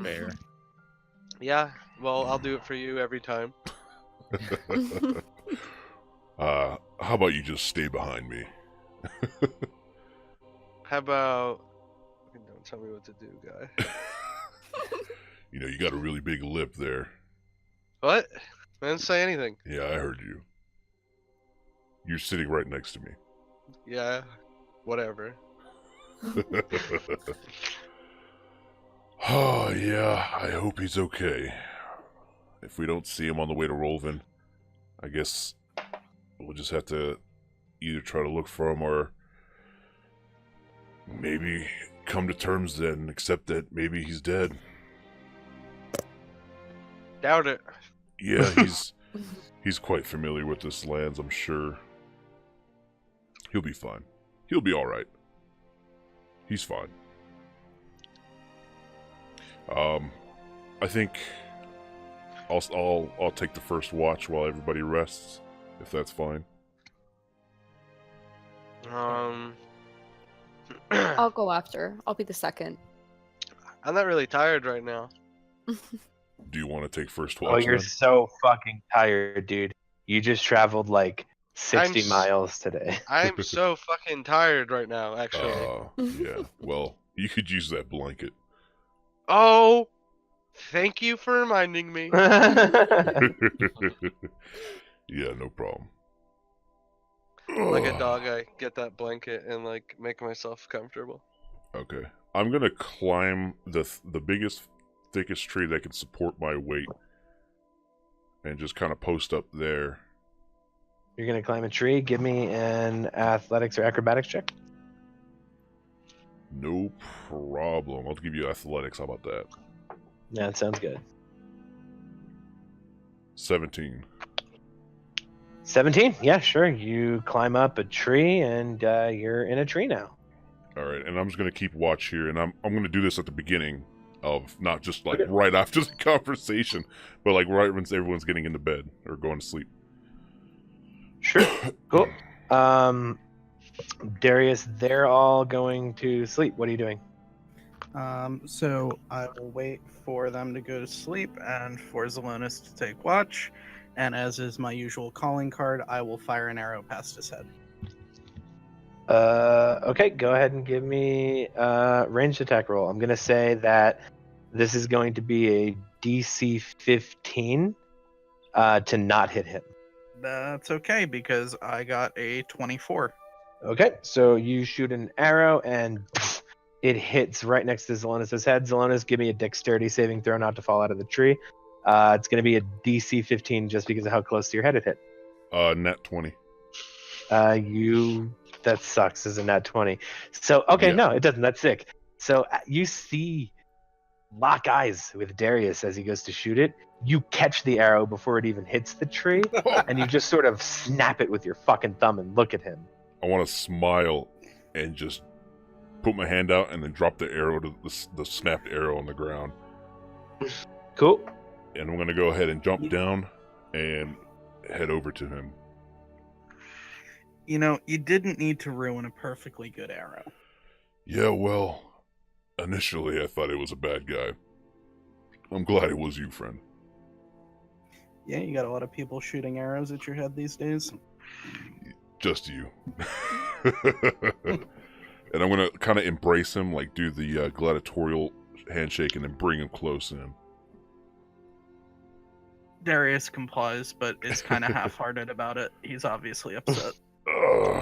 Fair. Yeah. Well, I'll do it for you every time. How about you just stay behind me? How about? Don't tell me what to do, guy. You know, you got a really big lip there. What? I didn't say anything. Yeah, I heard you. You're sitting right next to me. Yeah. Whatever. Oh, yeah, I hope he's okay. If we don't see him on the way to Rolvin, I guess we'll just have to either try to look for him or maybe come to terms then and accept that maybe he's dead. Doubt it. Yeah, he's quite familiar with this lands, I'm sure. He'll be fine. He'll be all right. He's fine. I think I'll take the first watch while everybody rests, if that's fine. I'll go after. I'll be the second. I'm not really tired right now. Do you want to take first Oh, watch? you're then? so fucking tired, dude. You just traveled like 60 I'm miles today. I'm so fucking tired right now, actually. Yeah. Well, you could use that blanket. Oh, thank you for reminding me. Yeah, no problem. Like a dog, I get that blanket and like make myself comfortable. Okay. I'm gonna climb the biggest, thickest tree that can support my weight, and just kind of post up there. You're gonna climb a tree. Give me an athletics or acrobatics check. No problem. I'll give you athletics. How about that? Yeah, that sounds good. 17. 17. Yeah, sure. You climb up a tree and you're in a tree now. All right, and I'm just gonna keep watch here, and I'm gonna do this at the beginning of not just like right after the conversation, but like right when everyone's getting into bed or going to sleep. Sure. Cool. Darius, they're all going to sleep. What are you doing? So I will wait for them to go to sleep and for Zelonis to take watch. And as is my usual calling card, I will fire an arrow past his head. Okay, go ahead and give me ranged attack roll. I'm gonna say that this is going to be a DC 15 to not hit him. That's okay because I got a 24. Okay, so you shoot an arrow and it hits right next to Zelonis' head. Zelonis, give me a dexterity saving throw not to fall out of the tree. It's going to be a DC 15 just because of how close to your head it hit. Nat 20. That sucks as a nat 20. So, okay, Yeah. no, it doesn't. That's sick. So you see lock eyes with Darius as he goes to shoot it. You catch the arrow before it even hits the tree, and you just sort of snap it with your fucking thumb and look at him. I want to smile and just put my hand out and then drop the arrow to the snapped arrow on the ground. Cool. And I'm going to go ahead and jump down and head over to him. You know, you didn't need to ruin a perfectly good arrow. Yeah, well, initially I thought it was a bad guy. I'm glad it was you, friend. Yeah, you got a lot of people shooting arrows at your head these days. Just you. And I'm going to kind of embrace him, like do the gladiatorial handshake and then bring him close in. Darius complies, but is kind of half-hearted about it. He's obviously upset.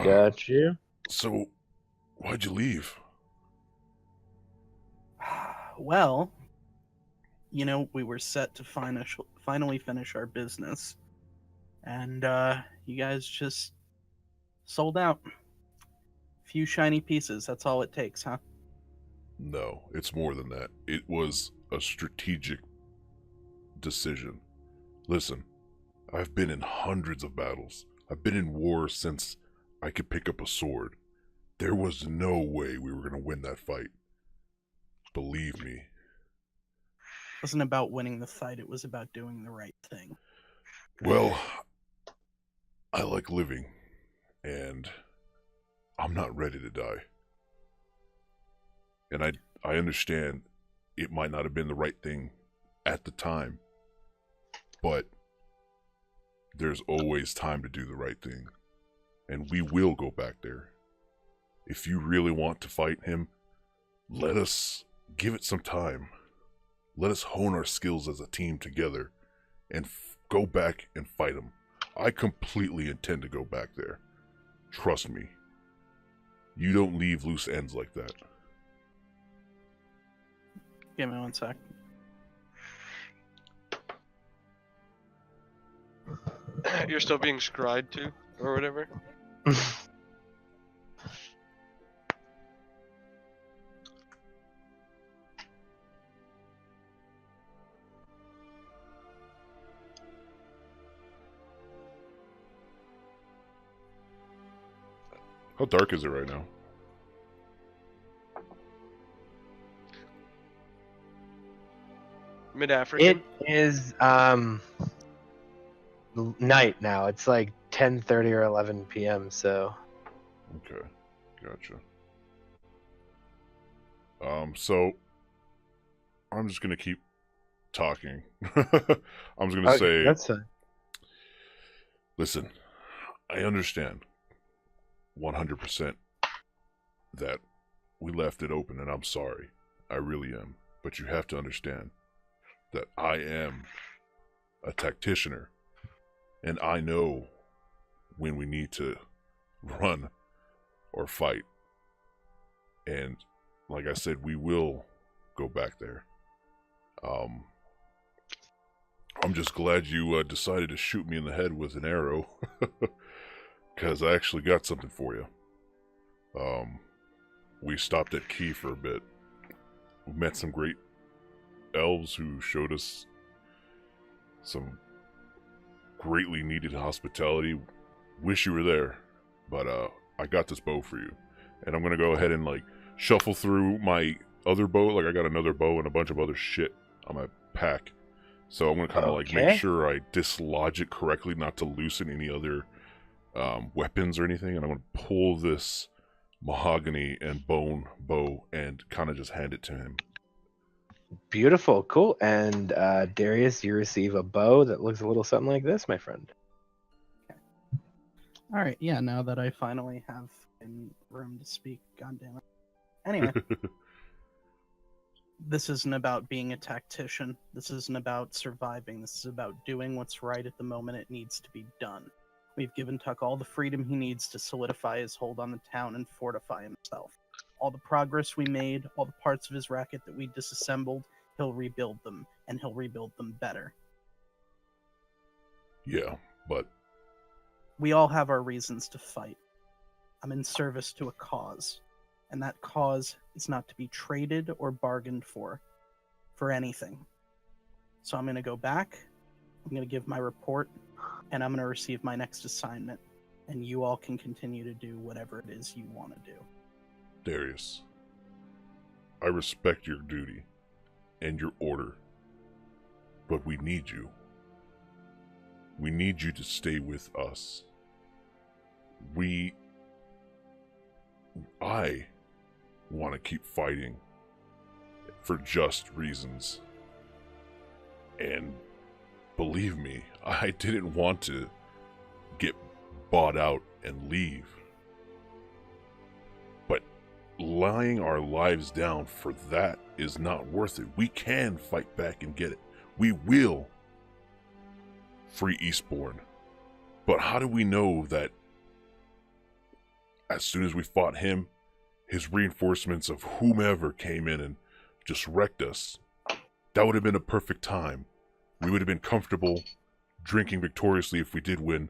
Got you. So, why'd you leave? Well, you know, we were set to finally finish our business. And you guys just sold out. Few shiny pieces, that's all it takes, huh? No, it's more than that. It was a strategic decision. Listen, I've been in hundreds of battles. I've been in war since I could pick up a sword. There was no way we were going to win that fight. Believe me. It wasn't about winning the fight, it was about doing the right thing. Well, I like living, and I'm not ready to die. And I understand it might not have been the right thing at the time, but there's always time to do the right thing. And we will go back there. If you really want to fight him, let us give it some time. Let us hone our skills as a team together and go back and fight him. I completely intend to go back there. Trust me. You don't leave loose ends like that. Give me one sec. You're still being scried to, or whatever? How dark is it right now? Mid-African? It is night now. It's like 10:30 or 11 p.m. So Okay, gotcha. So I'm just gonna keep talking. I'm just gonna say, that's fine. listen, I understand 100% that we left it open, and I'm sorry. I really am. But you have to understand that I am a tacticianer, and I know when we need to run or fight. And like I said, we will go back there. I'm just glad you decided to shoot me in the head with an arrow, because I actually got something for you. We stopped at Key for a bit. We met some great elves who showed us some greatly needed hospitality. Wish you were there, but I got this bow for you, and I'm gonna go ahead and like shuffle through my other bow. Like I got another bow and a bunch of other shit on my pack, so I'm gonna kind of like make sure I dislodge it correctly, not to loosen any other weapons or anything. And I'm gonna pull this mahogany and bone bow and kind of just hand it to him. Beautiful, cool. And Darius, you receive a bow that looks a little something like this, my friend. All right, yeah. Now that I finally have room to speak, goddamn it. Anyway, this isn't about being a tactician. This isn't about surviving. This is about doing what's right at the moment it needs to be done. We've given Tuck all the freedom he needs to solidify his hold on the town and fortify himself. All the progress we made, all the parts of his racket that we disassembled, he'll rebuild them, and he'll rebuild them better. Yeah, but we all have our reasons to fight. I'm in service to a cause, and that cause is not to be traded or bargained for anything. So I'm going to go back, I'm going to give my report, and I'm going to receive my next assignment, and you all can continue to do whatever it is you want to do. Darius, I respect your duty and your order, but we need you. We need you to stay with us. I want to keep fighting for just reasons. And believe me, I didn't want to get bought out and leave. But lying our lives down for that is not worth it. We can fight back and get it. We will free Eastbourne. But how do we know that as soon as we fought him, his reinforcements of whomever came in and just wrecked us? That would have been a perfect time. We would have been comfortable drinking victoriously if we did win.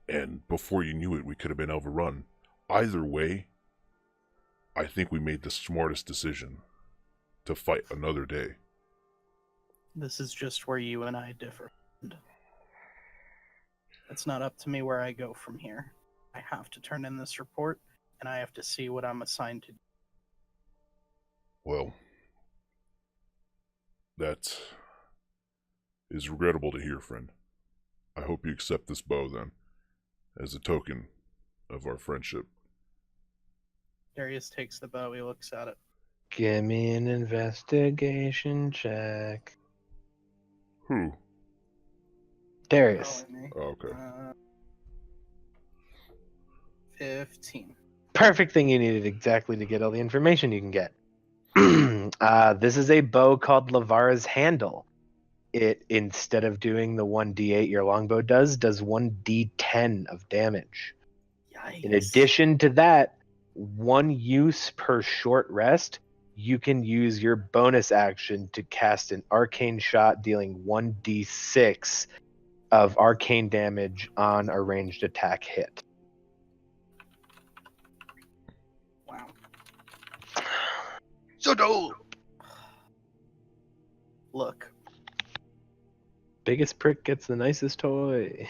And before you knew it, we could have been overrun. Either way, I think we made the smartest decision to fight another day. This is just where you and I differ. It's not up to me where I go from here. I have to turn in this report, and I have to see what I'm assigned to do. Well, that is regrettable to hear, friend. I hope you accept this bow, then, as a token of our friendship. Darius takes the bow, he looks at it. Give me an investigation check. Who? Darius. Oh, okay. 15. Perfect thing you needed exactly to get all the information you can get. This is a bow called Lavara's Handle. It, instead of doing the 1d8 your longbow does 1d10 of damage. Yikes. In addition to that, 1 use per short rest, you can use your bonus action to cast an arcane shot dealing 1d6 of arcane damage on a ranged attack hit. Wow. So dope. Look. Biggest prick gets the nicest toy.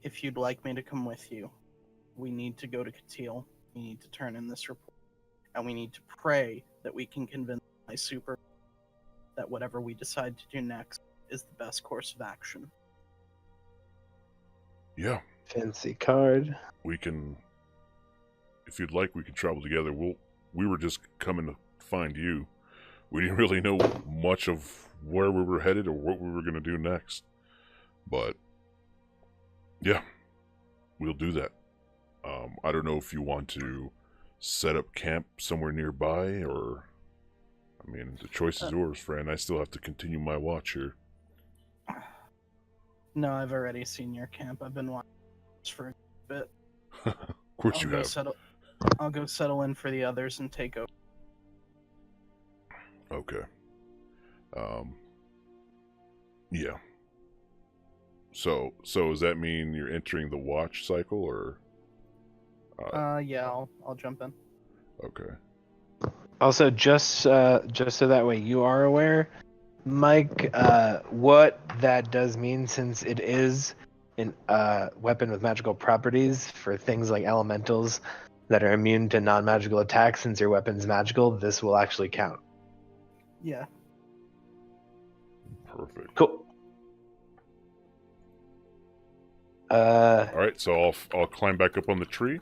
If you'd like me to come with you, we need to go to Katil. We need to turn in this report. and we need to pray that we can convince my super that whatever we decide to do next is the best course of action. Yeah, Fancy card. we can. If you'd like, we can travel together. We were just coming to find you. We didn't really know much of where we were headed or what we were going to do next. But, yeah, we'll do that. I don't know if you want to set up camp somewhere nearby or... I mean, the choice is yours, friend. I still have to continue my watch here. No, I've already seen your camp. I've been watching this for a bit. Of course you have. I'll go settle in for the others and take over. Okay. Yeah. So does that mean you're entering the watch cycle, or? Yeah, I'll jump in. Okay. Also, just so that way you are aware, Mike, what that does mean, since it is a weapon with magical properties for things like elementals that are immune to non-magical attacks, since your weapon's magical, this will actually count. Yeah. Perfect. Cool. All right, so I'll climb back up on the tree.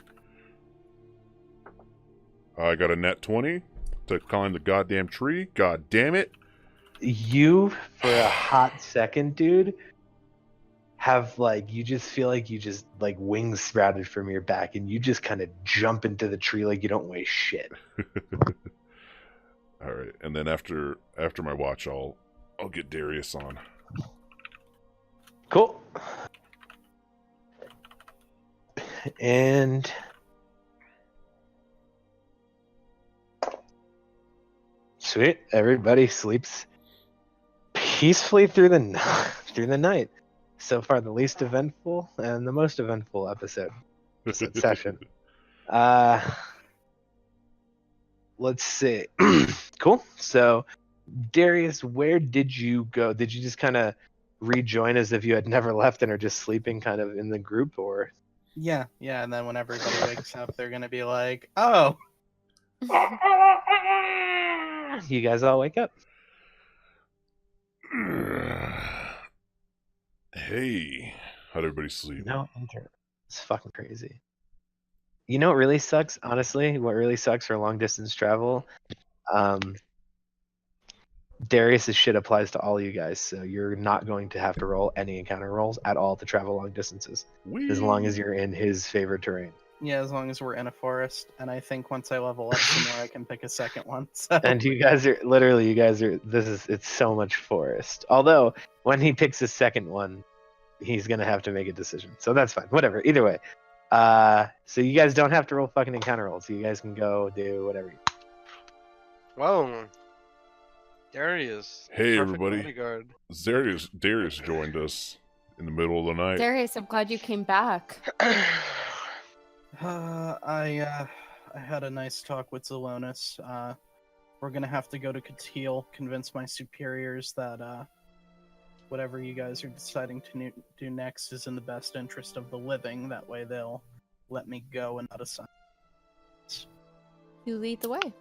I got a nat 20 to climb the goddamn tree. God damn it! You, for a hot second, dude, have you just feel like you just wings sprouted from your back, and you just kind of jump into the tree like you don't weigh shit. All right, and then after my watch, I'll get Darius on. Cool. And sweet, everybody sleeps peacefully through the night. So far, the least eventful and the most eventful episode session. Let's see. Cool. So, Darius, where did you go? Did you just kind of rejoin as if you had never left and are just sleeping kind of in the group, or? Yeah, and then when everybody wakes up, they're gonna be like, "Oh." You guys all wake up. Hey, how'd everybody sleep? No, it's fucking crazy. You know what really sucks, honestly? What really sucks for long distance travel? Darius's shit applies to all you guys, so you're not going to have to roll any encounter rolls at all to travel long distances, as long as you're in his favorite terrain. Yeah, as long as we're in a forest, and I think once I level up some more, I can pick a second one. So. And it's so much forest. Although, when he picks his second one, he's gonna have to make a decision. So that's fine. Whatever. Either way. So you guys don't have to roll fucking encounter rolls. You guys can go do whatever. Wow. Darius. Hey, perfect everybody. bodyguard. Darius joined us in the middle of the night. Darius, I'm glad you came back. I had a nice talk with Zelonis. We're gonna have to go to Katil, convince my superiors that whatever you guys are deciding to do next is in the best interest of the living. That way they'll let me go and not assign. You lead the way.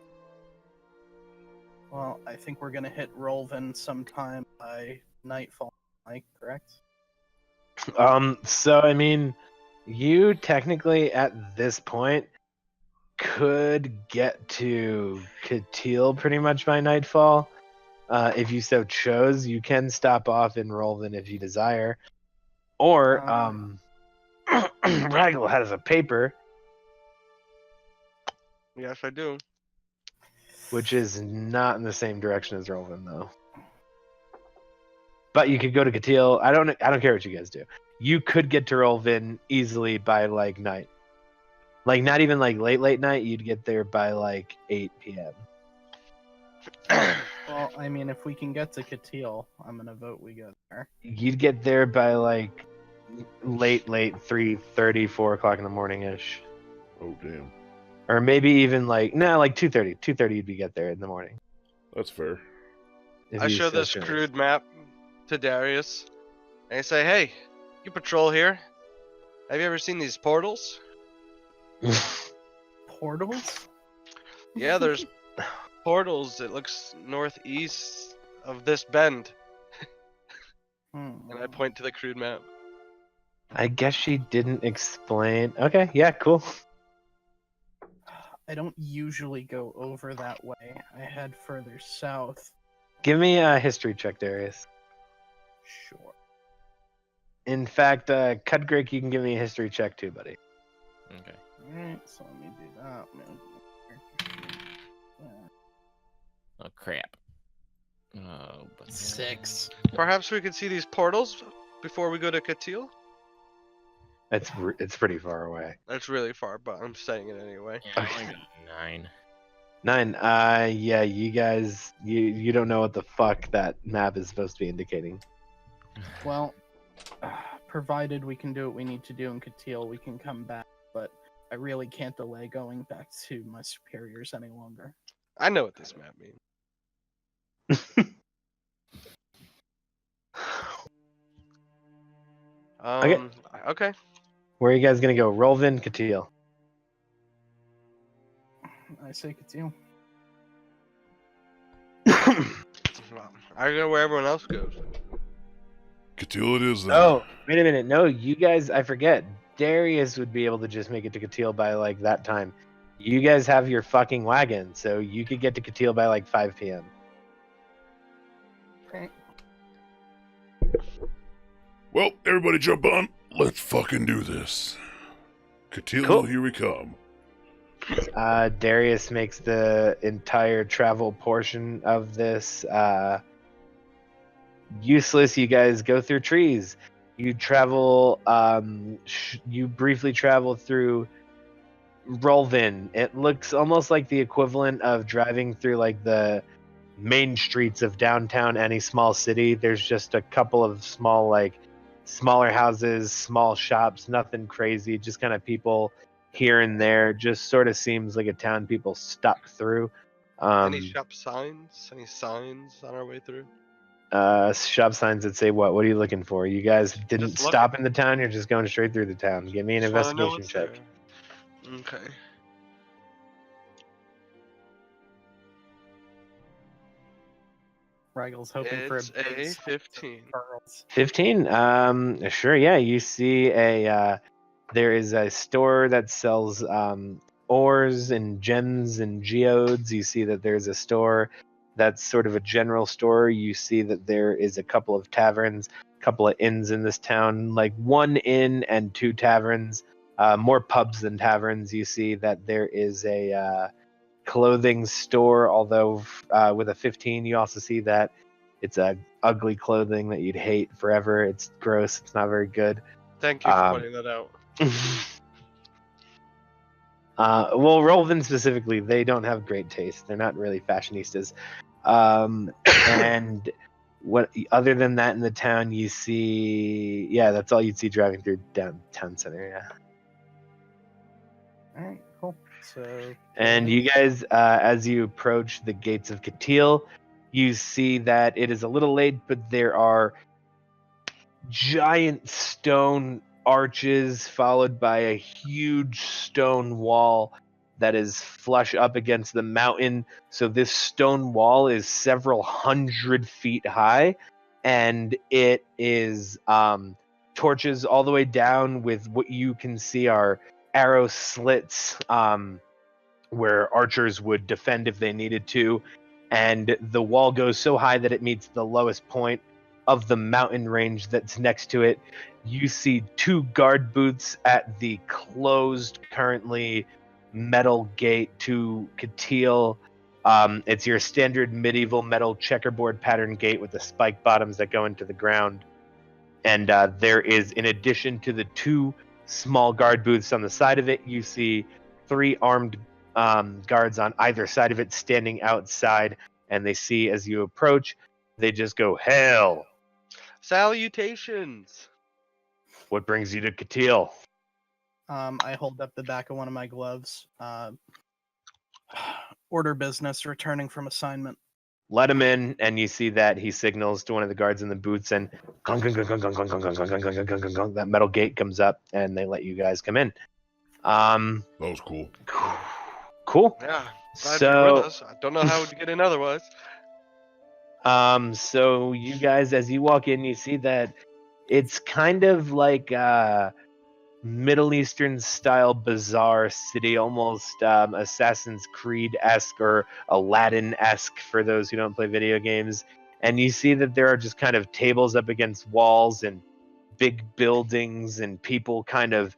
Well, I think we're gonna hit Rolvin sometime by nightfall, Mike, correct? So I mean, you technically at this point could get to Katil pretty much by nightfall. If you so chose, you can stop off in Rolvin if you desire. Or Raggle has a paper. Yes, I do. Which is not in the same direction as Rolvin, though. But you could go to Katil. I don't care what you guys do. You could get to Rolvin easily by night. Not even late night. You'd get there by 8 p.m. Well, I mean, if we can get to Katil, I'm gonna vote we go there. You'd get there by late 3:30, 4 o'clock in the morning ish. Oh damn. Or maybe even 2:30. 2:30 you'd get there in the morning. That's fair. I show this crude map to Darius, and I say, "Hey, you patrol here. Have you ever seen these portals?" Portals? Yeah, there's portals. It looks northeast of this bend. And I point to the crude map. I guess she didn't explain. Okay, yeah, cool. I don't usually go over that way. I head further south. Give me a history check, Darius. Sure. In fact, Cudgrake, you can give me a history check too, buddy. Okay. Alright, so let me do that. Oh crap. Oh, but 6. Perhaps we could see these portals before we go to Katil? It's pretty far away. That's really far, but I'm saying it anyway. yeah, I only got 9. 9. Yeah, you guys, you don't know what the fuck that map is supposed to be indicating. Well, provided we can do what we need to do in Katil, we can come back, but I really can't delay going back to my superiors any longer. I know what this map means. Okay. Where are you guys gonna go? Rolvin, Katil. I say Katil. I go where everyone else goes. Katil it is then. Oh, wait a minute. No, you guys, I forget. Darius would be able to just make it to Katil by like that time. You guys have your fucking wagon, so you could get to Katil by like 5 p.m. Okay. Well, everybody jump on. Let's fucking do this. Katil, Cool. here we come. Darius makes the entire travel portion of this useless. You guys go through trees. You travel. You briefly travel through Rolvin. It looks almost like the equivalent of driving through like the main streets of downtown any small city. There's just a couple of small, like smaller houses, small shops, nothing crazy, just kind of people here and there. Just sort of seems like a town people stuck through. Any shop signs? Any signs on our way through? Shop signs that say what? What are you looking for? You guys didn't Just stop in the town. You're just going straight through the town. Give me an Just wanna know investigation what's check. there. Okay. Rigel's hoping for It's a big a spike of 15. pearls. 15. Sure. Yeah. You see there is a store that sells ores and gems and geodes. You see that there's a store that's sort of a general store. You see that there is a couple of taverns, a couple of inns in this town, like 1 inn and 2 taverns, more pubs than taverns. You see that there is a clothing store, although with a 15, you also see that it's a ugly clothing that you'd hate forever. It's gross. It's not very good. Thank you for pointing that out. Well, Rolvin specifically, they don't have great taste. They're not really fashionistas. And what other than that in the town, you see, yeah, that's all you'd see driving through downtown center. Yeah. All right, cool. So. And you guys, as you approach the gates of Katil, you see that it is a little late, but there are giant stone arches followed by a huge stone wall that is flush up against the mountain. So this stone wall is several 100 feet high, and it is torches all the way down with what you can see are arrow slits where archers would defend if they needed to. And the wall goes so high that it meets the lowest point of the mountain range that's next to it. You see 2 guard booths at the closed, currently metal gate to Katil. It's your standard medieval metal checkerboard pattern gate with the spike bottoms that go into the ground. And there is, in addition to the 2 small guard booths on the side of it, you see 3 armed guards on either side of it standing outside, and they see as you approach, they just go, "Hail! Salutations! What brings you to Katil?" I hold up the back of one of my gloves. Order business, returning from assignment. Let him in, and you see that he signals to one of the guards in the booths, and gong, gong, gong, gong, gong, gong, gong, gong, gong, gong, gong, gong, gong, that metal gate comes up, and they let you guys come in. That was cool. Cool. Yeah. Glad you're with So, us. I don't know how to get in otherwise. so you guys, as you walk in, you see that it's kind of like Middle Eastern style bazaar city, almost Assassin's Creed esque or Aladdin esque for those who don't play video games. And you see that there are just kind of tables up against walls and big buildings and people kind of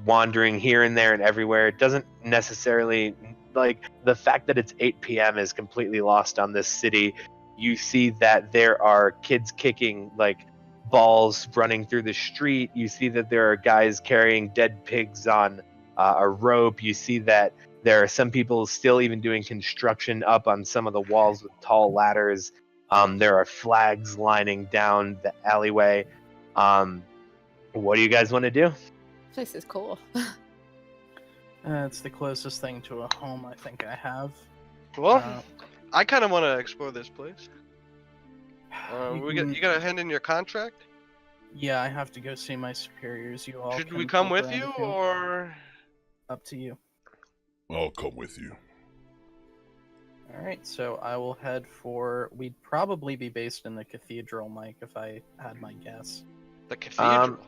wandering here and there and everywhere. It doesn't necessarily, like, the fact that it's 8 p.m. is completely lost on this city. You see that there are kids kicking like balls running through the street. You see that there are guys carrying dead pigs on a rope. You see that there are some people still even doing construction up on some of the walls with tall ladders. There are flags lining down the alleyway. What do you guys want to do? This place is cool. It's the closest thing to a home I think I have. Well, I kind of want to explore this place. You You gotta hand in your contract. Yeah, I have to go see my superiors. You all Should can we come poke with around you, if you want. or Up to you. I'll come with you. Alright, so I will head for... We'd probably be based in the cathedral, Mike, if I had my guess. the cathedral?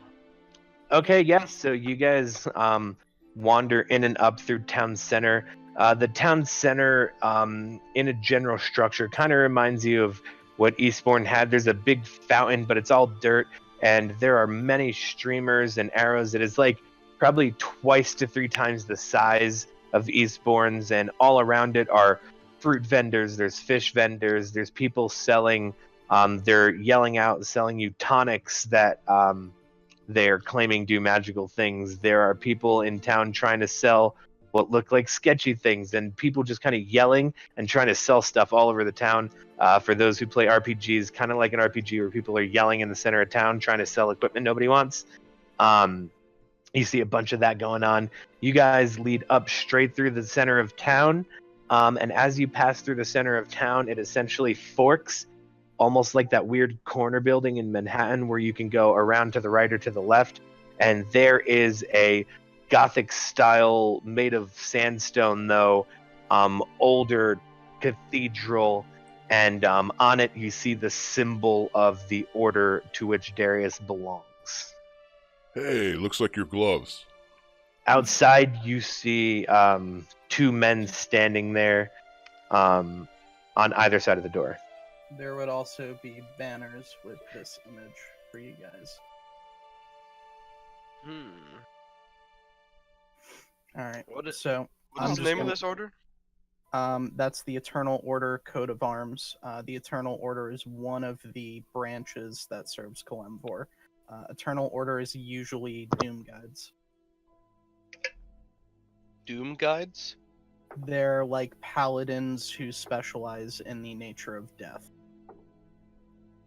Okay, yeah. So you guys wander in and up through town center. The town center, in a general structure, kind of reminds you of what Eastbourne had. There's a big fountain, but it's all dirt, and there are many streamers and arrows. It is like probably twice to 3 times the size of Eastbourne's, and all around it are fruit vendors, there's fish vendors, there's people selling, they're yelling out, selling you tonics that they're claiming do magical things. There are people in town trying to sell what look like sketchy things, and people just kind of yelling and trying to sell stuff all over the town. For those who play RPGs, kind of like an RPG where people are yelling in the center of town trying to sell equipment nobody wants. You see a bunch of that going on. You guys lead up straight through the center of town, and as you pass through the center of town, it essentially forks, almost like that weird corner building in Manhattan where you can go around to the right or to the left, and there is a Gothic style, made of sandstone though, older cathedral, and on it you see the symbol of the order to which Darius belongs. Hey, looks like your gloves. Outside you see 2 men standing there on either side of the door. There would also be banners with this image for you guys. Alright, so... What's the name of this order? That's the Eternal Order Coat of Arms. The Eternal Order is one of the branches that serves Kalimvor. Eternal Order is usually Doom Guides. Doom Guides? They're like paladins who specialize in the nature of death.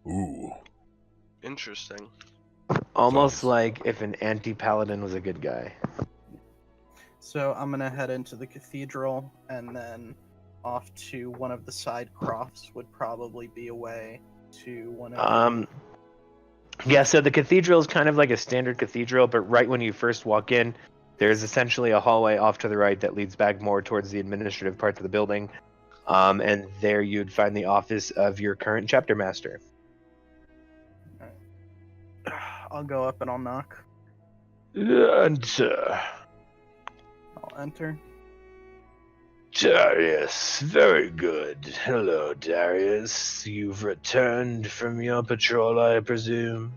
Ooh. Interesting. Almost like if an anti-paladin was a good guy. So I'm gonna head into the cathedral, and then off to one of the side crofts would probably be a way to one of Yeah, so the cathedral is kind of like a standard cathedral, but right when you first walk in, there's essentially a hallway off to the right that leads back more towards the administrative parts of the building. And there you'd find the office of your current chapter master. I'll go up and I'll knock. Enter. I'll enter. Darius, very good. Hello, Darius. You've returned from your patrol, I presume?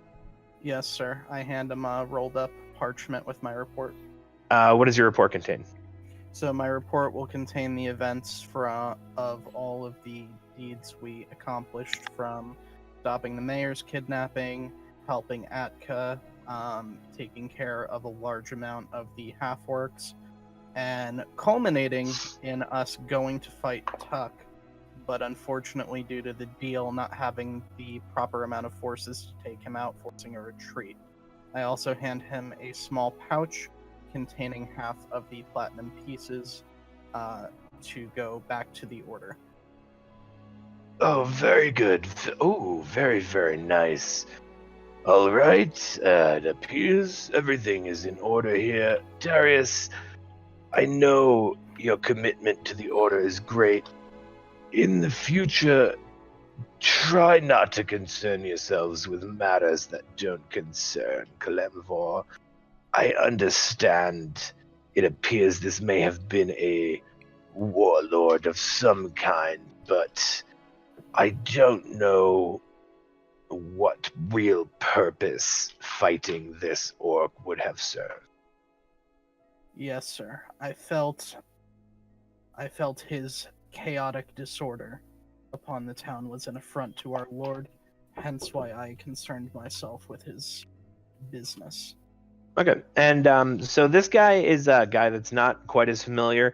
Yes, sir. I hand him a rolled up parchment with my report. What does your report contain? So my report will contain the events of all of the deeds we accomplished, from stopping the mayor's kidnapping, helping Atka, taking care of a large amount of the half-orcs, and culminating in us going to fight Tuck, but unfortunately due to the deal not having the proper amount of forces to take him out, forcing a retreat. I also hand him a small pouch containing half of the platinum pieces to go back to the order. Oh, very good. Oh, very, very nice. All right, it appears everything is in order here. Darius, I know your commitment to the Order is great. In the future, try not to concern yourselves with matters that don't concern Kalemvor. I understand it appears this may have been a warlord of some kind, but I don't know what real purpose fighting this orc would have served. Yes, sir. I felt his chaotic disorder upon the town was an affront to our lord, hence why I concerned myself with his business. Okay, and so this guy is a guy that's not quite as familiar.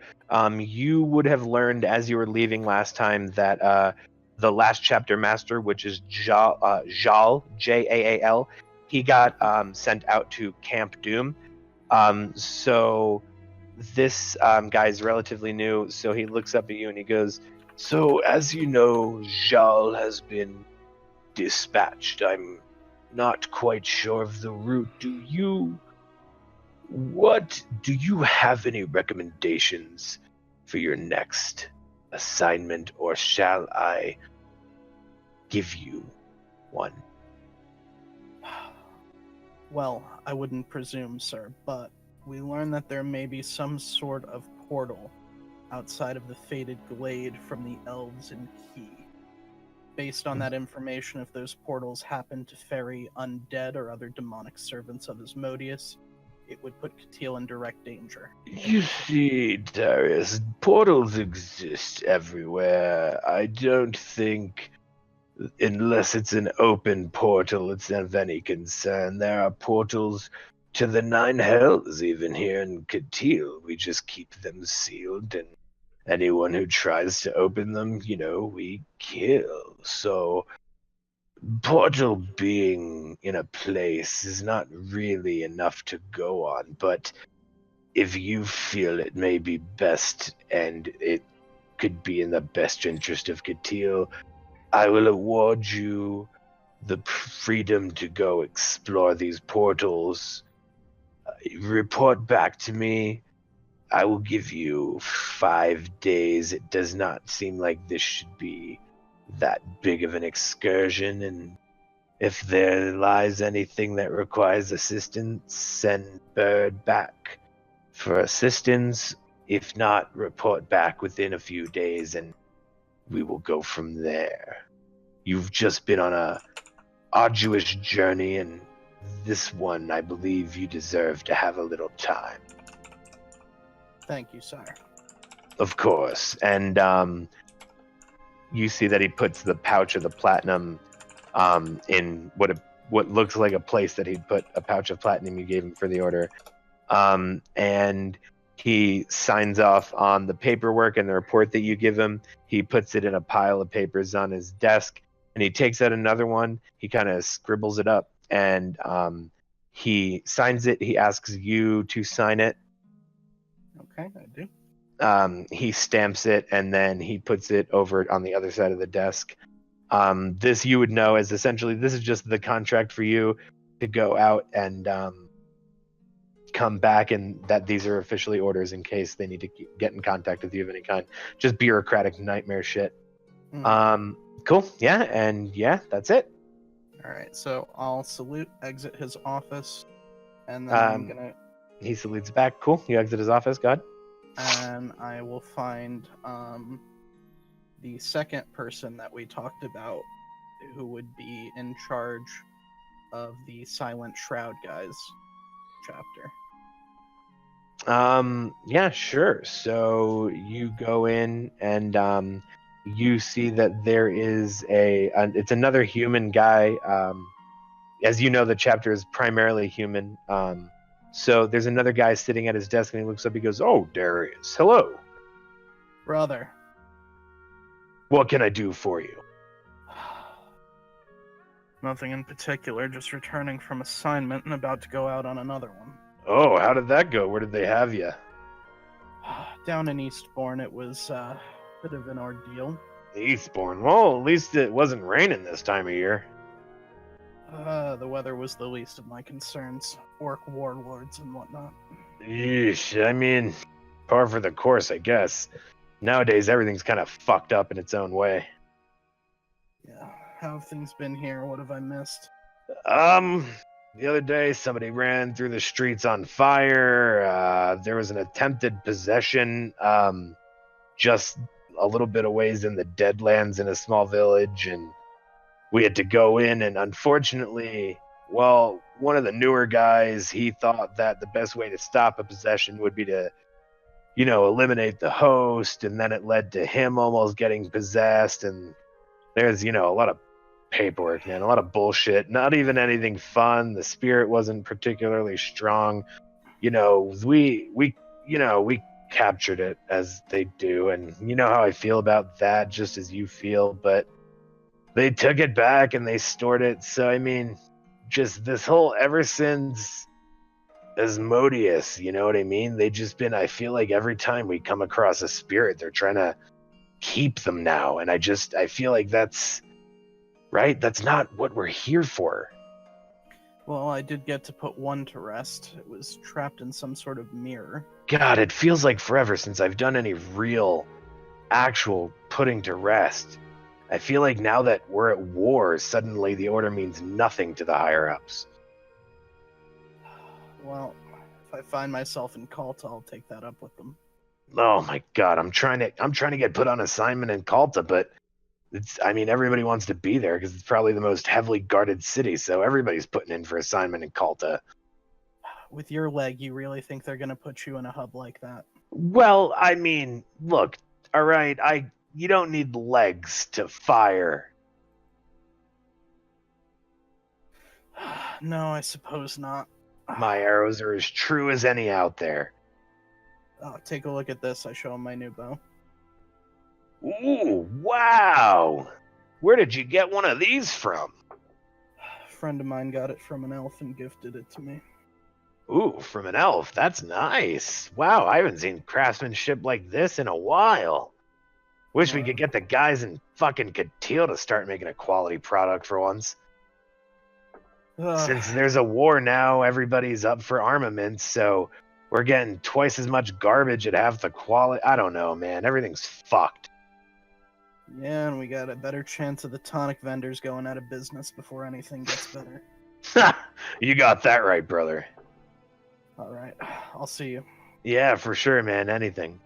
You would have learned as you were leaving last time that the last chapter master, which is Jaal, Jaal, he got sent out to Camp Doom. So this guy is relatively new, so he looks up at you and he goes, "So as you know, Jaal has been dispatched. I'm not quite sure of the route. Do you have any recommendations for your next assignment, or shall I give you one?" Well, I wouldn't presume, sir, but we learned that there may be some sort of portal outside of the Fated Glade from the Elves in Key. Based on that information, if those portals happen to ferry undead or other demonic servants of Asmodeus, it would put Katil in direct danger. You see, Darius, portals exist everywhere. I don't think, unless it's an open portal, it's of any concern. There are portals to the Nine Hells even here in Katil. We just keep them sealed, and anyone who tries to open them, we kill. So portal being in a place is not really enough to go on, but if you feel it may be best and it could be in the best interest of Katil, I will award you the freedom to go explore these portals. Report back to me. I will give you 5 days. It does not seem like this should be that big of an excursion, and if there lies anything that requires assistance, send Bird back for assistance. If not, report back within a few days and we will go from there. You've just been on a arduous journey, and this one, I believe you deserve to have a little time. Thank you, sire. Of course. And you see that he puts the pouch of the platinum in what looks like a place that he'd put a pouch of platinum you gave him for the order. And he signs off on the paperwork and the report that you give him. He puts it in a pile of papers on his desk, and he takes out another one. He kind of scribbles it up, and he signs it. He asks you to sign it. Okay, I do. He stamps it, and then he puts it over on the other side of the desk. This you would know as essentially this is just the contract for you to go out and come back, and that these are officially orders in case they need to get in contact with you of any kind. Just bureaucratic nightmare shit. Cool. Yeah, and yeah, that's it. All right, so I'll salute, exit his office, and then I'm gonna. He salutes back. Cool. You exit his office. Go ahead. And I will find the second person that we talked about, who would be in charge of the Silent Shroud guys chapter. Yeah, sure. So you go in and you see that there is it's another human guy. As you know, the chapter is primarily human. So there's another guy sitting at his desk, and he looks up. He goes, "Oh, Darius, hello. Brother. What can I do for you?" Nothing in particular, just returning from assignment and about to go out on another one. Oh, how did that go? Where did they have you? Down in Eastbourne, it was a bit of an ordeal. Eastbourne? Well, at least it wasn't raining this time of year. The weather was the least of my concerns. Orc warlords and whatnot. Yeesh, I mean, par for the course, I guess. Nowadays, everything's kind of fucked up in its own way. Yeah. How have things been here? What have I missed? The other day, somebody ran through the streets on fire. There was an attempted possession, just a little bit of ways in the Deadlands in a small village, and we had to go in, and unfortunately, well, one of the newer guys, he thought that the best way to stop a possession would be to, eliminate the host, and then it led to him almost getting possessed, and there's, a lot of paperwork, man, a lot of bullshit, not even anything fun. The spirit wasn't particularly strong. We captured it as they do, and you know how I feel about that, just as you feel, but they took it back and they stored it. So I mean, just this whole, ever since Asmodeus, you know what I mean? They just been, I feel like every time we come across a spirit, they're trying to keep them now, and I feel like that's right, that's not what we're here for. Well, I did get to put one to rest. It was trapped in some sort of mirror. God, it feels like forever since I've done any real, actual putting to rest. I feel like now that we're at war, suddenly the order means nothing to the higher-ups. Well, if I find myself in Kalta, I'll take that up with them. Oh my God, I'm trying to get put on assignment in Kalta, but everybody wants to be there because it's probably the most heavily guarded city, so everybody's putting in for assignment in Kalta. With your leg, you really think they're going to put you in a hub like that? Well, I mean, look, all right, you don't need legs to fire. No, I suppose not. My arrows are as true as any out there. Oh, take a look at this. I show him my new bow. Ooh, wow! Where did you get one of these from? A friend of mine got it from an elf and gifted it to me. Ooh, from an elf. That's nice. Wow, I haven't seen craftsmanship like this in a while. Wish we could get the guys in fucking Katil to start making a quality product for once. Since there's a war now, everybody's up for armaments, so we're getting twice as much garbage at half the quality. I don't know, man. Everything's fucked. Yeah, and we got a better chance of the tonic vendors going out of business before anything gets better. You got that right, brother. All right, I'll see you. Yeah, for sure, man. Anything.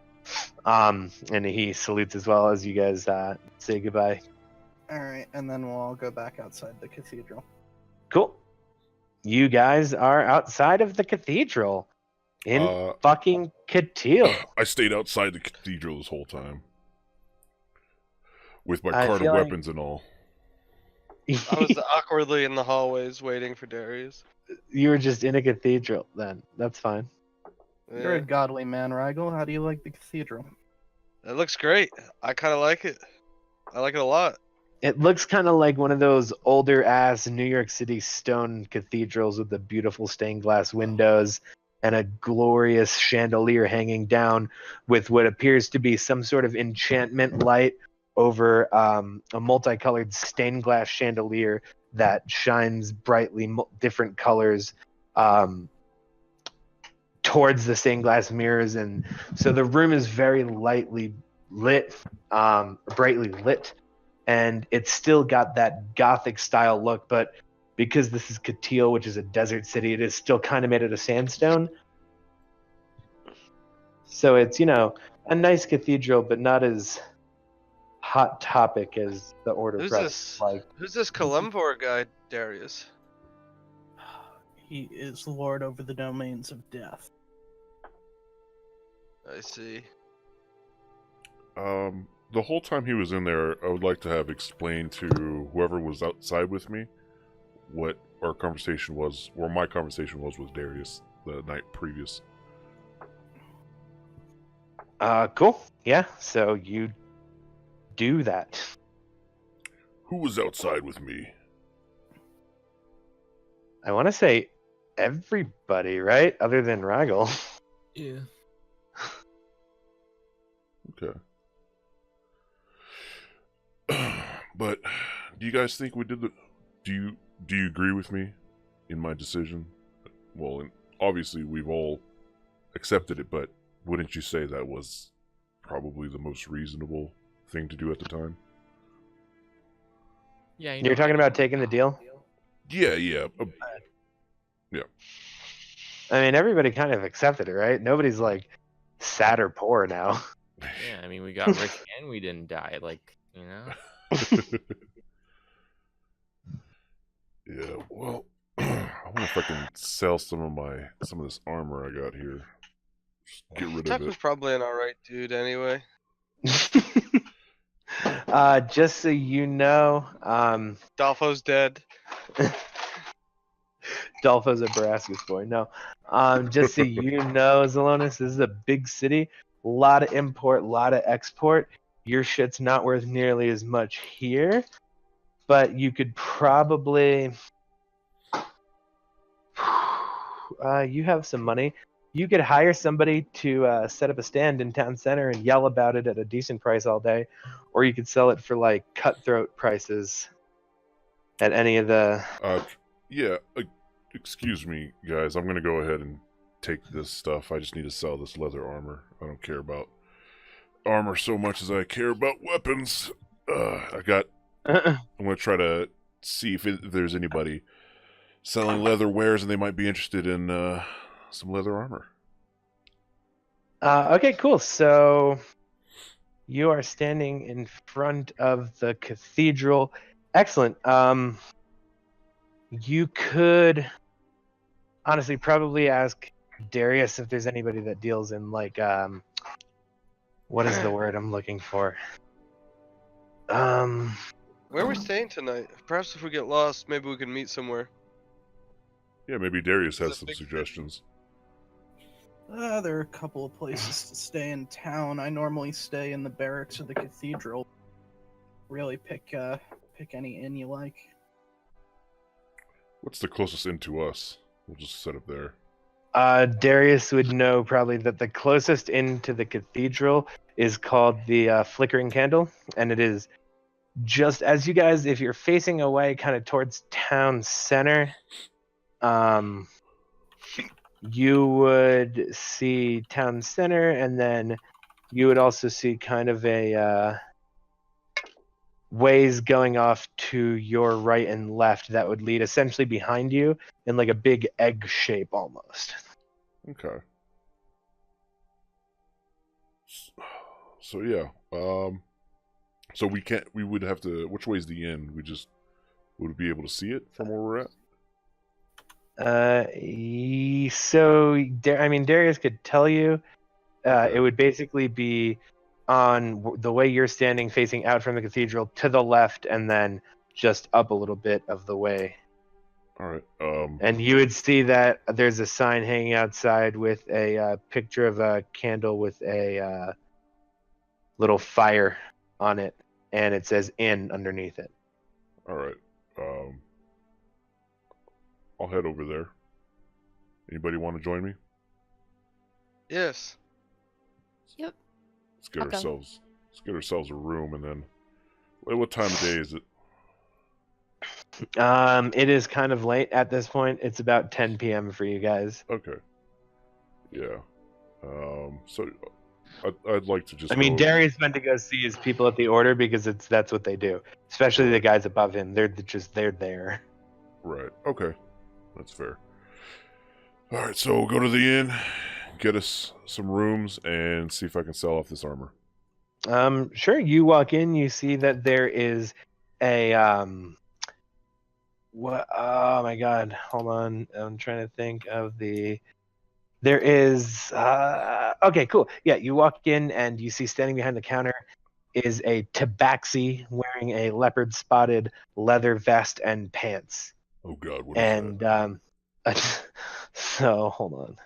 And he salutes as well as you guys say goodbye. All right, and then we'll all go back outside the cathedral. Cool. You guys are outside of the cathedral in fucking Katil. I stayed outside the cathedral this whole time with my cart of weapons and all. I was awkwardly in the hallways waiting for Darius. You were just in a cathedral then. That's fine. Yeah. You're a godly man, Rigel. How do you like the cathedral? It looks great. I kind of like it. I like it a lot. It looks kind of like one of those older ass New York City stone cathedrals with the beautiful stained glass windows and a glorious chandelier hanging down with what appears to be some sort of enchantment light over a multicolored stained glass chandelier that shines brightly different colors towards the stained glass mirrors. And so the room is very lightly lit, brightly lit. And it's still got that Gothic style look, but because this is Katil, which is a desert city, it is still kind of made out of sandstone. So it's, a nice cathedral, but not as hot topic as the Order Who's Press. this? Who's this Kalimvor guy, Darius? He is lord over the domains of death. I see. The whole time he was in there, I would like to have explained to whoever was outside with me what our conversation was, or my conversation was with Darius the night previous. Cool. Yeah, so you do that. Who was outside with me? I want to say everybody, right? Other than Ragel. Yeah. Okay. But do you guys think we did the? Do you agree with me in my decision? Well, obviously we've all accepted it, but wouldn't you say that was probably the most reasonable thing to do at the time? Yeah, You're talking about taking the deal? Yeah, yeah. I mean, everybody kind of accepted it, right? Nobody's like sad or poor now. Yeah, I mean, we got rich and we didn't die. Like, you know. Yeah, well, I wonder if I can sell some of this armor I got here. Just get rid Tuck of was it. probably an alright dude anyway. Just so you know, Dolfo's dead. Dolpho's a Barascus boy. No, just so you know, Zelonis, this is a big city. A lot of import, a lot of export. Your shit's not worth nearly as much here, but you could probably. You have some money. You could hire somebody to set up a stand in town center and yell about it at a decent price all day, or you could sell it for like cutthroat prices at any of the. Yeah. Excuse me, guys. I'm gonna go ahead and take this stuff. I just need to sell this leather armor. I don't care about armor so much as I care about weapons. I'm gonna try to see if there's anybody selling leather wares and they might be interested in some leather armor. Okay, cool. So you are standing in front of the cathedral. Excellent. You could honestly probably ask Darius if there's anybody that deals in like what is the word I'm looking for? Where are we staying tonight? Perhaps if we get lost, maybe we can meet somewhere. Yeah, maybe Darius has Is it some big suggestions. There are a couple of places to stay in town. I normally stay in the barracks of the cathedral. Really pick any inn you like. What's the closest inn to us? We'll just set up there. Darius would know probably that the closest inn to the cathedral is called the Flickering Candle, and it is just as you guys, if you're facing away kind of towards town center, you would see town center, and then you would also see kind of a ways going off to your right and left that would lead essentially behind you in like a big egg shape almost. Okay. So yeah, so we would have to, which way is the inn? Would we be able to see it from where we're at? Darius could tell you. It would basically be on the way you're standing, facing out from the cathedral to the left, and then just up a little bit of the way. All right. And you would see that there's a sign hanging outside with a picture of a candle with a little fire on it, and it says "inn" underneath it. All right. I'll head over there. Anybody want to join me? Yes. Yep. Let's get ourselves a room, and then what time of day is it? It is kind of late at this point. It's about 10 p.m. for you guys. Okay. Yeah. So I'd like to just. Darius went to go see his people at the order because that's what they do. Especially the guys above him. They're there. Right. Okay. That's fair. All right. So we'll go to the inn, get us some rooms, and see if I can sell off this armor. Sure. You walk in, you see that there is a what? Oh my God! Hold on. I'm trying to think of the. There is. Okay, cool. Yeah, you walk in and you see standing behind the counter is a tabaxi wearing a leopard-spotted leather vest and pants. Oh God! What is that? So hold on.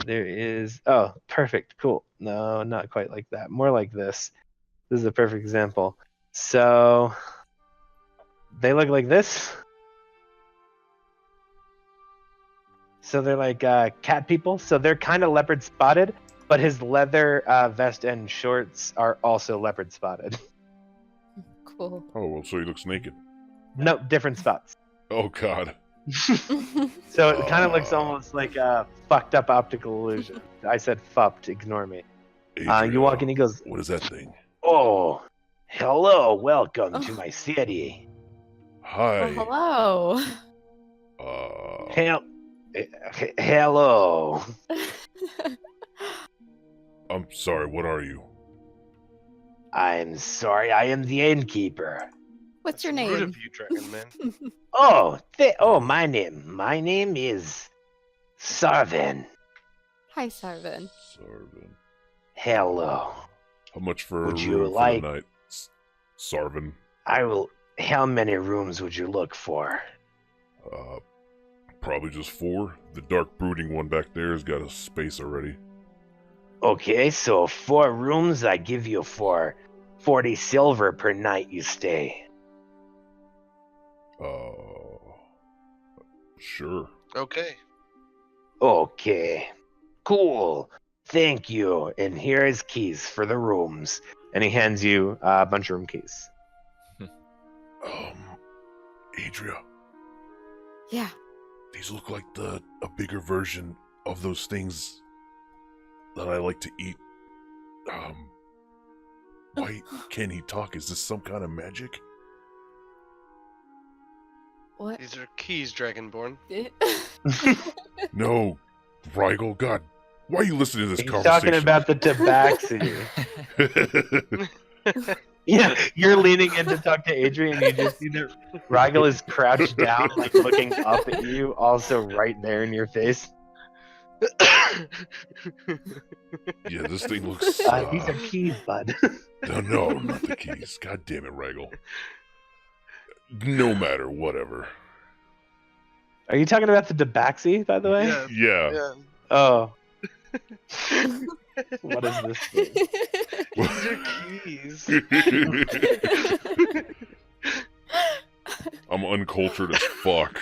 There is. Oh, perfect. Cool. No, not quite like that. More like this. This is a perfect example. So they look like this. So they're like cat people. So they're kind of leopard spotted, but his leather vest and shorts are also leopard spotted. Cool. Oh, well, so he looks naked. No, different spots. Oh God. So it kind of looks almost like a fucked up optical illusion. I said fucked, ignore me. You walk in, he goes, What is that thing? "Oh, hello, welcome to my city. Hi. Oh, Uh, Hello. hello. I'm sorry, what are you? I'm sorry, I am the innkeeper. What's your Rude name? of you, Dragon Man. My name is Sarvin. Hi, Sarvin. Sarvin. Hello. How much for Would a you room like- for the night? Sarvin. How many rooms would you look for? Probably just 4. The dark brooding one back there has got a space already. Okay, so 4 rooms I give you for 40 silver per night you stay. Sure. Okay. Okay. Cool. Thank you. And here is keys for the rooms. And he hands you a bunch of room keys. Adria, Yeah. these look like a bigger version of those things that I like to eat. Why can't he talk? Is this some kind of magic? What? These are keys, Dragonborn. No, Rigel, God, why are you listening to this He's conversation? talking about the tabaxi. Yeah, you're leaning in to talk to Adrian. You just see that Rigel is crouched down, like looking up at you, also right there in your face. Yeah, this thing looks. These are keys, bud. No, not the keys. God damn it, Rigel. No matter, whatever. Are you talking about the tabaxi, by the way? Yeah. Yeah. Oh. What is this thing? These are keys. I'm uncultured as fuck.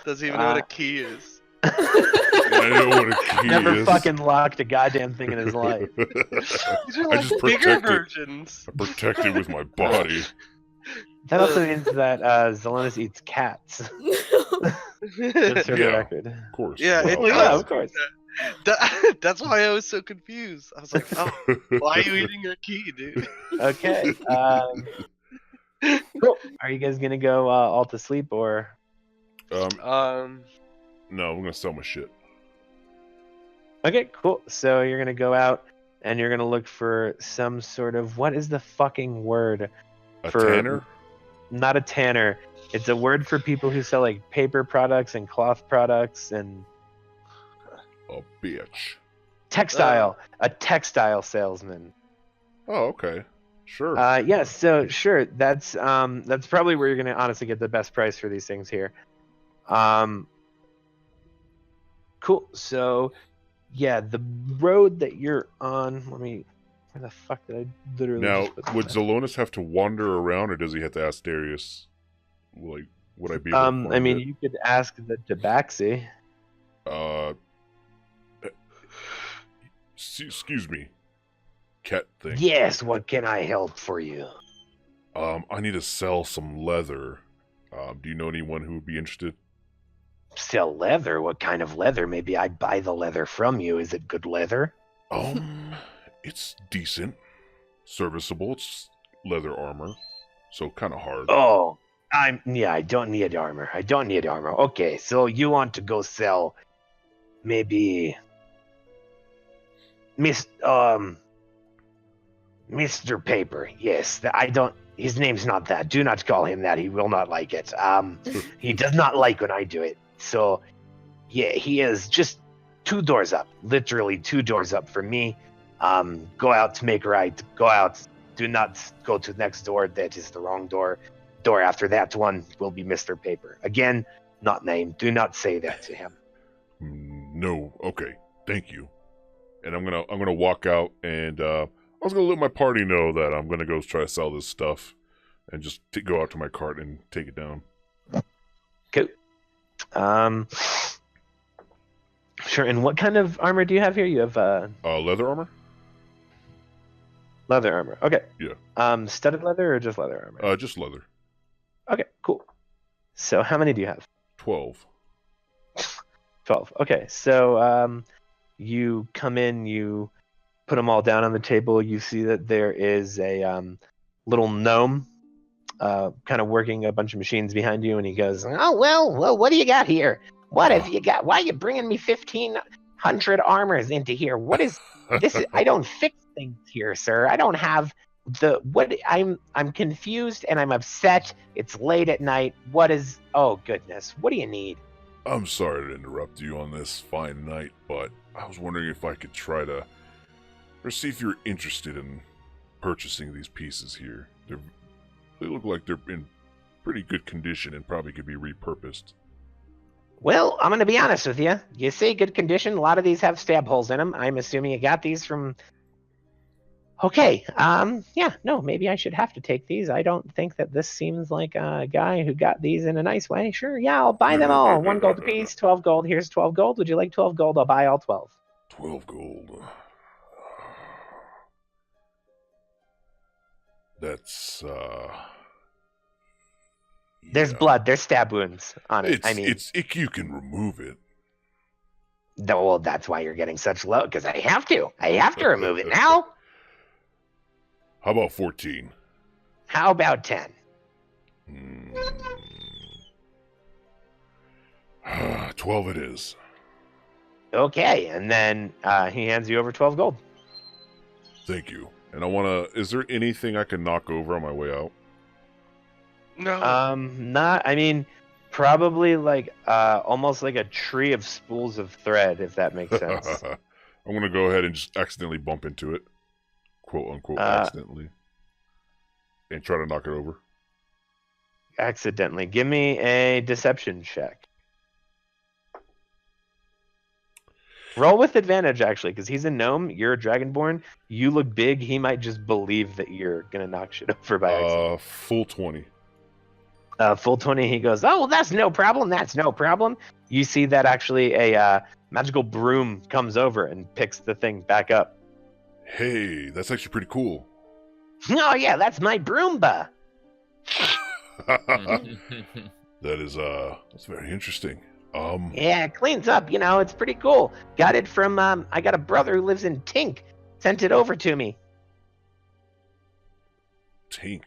Doesn't even know what a key is. I know what a key Never is. fucking locked a goddamn thing in his life. These are I like just bigger protect it. versions. I protect it with my body. That also means that Zelonis eats cats. Just for the Yeah. record. Of course. Yeah, Well, yeah, of course. That's why I was so confused. I was like, oh, why are you eating a key, dude? Okay. Cool. Are you guys gonna go all to sleep or? No, I'm gonna sell my shit. Okay, cool. So you're gonna go out and you're gonna look for some sort of what is the fucking word? A For- tanner? Not a tanner. It's a word for people who sell like paper products and cloth products and A bitch. textile. A textile salesman. Oh, okay. Sure. Yeah, so sure, that's probably where you're gonna honestly get the best price for these things here. Cool. So, yeah, the road that you're on. Where the fuck did I literally? Now, just put would that? Zelonis have to wander around, or does he have to ask Darius? Like, would I be able to find I mean, it? you could ask the Tabaxi. Excuse me. Cat thing. Yes. What can I help for you? I need to sell some leather. Do you know anyone who would be interested? Sell leather? What kind of leather? Maybe I buy the leather from you. Is it good leather? It's decent. Serviceable. It's leather armor. So kind of hard. Oh, I don't need armor. Okay, so you want to go sell maybe Mr. Paper. Yes, his name's not that. Do not call him that. He will not like it. He does not like when I do it. So, yeah, he is just 2 doors up. Literally 2 doors up from me. Go out to make right. Go out. Do not go to the next door. That is the wrong door. Door after that one will be Mr. Paper. Again, not named. Do not say that to him. No. Okay. Thank you. And I'm gonna walk out, and I was gonna let my party know that I'm gonna go try to sell this stuff, and just go out to my cart and take it down. Cool. Sure. And what kind of armor do you have here? You have Leather armor? leather armor. Okay. Yeah. Studded leather or just leather armor? Just leather. Okay, cool. So how many do you have? 12. 12. Okay, so you come in, you put them all down on the table. You see that there is a little gnome kind of working a bunch of machines behind you, and he goes, "Oh, well, what do you got here? What have you got? Why are you bringing me 1,500 armors into here? What is this? I don't fix things here, sir. I don't have what I'm confused and I'm upset. It's late at night. What is, oh goodness, what do you need?" I'm sorry to interrupt you on this fine night, but I was wondering if I could try to, or see if you're interested in purchasing these pieces here. They look like they're in pretty good condition and probably could be repurposed. Well, I'm going to be honest with you. You say good condition. A lot of these have stab holes in them. I'm assuming you got these from... Okay, yeah, no, maybe I should have to take these. I don't think that this seems like a guy who got these in a nice way. Sure, yeah, I'll buy them all. 1 gold apiece, 12 gold. Here's 12 gold. Would you like 12 gold? I'll buy all 12. 12 gold. That's, There's blood. There's stab wounds on it. You can remove it. Well, that's why you're getting such low, because I have to. I have to remove it now. How about 14? How about 10? 12 it is. Okay, and then he hands you over 12 gold. Thank you. And I want to... Is there anything I can knock over on my way out? No. Not... I mean, probably like almost like a tree of spools of thread, if that makes sense. I'm going to go ahead and just accidentally bump into it. Quote unquote accidentally. And try to knock it over. Accidentally. Give me a deception check. Roll with advantage, actually, because he's a gnome. You're a dragonborn. You look big. He might just believe that you're going to knock shit over by accident. Full 20. Full 20. He goes, "Oh, well, that's no problem. That's no problem." You see that actually a magical broom comes over and picks the thing back up. Hey, that's actually pretty cool. Oh, yeah, that's my Broomba. That is, that's very interesting. Yeah, it cleans up, it's pretty cool. Got it from, I got a brother who lives in Tink. Sent it over to me. Tink?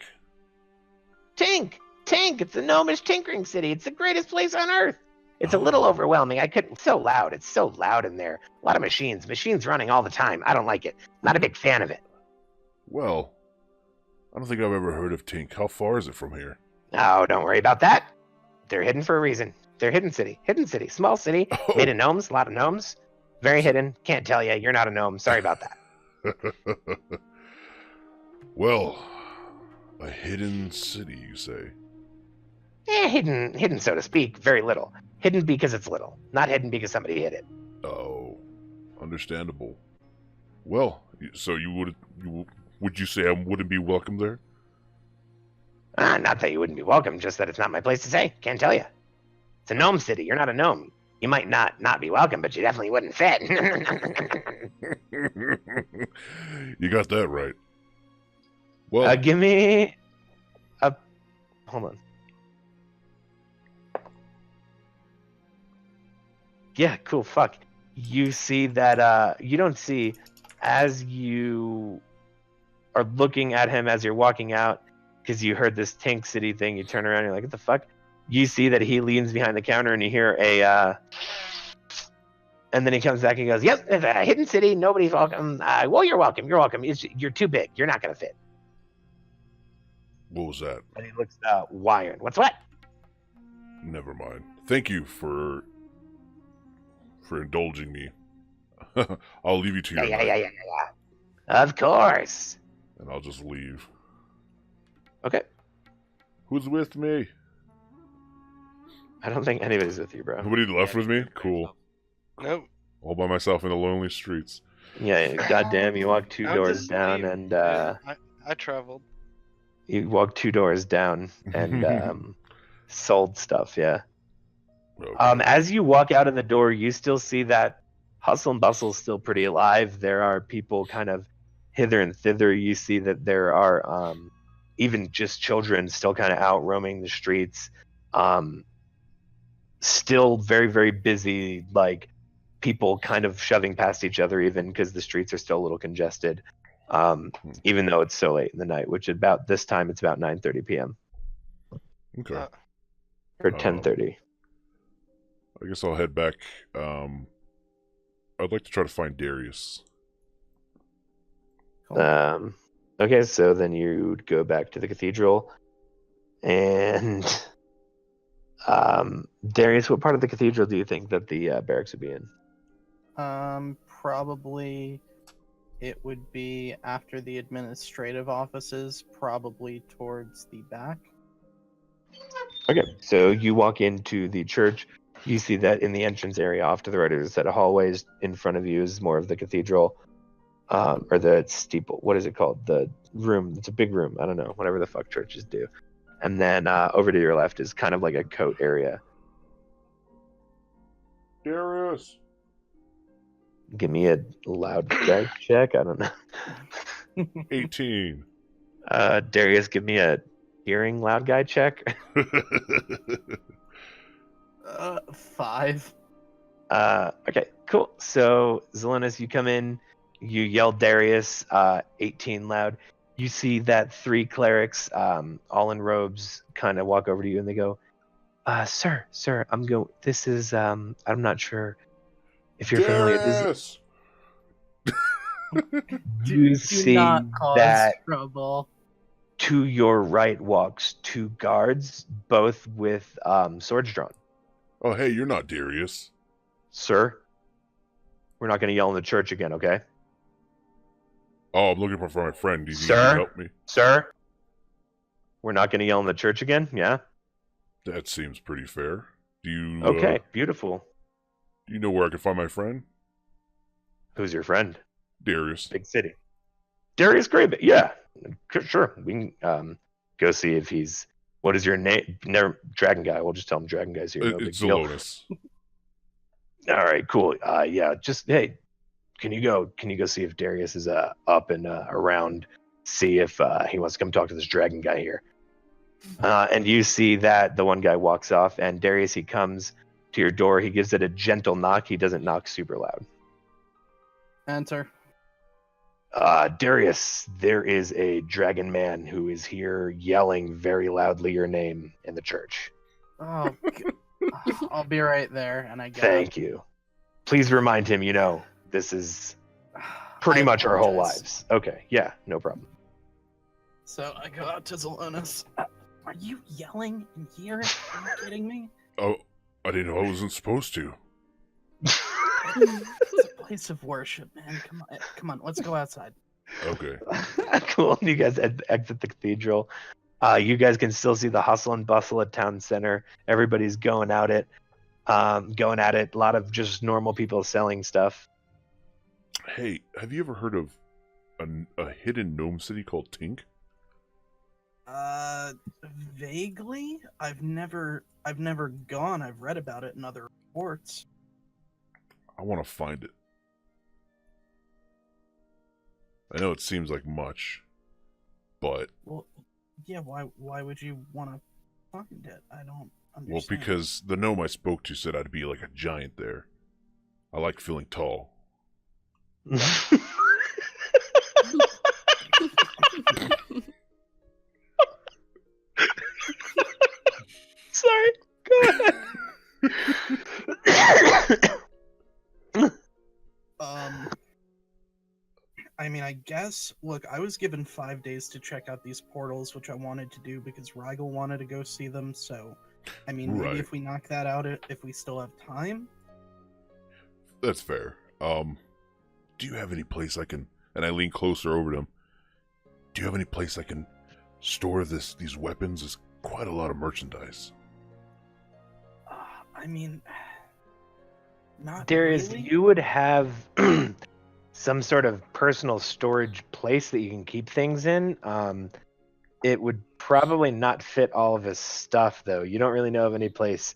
Tink! It's the gnomish tinkering city. It's the greatest place on earth. It's a little overwhelming. It's so loud. It's so loud in there. A lot of machines running all the time. I don't like it. Not a big fan of it. Well, I don't think I've ever heard of Tink. How far is it from here? Oh, don't worry about that. They're hidden for a reason. They're hidden city. Small city. Made of gnomes. A lot of gnomes. Very hidden. Can't tell you. You're not a gnome. Sorry about that. Well, a hidden city, you say? Hidden, so to speak. Very little. Hidden because it's little. Not hidden because somebody hid it. Oh, understandable. Well, so would you say I wouldn't be welcome there? Not that you wouldn't be welcome, just that it's not my place to say. Can't tell you. It's a gnome city. You're not a gnome. You might not be welcome, but you definitely wouldn't fit. You got that right. Well, give me a... Hold on. Yeah, cool, fuck. You see that, you don't see, as you are looking at him as you're walking out, because you heard this Tink City thing, you turn around and you're like, what the fuck? You see that he leans behind the counter and you hear and then he comes back and he goes, "Yep, it's a hidden city, nobody's welcome. Well, you're welcome, you're too big, you're not gonna fit." What was that? And he looks wired. What's what? Never mind. Thank you for indulging me. I'll leave you to your night. Yeah. Of course. And I'll just leave. Okay. Who's with me? I don't think anybody's with you, bro. Nobody left with me? Cool. Nope. All by myself in the lonely streets. Yeah, goddamn, you walk 2 doors down and I traveled. You walk 2 doors down and sold stuff, yeah. Okay. As you walk out of the door, you still see that hustle and bustle is still pretty alive. There are people kind of hither and thither. You see that there are even just children still kind of out roaming the streets. Still very, very busy, like people kind of shoving past each other even because the streets are still a little congested. Even though it's so late in the night, which about this time it's about 9:30 p.m. Okay. or 10:30. I guess I'll head back. I'd like to try to find Darius. Okay, so then you'd go back to the cathedral, and Darius, what part of the cathedral do you think that the barracks would be in? Probably it would be after the administrative offices, probably towards the back. Okay, so you walk into the church. You see that in the entrance area off to the right is a set of hallways. In front of you is more of the cathedral, or the steeple. What is it called? The room. It's a big room. I don't know. Whatever the fuck churches do. And then over to your left is kind of like a coat area. Darius! Give me a loud guy check. I don't know. 18. Darius, give me a hearing loud guy check. 5. Okay, cool. So Zelonis, you come in, you yell Darius, 18 loud. You see that 3 clerics, all in robes, kind of walk over to you and they go, sir, this is, I'm not sure if you're familiar. Darius! You see not cause that trouble. to your right walks 2 guards, both with swords drawn. Oh, hey, you're not Darius. Sir, we're not going to yell in the church again, okay? Oh, I'm looking for my friend. Do you think you Sir? can help me? Sir, we're not going to yell in the church again, yeah? That seems pretty fair. Do you... Okay, beautiful. Do you know where I can find my friend? Who's your friend? Darius. Big city. Darius Graven, yeah. Sure, we can go see if he's... What is your name? Never, Dragon Guy. We'll just tell him Dragon Guy's here. No big It's deal. Zelonis. All right, cool. Yeah, just hey, can you go see if Darius is up and around? See if he wants to come talk to this Dragon Guy here. And you see that the one guy walks off, and Darius, he comes to your door. He gives it a gentle knock. He doesn't knock super loud. Enter. Darius, there is a dragon man who is here yelling very loudly your name in the church. Oh, I'll be right there, and I get Thank you. Please remind him, this is pretty much our whole lives. Okay, yeah, no problem. So I go out to Zelonis. Are you yelling in here? Are you kidding me? Oh, I didn't know I wasn't supposed to. It's a place of worship, man. Come on, let's go outside. Okay. Cool. You guys exit the cathedral. You guys can still see the hustle and bustle at town center. Everybody's going at it. A lot of just normal people selling stuff. Hey, have you ever heard of a hidden gnome city called Tink? Vaguely. I've never gone. I've read about it in other reports. I want to find it. I know it seems like much, but... Well, yeah, why would you want to find it? I don't understand. Well, because the gnome I spoke to said I'd be like a giant there. I like feeling tall. Sorry, go ahead. I mean, I guess, look, I was given 5 days to check out these portals, which I wanted to do because Rigel wanted to go see them, so, I mean, maybe if we knock that out, if we still have time. That's fair. Do you have any place I can, and I lean closer over to him, do you have any place I can store these weapons? There's quite a lot of merchandise. I mean, not Darius, really. you would have some sort of personal storage place that you can keep things in. It would probably not fit all of his stuff, though. You don't really know of any place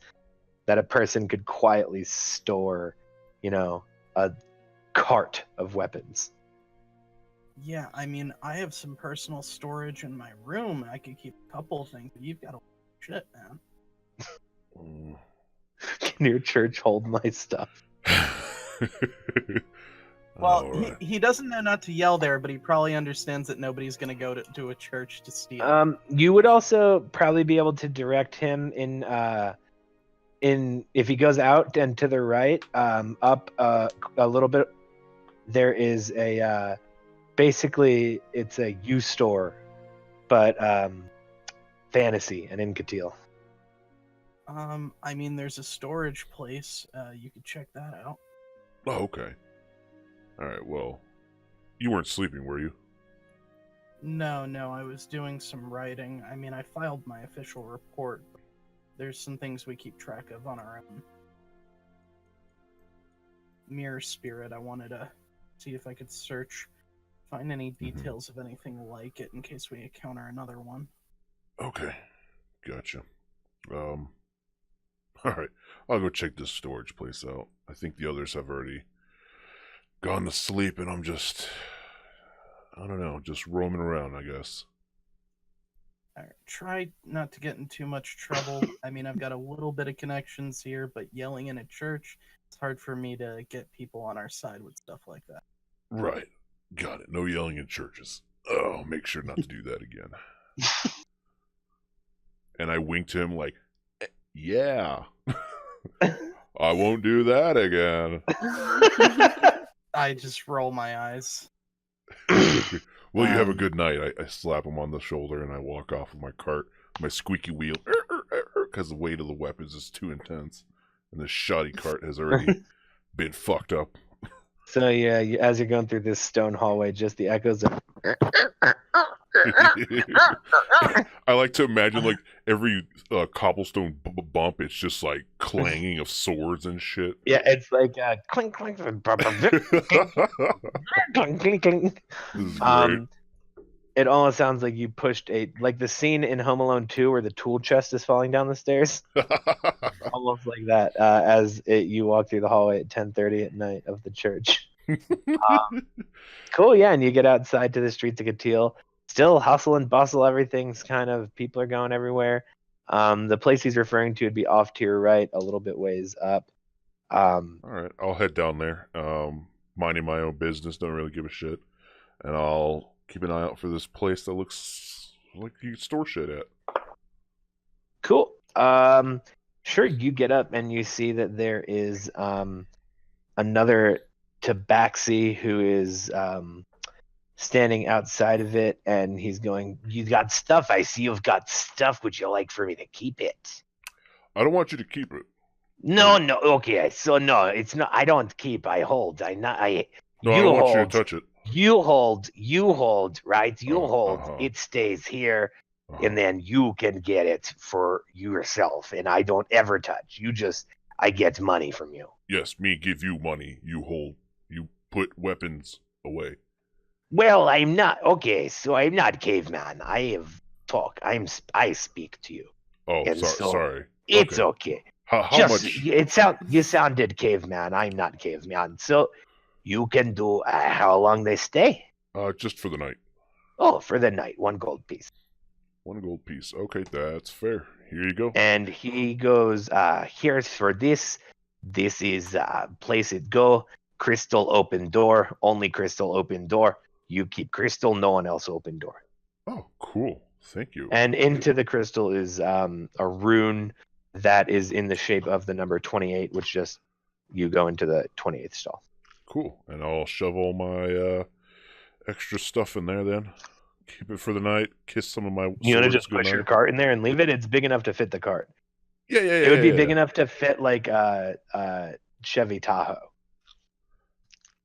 that a person could quietly store, a cart of weapons. Yeah, I mean, I have some personal storage in my room. I could keep a couple of things. You've got a lot of shit, man. Can your church hold my stuff? Well, Alright. he doesn't know not to yell there, but he probably understands that nobody's going to go to a church to steal. You would also probably be able to direct him in if he goes out and to the right, up a little bit. There is a basically it's a U store, but fantasy and in Katil. I mean, there's a storage place. You could check that out. Oh, okay. Alright, well, you weren't sleeping, were you? No, I was doing some writing. I mean, I filed my official report. There's some things we keep track of on our own. Mirror Spirit, I wanted to see if I could find any details of anything like it in case we encounter another one. Okay, gotcha. Alright, I'll go check this storage place out. I think the others have already gone to sleep, and I'm just, I don't know, just roaming around, I guess. Alright, try not to get in too much trouble. I mean, I've got a little bit of connections here, but yelling in a church, it's hard for me to get people on our side with stuff like that. Right, got it. No yelling in churches. Oh, make sure not to do that again. And I winked to him like, yeah, I won't do that again. I just roll my eyes. Well, you have a good night. I slap him on the shoulder and I walk off with my cart, my squeaky wheel, because the weight of the weapons is too intense. And this shoddy cart has already been fucked up. So yeah, as you're going through this stone hallway, just the echoes of I like to imagine like every cobblestone bump, it's just like clanging of swords and shit. Yeah, it's like clink clink clink clink clink. This is great. It almost sounds like you pushed like the scene in Home Alone 2 where the tool chest is falling down the stairs. Almost like that as you walk through the hallway at 10:30 at night of the church. Cool, yeah, and you get outside to the streets of Katil. Still hustle and bustle, everything's kind of, people are going everywhere. The place he's referring to would be off to your right, a little bit ways up. Alright, I'll head down there. Minding my own business, don't really give a shit. And I'll keep an eye out for this place that looks like you can store shit at. Cool. Sure, you get up and you see that there is another tabaxi who is standing outside of it, and he's going, "You got stuff. I see you've got stuff. Would you like for me to keep it?" I don't want you to keep it. No. Okay, so no, it's not. I don't keep. I hold. No, I don't want you to touch it. You hold, right? You hold. Uh-huh. It stays here, and then you can get it for yourself, and I don't ever touch. I get money from you. Yes, me give you money. You hold. You put weapons away. Well, I'm not. Okay, so I'm not caveman. I have talk. I speak to you. Oh, And so- sorry. It's okay. How Just much? you sounded caveman. I'm not caveman. So you can do how long they stay? Just for the night. Oh, for the night, 1 gold piece. 1 gold piece. Okay, that's fair. Here you go. And he goes, here's for this. This is place it go. Crystal open door. Only crystal open door. You keep crystal, no one else open door. Oh, cool. Thank you. And into the crystal is a rune that is in the shape of the number 28, which just you go into the 28th stall. Cool. And I'll shove all my extra stuff in there then. Keep it for the night. Kiss some of my You want to swords just push your goodnight. cart in there and leave it? It's big enough to fit the cart. Yeah. It would be big enough to fit like a Chevy Tahoe.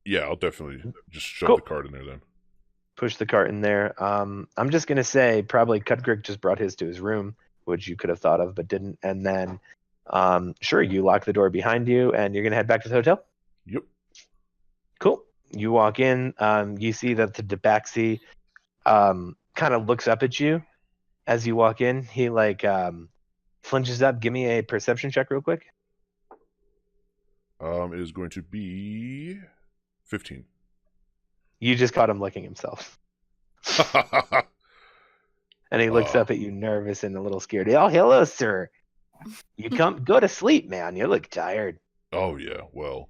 Yeah, I'll definitely just shove Cool. the card in there then. Push the cart in there. I'm just gonna say probably Cutgrick just brought his to his room, which you could have thought of but didn't. And then, sure, you lock the door behind you, and you're gonna head back to the hotel. Yep. Cool. You walk in. You see that the Tabaxi kind of looks up at you as you walk in. He flinches up. Give me a perception check real quick. It is going to be 15. You just caught him licking himself. And he looks up at you nervous and a little scared. Oh, hello, sir. You go to sleep, man. You look tired. Oh, yeah, well,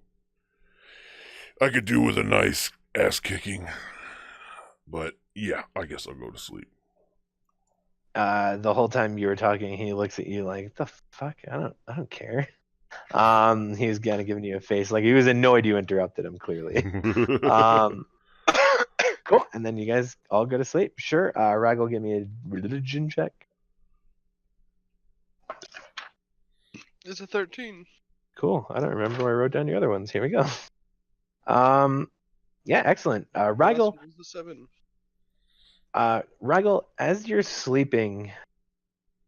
I could do with a nice ass kicking. But, yeah, I guess I'll go to sleep. The whole time you were talking, he looks at you like, the fuck? I don't care. He was kind of giving you a face, like he was annoyed you interrupted him, clearly. Cool. And then you guys all go to sleep. Sure. Raggle, give me a religion check. It's a 13. Cool. I don't remember where I wrote down your other ones. Here we go. Yeah, excellent. Raggle, Was the 7. Raggle, as you're sleeping,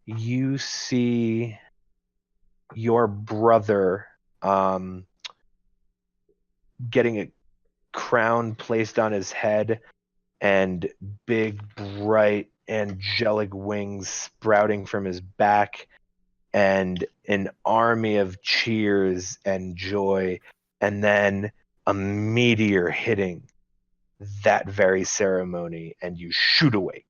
you see your brother getting a crown placed on his head and big, bright, angelic wings sprouting from his back, and an army of cheers and joy, and then a meteor hitting that very ceremony, and you shoot away.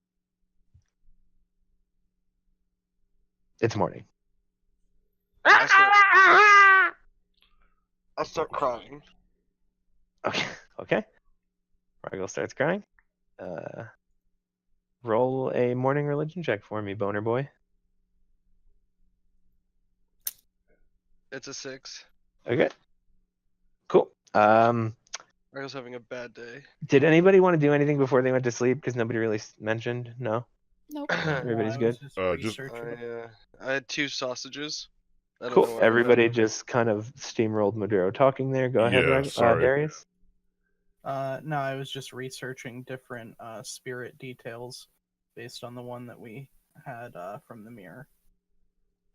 It's morning. I start crying. Okay. Raggle starts crying. Roll a morning religion check for me, boner boy. It's a 6. Okay. Cool. Raggle's having a bad day. Did anybody want to do anything before they went to sleep? Because nobody really mentioned. No. Nope. Everybody's good. I had 2 sausages. I don't know Cool. why I Everybody remember. just kind of steamrolled Maduro talking there. Go ahead, Yeah, sorry. Darius. No, I was just researching different spirit details based on the one that we had from the mirror.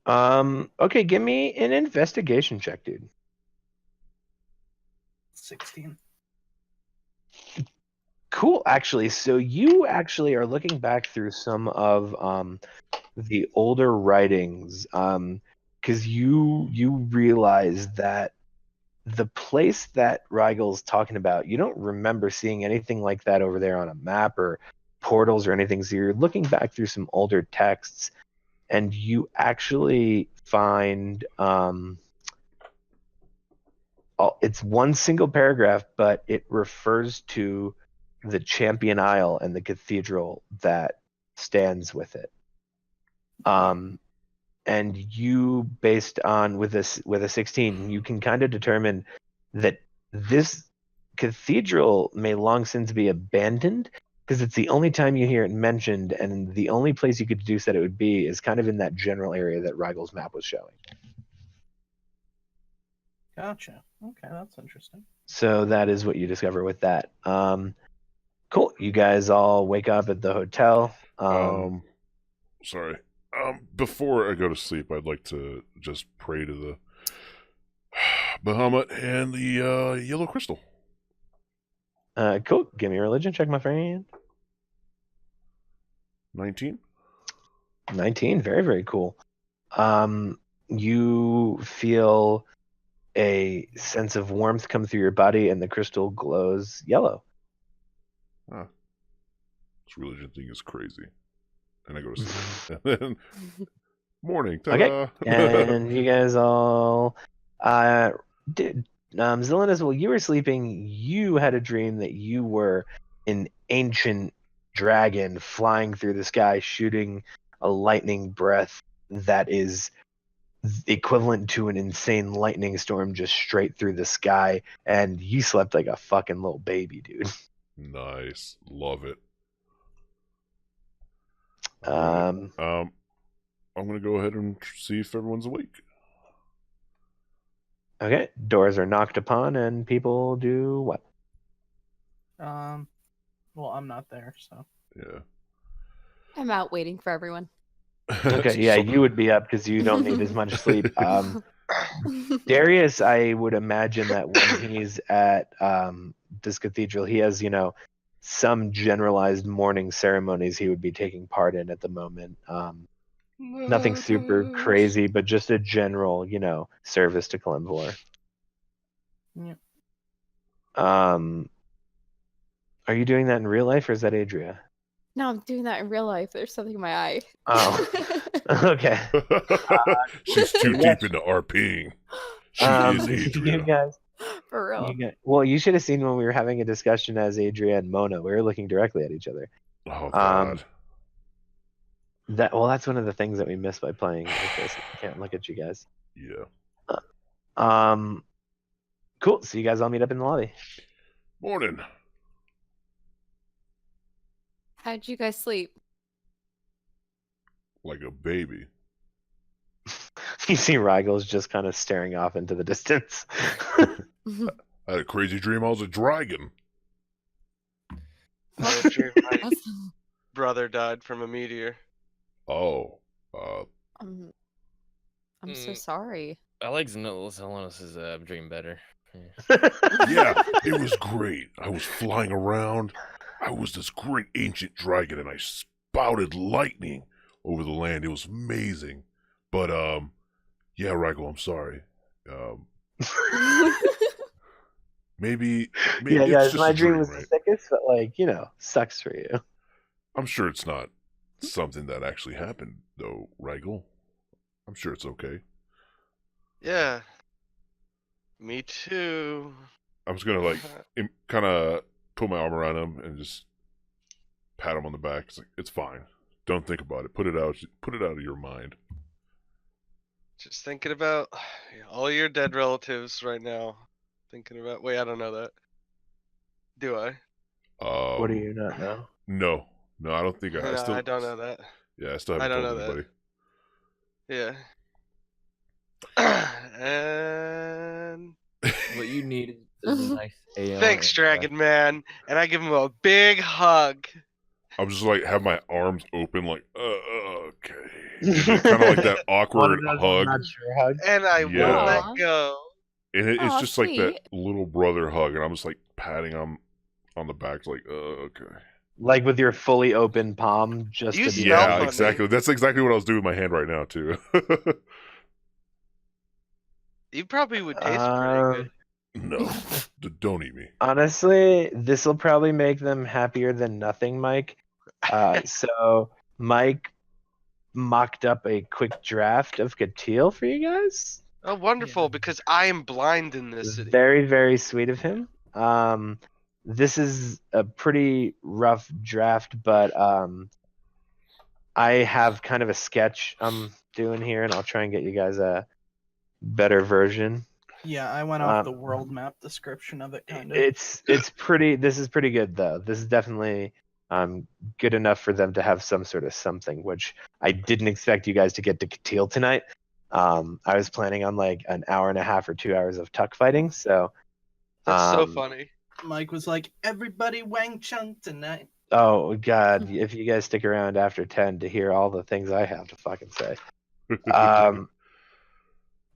Okay, give me an investigation check, dude. 16. Cool, actually. So you actually are looking back through some of the older writings, because you realize that the place that Rygel's talking about, you don't remember seeing anything like that over there on a map or portals or anything. So you're looking back through some older texts, and you actually find it's one single paragraph, but it refers to the Champion Isle and the cathedral that stands with it. And you, based on with a 16, you can kind of determine that this cathedral may long since be abandoned, because it's the only time you hear it mentioned, and the only place you could deduce that it would be is kind of in that general area that Rygel's map was showing. Gotcha. Okay, that's interesting. So that is what you discover with that. Cool. You guys all wake up at the hotel. Sorry. Before I go to sleep, I'd like to just pray to the Bahamut and the yellow crystal. Cool. Give me a religion check, my friend. 19. 19. Very, very cool. You feel a sense of warmth come through your body, and the crystal glows yellow. Huh. This religion thing is crazy. And I go to sleep. And then morning. Ta-da. Okay. And you guys all Zelenis, while you were sleeping, you had a dream that you were an ancient dragon flying through the sky, shooting a lightning breath that is equivalent to an insane lightning storm just straight through the sky, and you slept like a fucking little baby, dude. Nice. Love it. I'm gonna go ahead and see if everyone's awake. Okay. Doors are knocked upon, and people do what? Well, I'm not there, so. Yeah. I'm out waiting for everyone. Okay, yeah, you would be up because you don't need as much sleep. Darius, I would imagine that when he's at this cathedral, he has, some generalized morning ceremonies he would be taking part in at the moment. Nothing super crazy, but just a general, service to Kalimvor. Yeah. Are you doing that in real life, or is that Adria? No, I'm doing that in real life. There's something in my eye. Oh. Okay. She's too deep into RPing. She is You Adria. guys, For real. well, you should have seen when we were having a discussion as Adria and Mona. We were looking directly at each other. Oh God. That's one of the things that we miss by playing like this. We can't look at you guys. Yeah. Cool. So you guys all meet up in the lobby. Morning. How'd you guys sleep? Like a baby. You see Rygel's just kind of staring off into the distance. I had a crazy dream I was a dragon. I had a dream my Awesome. brother died from a meteor. Oh. I'm so sorry. I like Zenolis' dream better. Yeah, it was great. I was flying around. I was this great ancient dragon, and I spouted lightning over the land. It was amazing. But, yeah, Rygel, I'm sorry. Maybe Yeah, it's guys, just my a dream dream, was right? the sickest, but sucks for you. I'm sure it's not something that actually happened, though, Rygel. I'm sure it's okay. Yeah. Me too. I'm just gonna kind of put my arm around him and just pat him on the back. It's like, it's fine. Don't think about it. Put it out of your mind. Just thinking about all your dead relatives right now. Thinking about. Wait, I don't know that. Do I? What do you not know? No, I don't think No, I don't know that. Yeah, I still haven't I don't told know anybody. Yeah. And What you need is a nice AR. thanks, Dragon Man. And I give him a big hug. I'm just like have my arms open, like okay, kind of like that awkward hug, Not sure hug. And I Yeah. won't Aw. let go. and it's Aw, just like that sweet. little brother hug, and I'm just like patting him on the back, like okay. Like with your fully open palm, just You to be smell Yeah, funny. exactly. That's exactly what I was doing with my hand right now too. You probably would taste pretty good. No, don't eat me. Honestly, this will probably make them happier than nothing, Mike. So Mike mocked up a quick draft of Katil for you guys. Oh, wonderful! Because I am blind in this city. Very, very sweet of him. This is a pretty rough draft, but I have kind of a sketch I'm doing here, and I'll try and get you guys a better version. Yeah, I went off the world map description of it, kind of. It's pretty. This is pretty good though. This is definitely good enough for them to have some sort of something, which I didn't expect you guys to get to Katil tonight. I was planning on like an hour and a half or 2 hours of tuck fighting, so That's so funny. Mike was like, "Everybody Wang Chung tonight." oh god, if you guys stick around after 10 to hear all the things I have to fucking say.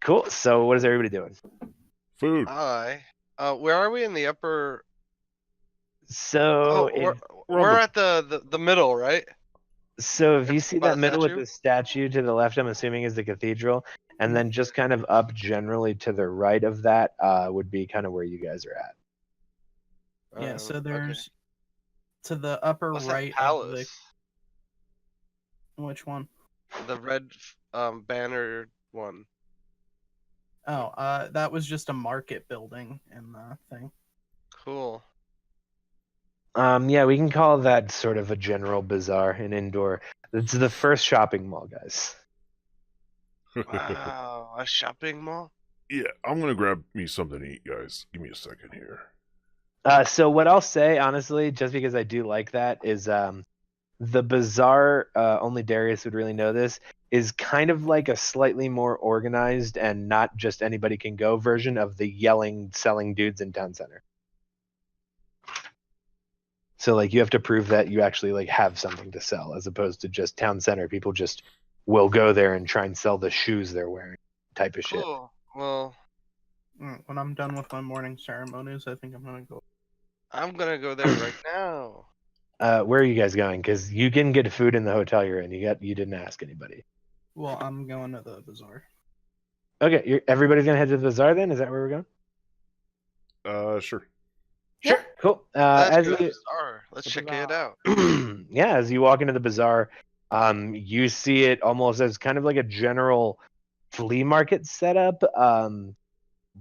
Cool. So what is everybody doing? Food. Where are we in the upper? So We're at the middle, right? So if you see By that the middle with statue? the statue to the left, I'm assuming is the cathedral, and then just kind of up generally to the right of that would be kind of where you guys are at. Yeah, so okay. there's to the upper What's that right of palace? which one? The red banner one. Oh, that was just a market building in the thing. Cool. Yeah, we can call that sort of a general bazaar, an indoor. It's the first shopping mall, guys. Wow, a shopping mall? Yeah, I'm gonna grab me something to eat, guys. Give me a second here. So what I'll say, honestly, just because I do like that, is the bazaar, only Darius would really know this, is kind of like a slightly more organized and not just anybody can go version of the yelling, selling dudes in town center. So like you have to prove that you actually like have something to sell, as opposed to just town center. People just will go there and try and sell the shoes they're wearing, type of shit. Cool. Well, When I'm done with my morning ceremonies, I think I'm gonna go. I'm gonna go there right now. Where are you guys going? Because you can get food in the hotel you're in. You didn't ask anybody. Well, I'm going to the bazaar. Okay, everybody's gonna head to the bazaar then. Is that where we're going? Sure. Sure. Cool. Let's As go to the you, bazaar. Let's check it out. yeah, as you walk into the bazaar, You see it almost as kind of like a general flea market setup.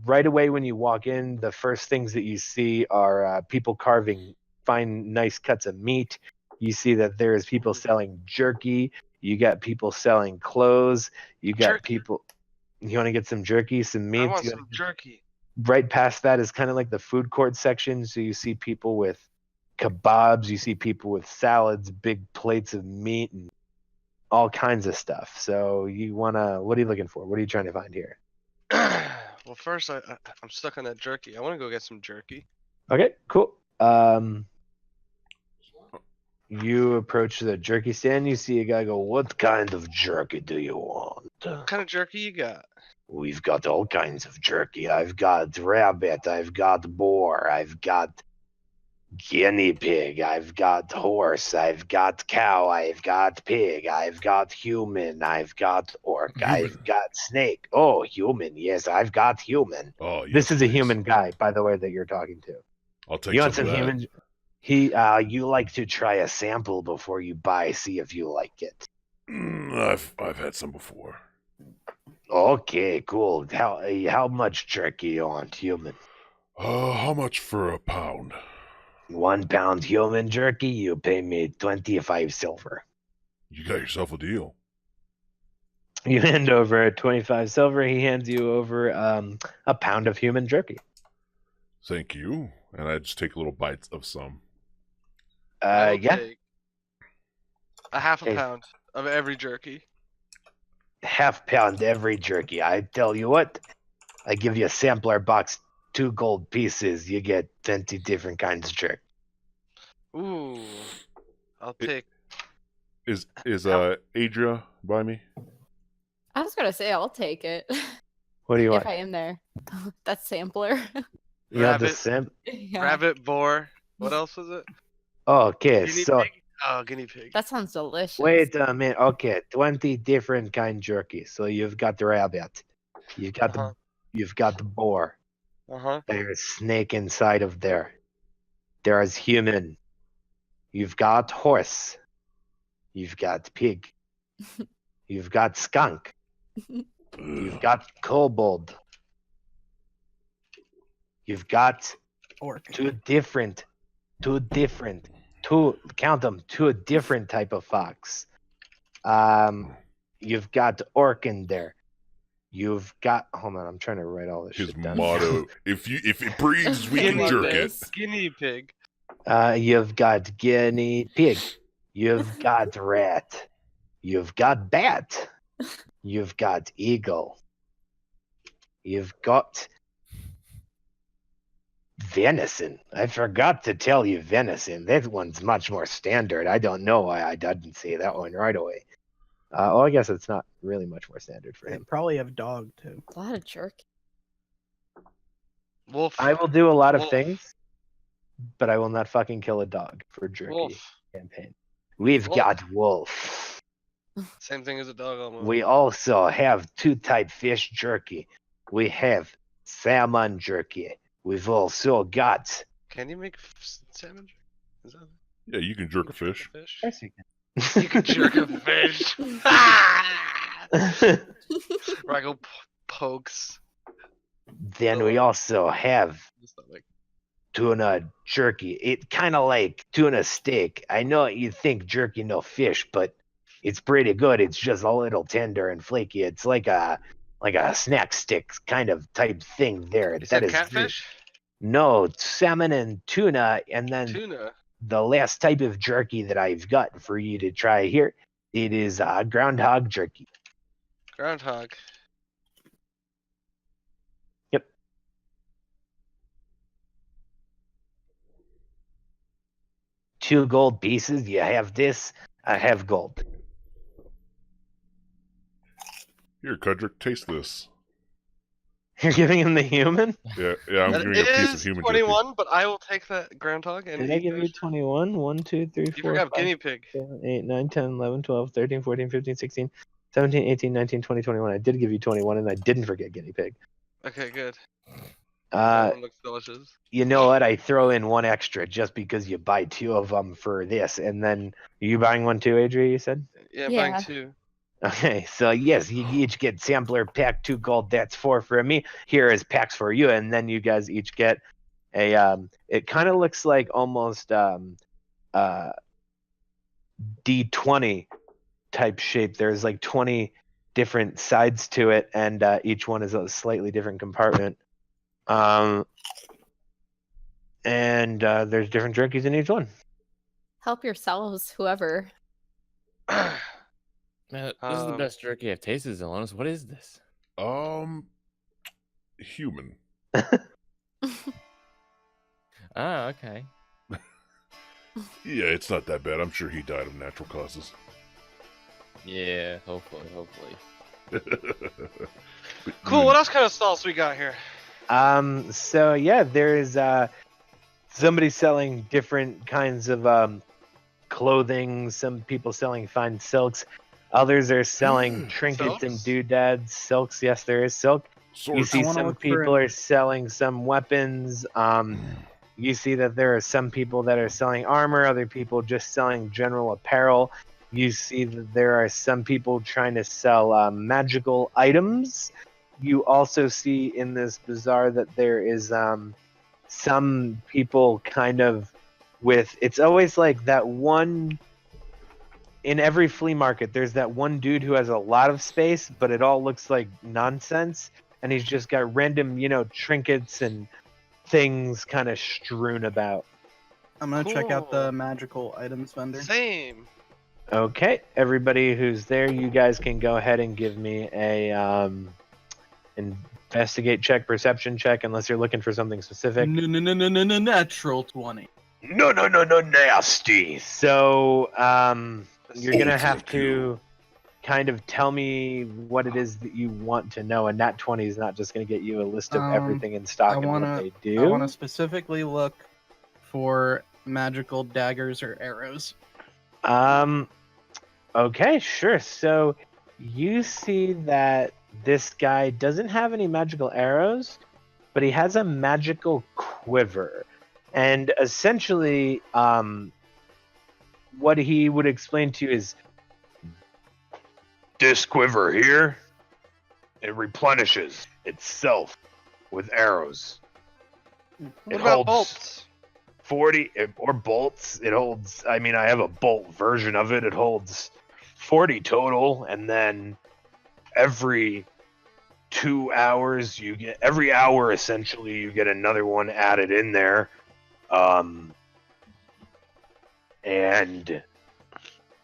Right away when you walk in, the first things that you see are people carving fine, nice cuts of meat. You see that there's people selling jerky. You got people selling clothes. You got Jerky. people. You want to get some jerky, some meat? I want some jerky. Right past that is kind of like the food court section. So you see people with kebabs. You see people with salads, big plates of meat, and all kinds of stuff. So you wanna? What are you looking for? What are you trying to find here? Well, first I'm stuck on that jerky. I want to go get some jerky. Okay, cool. You approach the jerky stand. You see a guy go, "What kind of jerky do you want?" What kind of jerky you got? We've got all kinds of jerky. I've got rabbit. I've got boar. I've got guinea pig. I've got horse. I've got cow. I've got pig. I've got human. I've got orc. Human. I've got snake. Oh, human. Yes, I've got human. Oh, yes, This is a please. human guy, by the way, that you're talking to. I'll take You some want some of that. human? You like to try a sample before you buy, see if you like it. I've had some before. Okay, cool. How much jerky you want, human? How much for a pound? 1 pound human jerky, you pay me 25 silver. You got yourself a deal. You hand over 25 silver, he hands you over a pound of human jerky. Thank you. And I just take little bites of some. I'll Yeah, take a half a Hey. pound of every jerky. half pound every jerky. I tell you what, I give you a sampler box, 2 gold pieces, you get 20 different kinds of jerky. Ooh, I'll It- take. Is Adria by me? I was gonna say I'll take it What do you if want? I am there. That sampler. You want the Rabbit. sample? Yeah. Rabbit, boar. What else was it? Okay, Guinea so pig? Oh, guinea pig. That sounds delicious. wait a minute. Okay, 20 different kind jerky. So you've got the rabbit, you've got Uh-huh. you've got the boar. Uh-huh. There's snake inside of there. There is human. You've got horse. You've got pig. You've got skunk. You've got kobold. You've got Orc. two different type of fox. You've got orc in there. You've got, hold on, I'm trying to write all this His shit down. motto: if it breathes, we can Guinea jerk pig. it. Guinea pig. You've got guinea pig. You've got rat. You've got bat. You've got eagle. You've got venison. I forgot to tell you venison. That one's much more standard. I don't know why I didn't say that one right away. I guess it's not really much more standard for They him. probably have dog too. A lot of jerky. Wolf. I will do a lot of Wolf. things, but I will not fucking kill a dog for jerky Wolf. campaign. We've Wolf. got wolf. Same thing as a dog almost. We also have 2 type fish jerky. We have salmon jerky. We've also got. Can you make salmon jerky? Is that Yeah, you can jerk a fish. fish? You You can jerk a fish. Raggle pokes. Then we also have It's not like tuna jerky. It kind of like tuna steak. I know you think jerky no fish, but it's pretty good. It's just a little tender and flaky. It's like a snack stick kind of type thing there. you said That is catfish? no salmon and tuna, and then Tuna. the last type of jerky that I've got for you to try here. It is groundhog jerky. Groundhog. Yep. Two gold pieces. You have this. I have gold. Here, Cudrick, taste this. You're giving him the human? Yeah, I'm That giving you a piece of is human 21, jerky. but I will take that groundhog and Did I eat give you those. 21? 1, 2, 3, You 4, forgot 5, guinea pig. 7, 8, 9, 10, 11, 12, 13, 14, 15, 16, 17, 18, 19, 20, 21. I did give you 21, and I didn't forget guinea pig. Okay, good. Uh, Looks delicious. you know what? I throw in one extra just because you buy 2 of them for this, and then you buying one too, Adria? You said. Yeah, Yeah. buying 2. Okay, so yes, you each get sampler pack 2 gold. That's 4 for me. Here is packs for you, and then you guys each get a. It kind of looks like almost D20 type shape. There's like 20 different sides to it, and each one is a slightly different compartment. And there's different drinkies in each one. Help yourselves, whoever. Man, this is the Um, best jerky I've tasted, Zelonis. What is this? Human. Ah, okay. Yeah, it's not that bad. I'm sure he died of natural causes. Yeah, hopefully. Cool. What else kind of stalls we got here? So yeah, there's somebody selling different kinds of clothing. Some people selling fine silks. Others are selling trinkets and Silks? doodads. Silks, yes, there is silk. You Swords. see I wanna some look for people an- are selling some weapons. You see that there are some people that are selling armor, other people just selling general apparel. You see that there are some people trying to sell magical items. You also see in this bazaar that there is some people kind of with, it's always like that one, in every flea market, there's that one dude who has a lot of space, but it all looks like nonsense. And he's just got random, trinkets and things kind of strewn about. I'm gonna check out the Cool. magical items vendor. Same. Okay, everybody who's there, you guys can go ahead and give me a investigate check, perception check, unless you're looking for something specific. No, natural 20. No, nasty. So, you're gonna have to kind of tell me what it is that you want to know, and Nat 20 is not just gonna get you a list of everything in stock and what they do. I want to specifically look for magical daggers or arrows. Okay, sure. So you see that this guy doesn't have any magical arrows, but he has a magical quiver. And essentially, what he would explain to you is this quiver here, it replenishes itself with arrows. What about bolts? 40 or bolts. It holds, I mean, I have a bolt version of it. It holds 40 total, and then every 2 hours every hour essentially you get another one added in there. And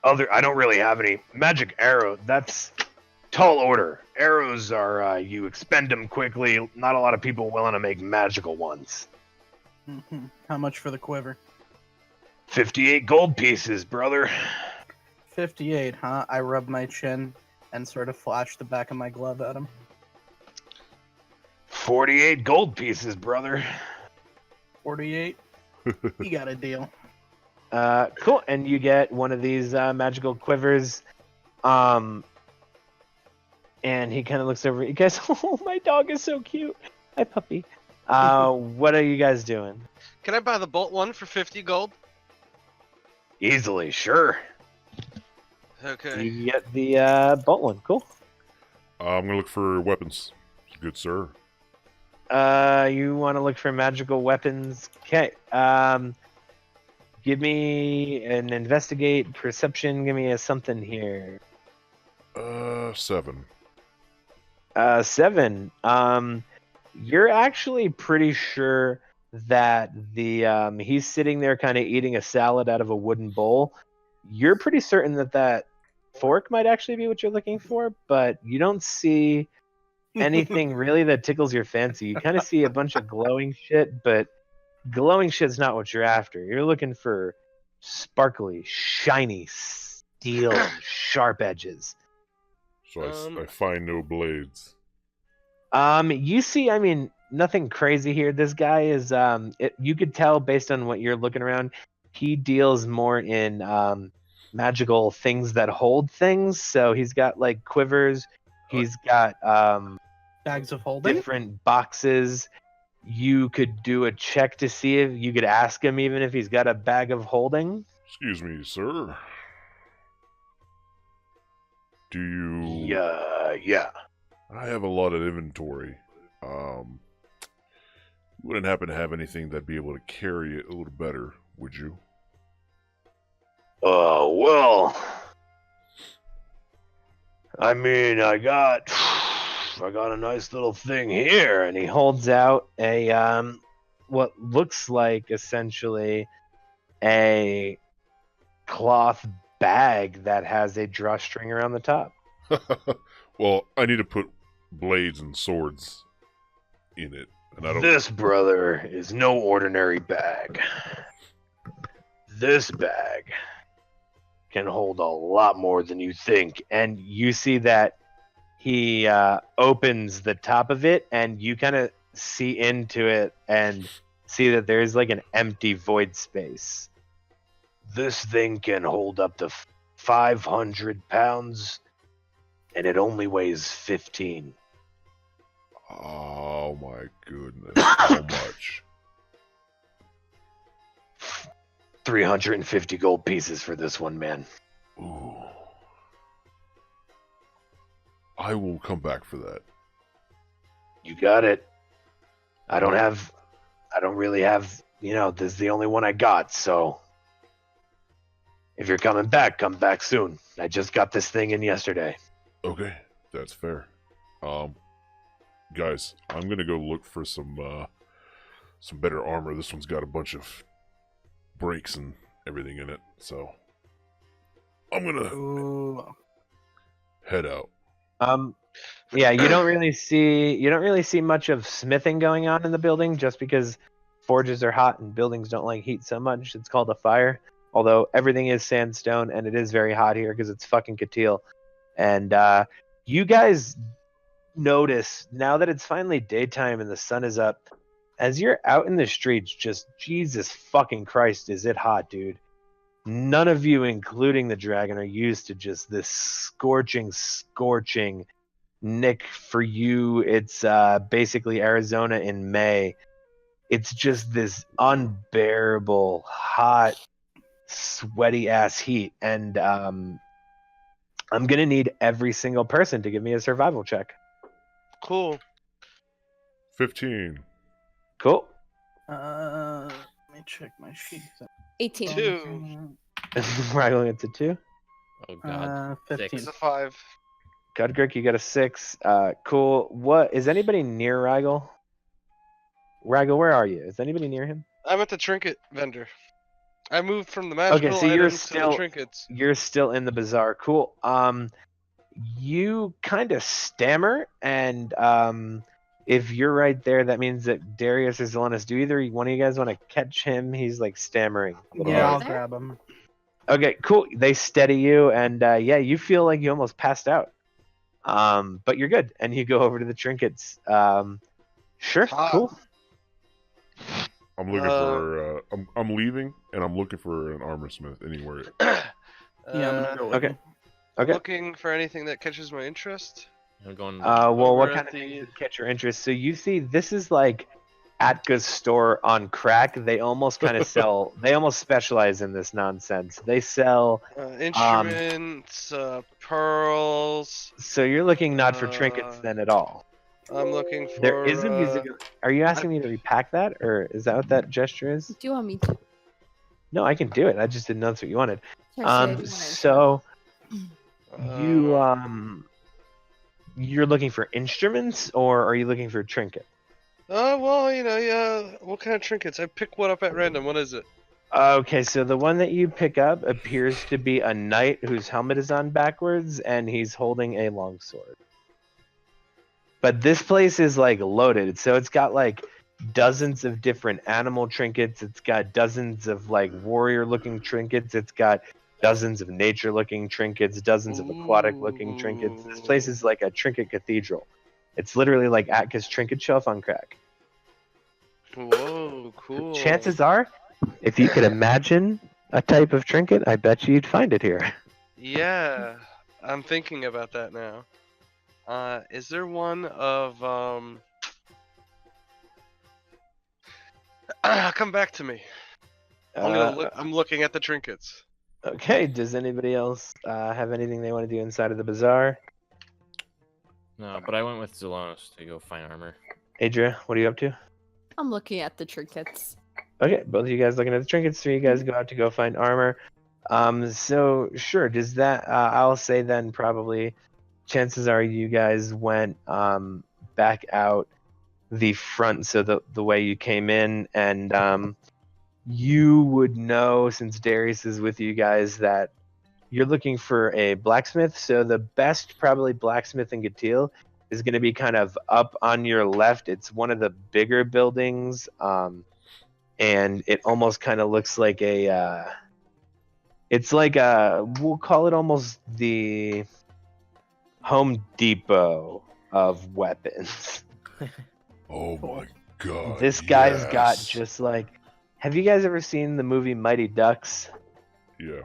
I don't really have any magic arrow. That's tall order. Arrows are you expend them quickly. Not a lot of people willing to make magical ones. How much for the quiver? 58 gold pieces, brother. 58, huh? I rub my chin and sort of flash the back of my glove at him. 48 gold pieces, brother. 48? You got a deal. Cool. And you get one of these magical quivers. And he kind of looks over at you guys. Oh, my dog is so cute. Hi, puppy. What are you guys doing? Can I buy the bolt one for 50 gold? Easily, sure. Okay. You get the bolt one. Cool. I'm gonna look for weapons, good sir. You want to look for magical weapons? Okay. Give me an investigate, perception. Give me a something here. 7. 7. You're actually pretty sure that the he's sitting there kind of eating a salad out of a wooden bowl. You're pretty certain that fork might actually be what you're looking for, but you don't see anything really that tickles your fancy. You kind of see a bunch of glowing shit, but glowing shit's not what you're after. You're looking for sparkly, shiny steel and sharp edges. So I find no blades. You see, I mean, nothing crazy here. This guy is, you could tell based on what you're looking around, he deals more in magical things that hold things. So he's got like quivers. He's got Bags of holding? different boxes. you could do a check to see if you could ask him even if he's got a bag of holding. Excuse me, sir. Do you... Yeah. I have a lot of inventory. You wouldn't happen to have anything that'd be able to carry it a little better, would you? Well, I mean, I got a nice little thing here, and he holds out a what looks like essentially a cloth bag that has a drawstring around the top. Well, I need to put blades and swords in it, and I don't. This, brother, is no ordinary bag. This bag can hold a lot more than you think, and you see that he opens the top of it, and you kind of see into it and see that there's like an empty void space. This thing can hold up to 500 pounds, and it only weighs 15. Oh my goodness! How much? 350 gold pieces for this one, man. Ooh. I will come back for that. You got it. I don't really have, this is the only one I got, so if you're coming back, come back soon. I just got this thing in yesterday. Okay, that's fair. Guys, I'm gonna go look for some better armor. This one's got a bunch of breaks and everything in it, so I'm gonna head out. Yeah, you don't really see much of smithing going on in the building, just because forges are hot and buildings don't like heat so much. It's called a fire. Although everything is sandstone and it is very hot here because it's fucking Katil. And you guys notice now that it's finally daytime and the sun is up, as you're out in the streets, just Jesus fucking Christ, is it hot, dude. None of you, including the dragon, are used to just this scorching Nick. For you, it's basically Arizona in May. It's just this unbearable, hot, sweaty ass heat. And I'm going to need every single person to give me a survival check. Cool. 15. Cool. Let me check my sheet. 18. 2. Raggle gets a 2. Oh god. 15. It's a 5. Godgrick, you got a 6. Cool. What is anybody near Raggle? Raggle, where are you? Is anybody near him? I'm at the trinket vendor. I moved from the magical Okay, so you're items to the trinkets. You're still in the bazaar. Cool. You kind of stammer, and if you're right there, that means that Darius or Zelonis, do either one of you guys want to catch him? He's like stammering a little Yeah, bit. I'll grab him. Okay, cool. They steady you, and yeah, you feel like you almost passed out. But you're good, and you go over to the trinkets. Sure, cool. I'm looking for. I'm leaving, and I'm looking for an armor smith anywhere. Yeah, I'm gonna go with Okay. him. Okay. Looking for anything that catches my interest. I'm going. Well, what over kind at of things the- would catch your interest? So you see, this is like Atka's store on crack. They almost kind of sell. They almost specialize in this nonsense. They sell. Instruments, pearls. So you're looking not for trinkets then at all. I'm looking for. There is a music. Are you asking me to repack that, or is that what that gesture is? Do you want me to? No, I can do it. I just didn't know that's what you wanted. Sorry, I didn't wanna So you're looking for instruments, or are you looking for a trinket? Well, yeah. What kind of trinkets? I pick one up at random. What is it? Okay, so the one that you pick up appears to be a knight whose helmet is on backwards, and he's holding a longsword. But this place is like loaded, so it's got like dozens of different animal trinkets. It's got dozens of like warrior-looking trinkets. It's got dozens of nature-looking trinkets, dozens of aquatic-looking trinkets. This place is like a trinket cathedral. It's literally like Atka's trinket shelf on crack. Whoa, cool. Chances are, if you could imagine a type of trinket, I bet you'd find it here. Yeah, I'm thinking about that now. Is there one of Come back to me. I'm looking at the trinkets. Okay, does anybody else have anything they want to do inside of the bazaar? No, but I went with Zelonos to go find armor. Adria, what are you up to? I'm looking at the trinkets. Okay, both of you guys looking at the trinkets, so you guys go out to go find armor. So sure, does that I'll say then probably chances are you guys went back out the front, so the way you came in, and you would know, since Darius is with you guys, that you're looking for a blacksmith. So the best probably blacksmith in Gatil is going to be kind of up on your left. It's one of the bigger buildings, and it almost kind of looks like it's like we'll call it almost the Home Depot of weapons. Oh my god. This guy's got yes. just like, have you guys ever seen the movie Mighty Ducks? Yeah.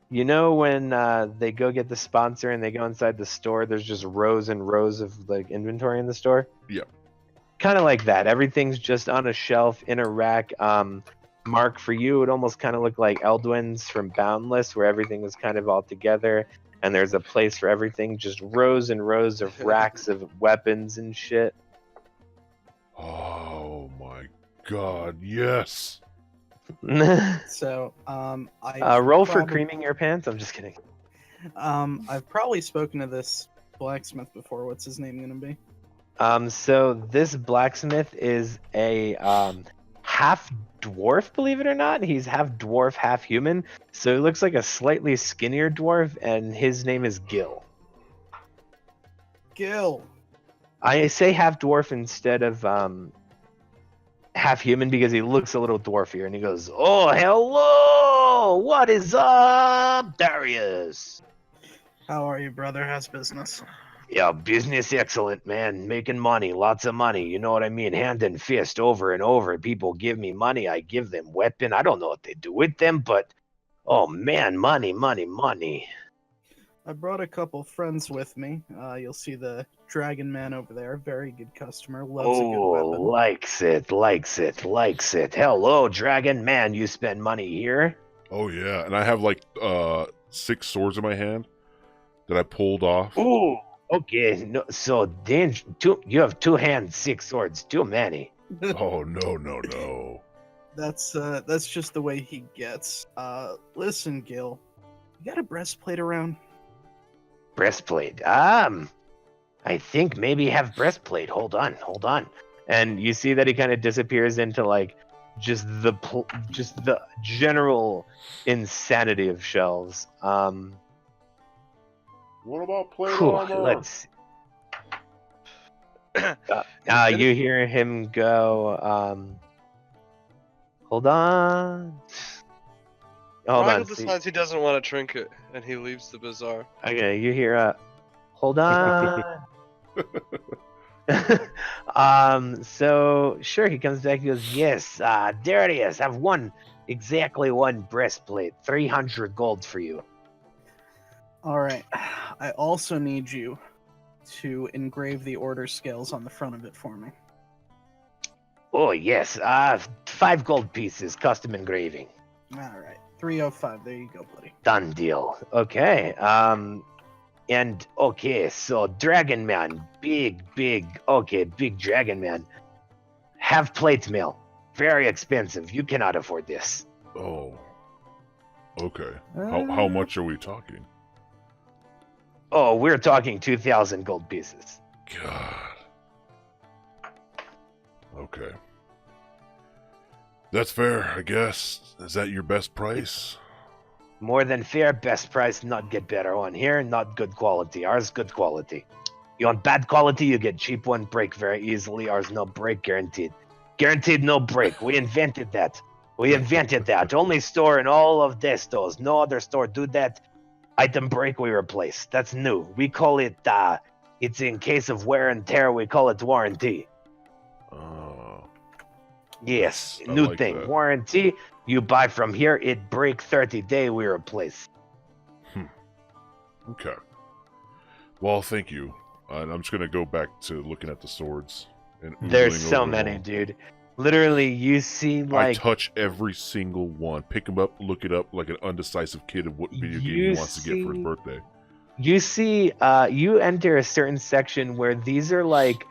You know when they go get the sponsor and they go inside the store, there's just rows and rows of like inventory in the store? Yeah. Kind of like that. Everything's just on a shelf in a rack. Mark, for you, it almost kind of looked like Eldwin's from Boundless, where everything was kind of all together and there's a place for everything, just rows and rows of racks of weapons and shit. Oh my god, yes. So, roll for creaming your pants. I'm just kidding. I've probably spoken to this blacksmith before. What's his name gonna be? So this blacksmith is a half dwarf, believe it or not. He's half dwarf, half human. So he looks like a slightly skinnier dwarf, and his name is Gil. Gil. I say half dwarf instead of half human because he looks a little dwarfier, and he goes, "Oh, hello! What is up, Darius? How are you, brother? How's business? Yeah, business excellent, man. Making money, lots of money. You know what I mean? Hand and fist, over and over. People give me money, I give them weapon. I don't know what they do with them, but oh man, money, money, money." I brought a couple friends with me. You'll see the Dragon Man over there. Very good customer. Loves a good weapon. Likes it, likes it, likes it. Hello, Dragon Man. You spend money here? Oh yeah, and I have like 6 swords in my hand that I pulled off. Ooh, okay. No, so you have 2 hands, 6 swords. Too many. Oh no. That's just the way he gets. Listen, Gil. You got a breastplate around? Breastplate. I think maybe have breastplate. Hold on. And you see that he kind of disappears into like just the general insanity of shelves. What about plate armor? Let's you hear him go, hold on. Hold Ryan on. decides he doesn't want a trinket, and he leaves the bazaar. Okay, you hear hold on. So sure, he comes back, he goes, "Yes, there it is. I've exactly one breastplate. 300 gold for you." Alright. I also need you to engrave the order scales on the front of it for me. Oh yes, 5 gold pieces, custom engraving. Alright. 305. There you go, buddy. Done deal. Okay. And okay, so Dragon Man, big Dragon Man. Have plate mail. Very expensive. You cannot afford this. Oh. Okay. How much are we talking? Oh, we're talking 2,000 gold pieces. God. Okay. That's fair, I guess. Is that your best price? More than fair, best price, not get better one. Here, not good quality. Ours, good quality. You want bad quality, you get cheap one, break very easily. Ours, no break, guaranteed. Guaranteed no break. We invented that. Only store in all of Destos. No other store do that. Item break, we replace. That's new. We call it, it's in case of wear and tear, we call it warranty. Yes, I new like thing. that. Warranty, you buy from here, it break 30 day, we replace. Okay. Well, thank you. And I'm just gonna go back to looking at the swords. And There's oogling so over them many, all. dude. Literally, you see I like touch every single one. Pick him up, look it up like an undecisive kid of what video game he wants to get for his birthday. You see, you enter a certain section where these are like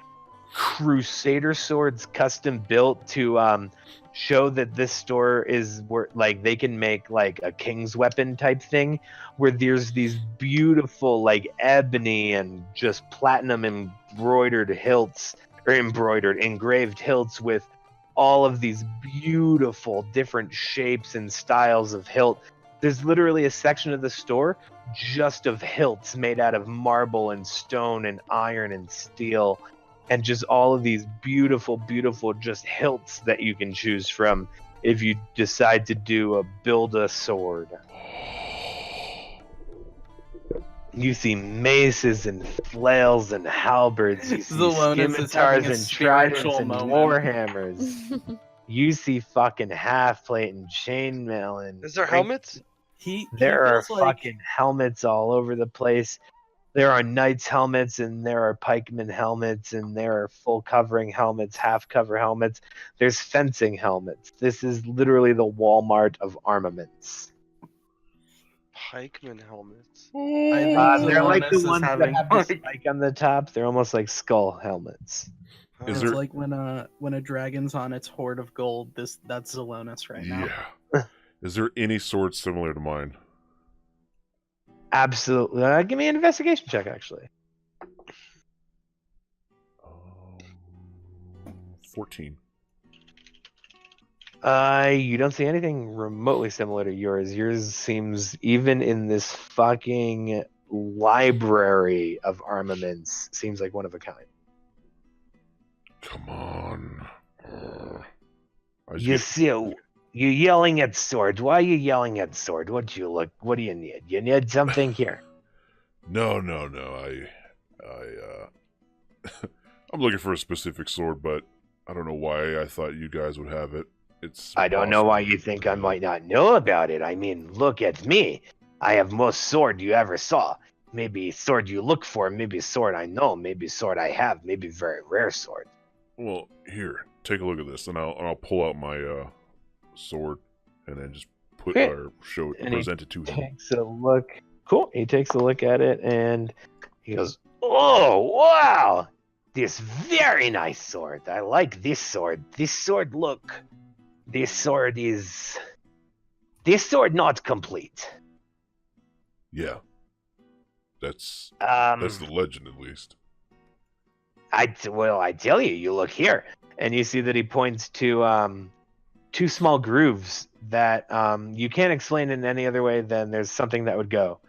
Crusader swords custom built to show that this store is where like they can make like a king's weapon type thing, where there's these beautiful like ebony and just platinum engraved hilts with all of these beautiful different shapes and styles of hilt. There's literally a section of the store just of hilts made out of marble and stone and iron and steel, and just all of these beautiful just hilts that you can choose from if you decide to build a sword. You see maces and flails and halberds. You see Zelonis is having scimitars a and tridents spiritual and moment. warhammers. You see fucking half plate and chainmail and Is there helmets? there are feels like- fucking helmets all over the place. There are knights helmets and there are pikemen helmets and there are full covering helmets, half cover helmets. There's fencing helmets. This is literally the Walmart of armaments. Pikeman helmets. I think They're like the Zelonis is ones that having, have the spike on the top. They're almost like skull helmets. Is it's there- like when a dragon's on its hoard of gold. That's Zelonis right now. Yeah. Is there any sword similar to mine? Absolutely. Give me an investigation check, actually. 14. You don't see anything remotely similar to yours. Yours seems, even in this fucking library of armaments, seems like one of a kind. Come on. I just You get- see, you yelling at sword. Why are you yelling at sword? What do you need? You need something here. No. I'm looking for a specific sword, but I don't know why I thought you guys would have it. I don't know why you think I might not know about it. I mean, look at me. I have most sword you ever saw. Maybe sword you look for, maybe sword I know, maybe sword I have, maybe very rare sword. Well, here, take a look at this, and I'll pull out my sword, and then just put Okay. or show it, And he present it to him. Takes a look. Cool. He takes a look at it and he goes, "Oh, wow! This very nice sword. I like this sword. This sword not complete. Yeah, that's Um, the legend at least. I tell you, you look here, and you see that he points to two small grooves that you can't explain in any other way than there's something that would go,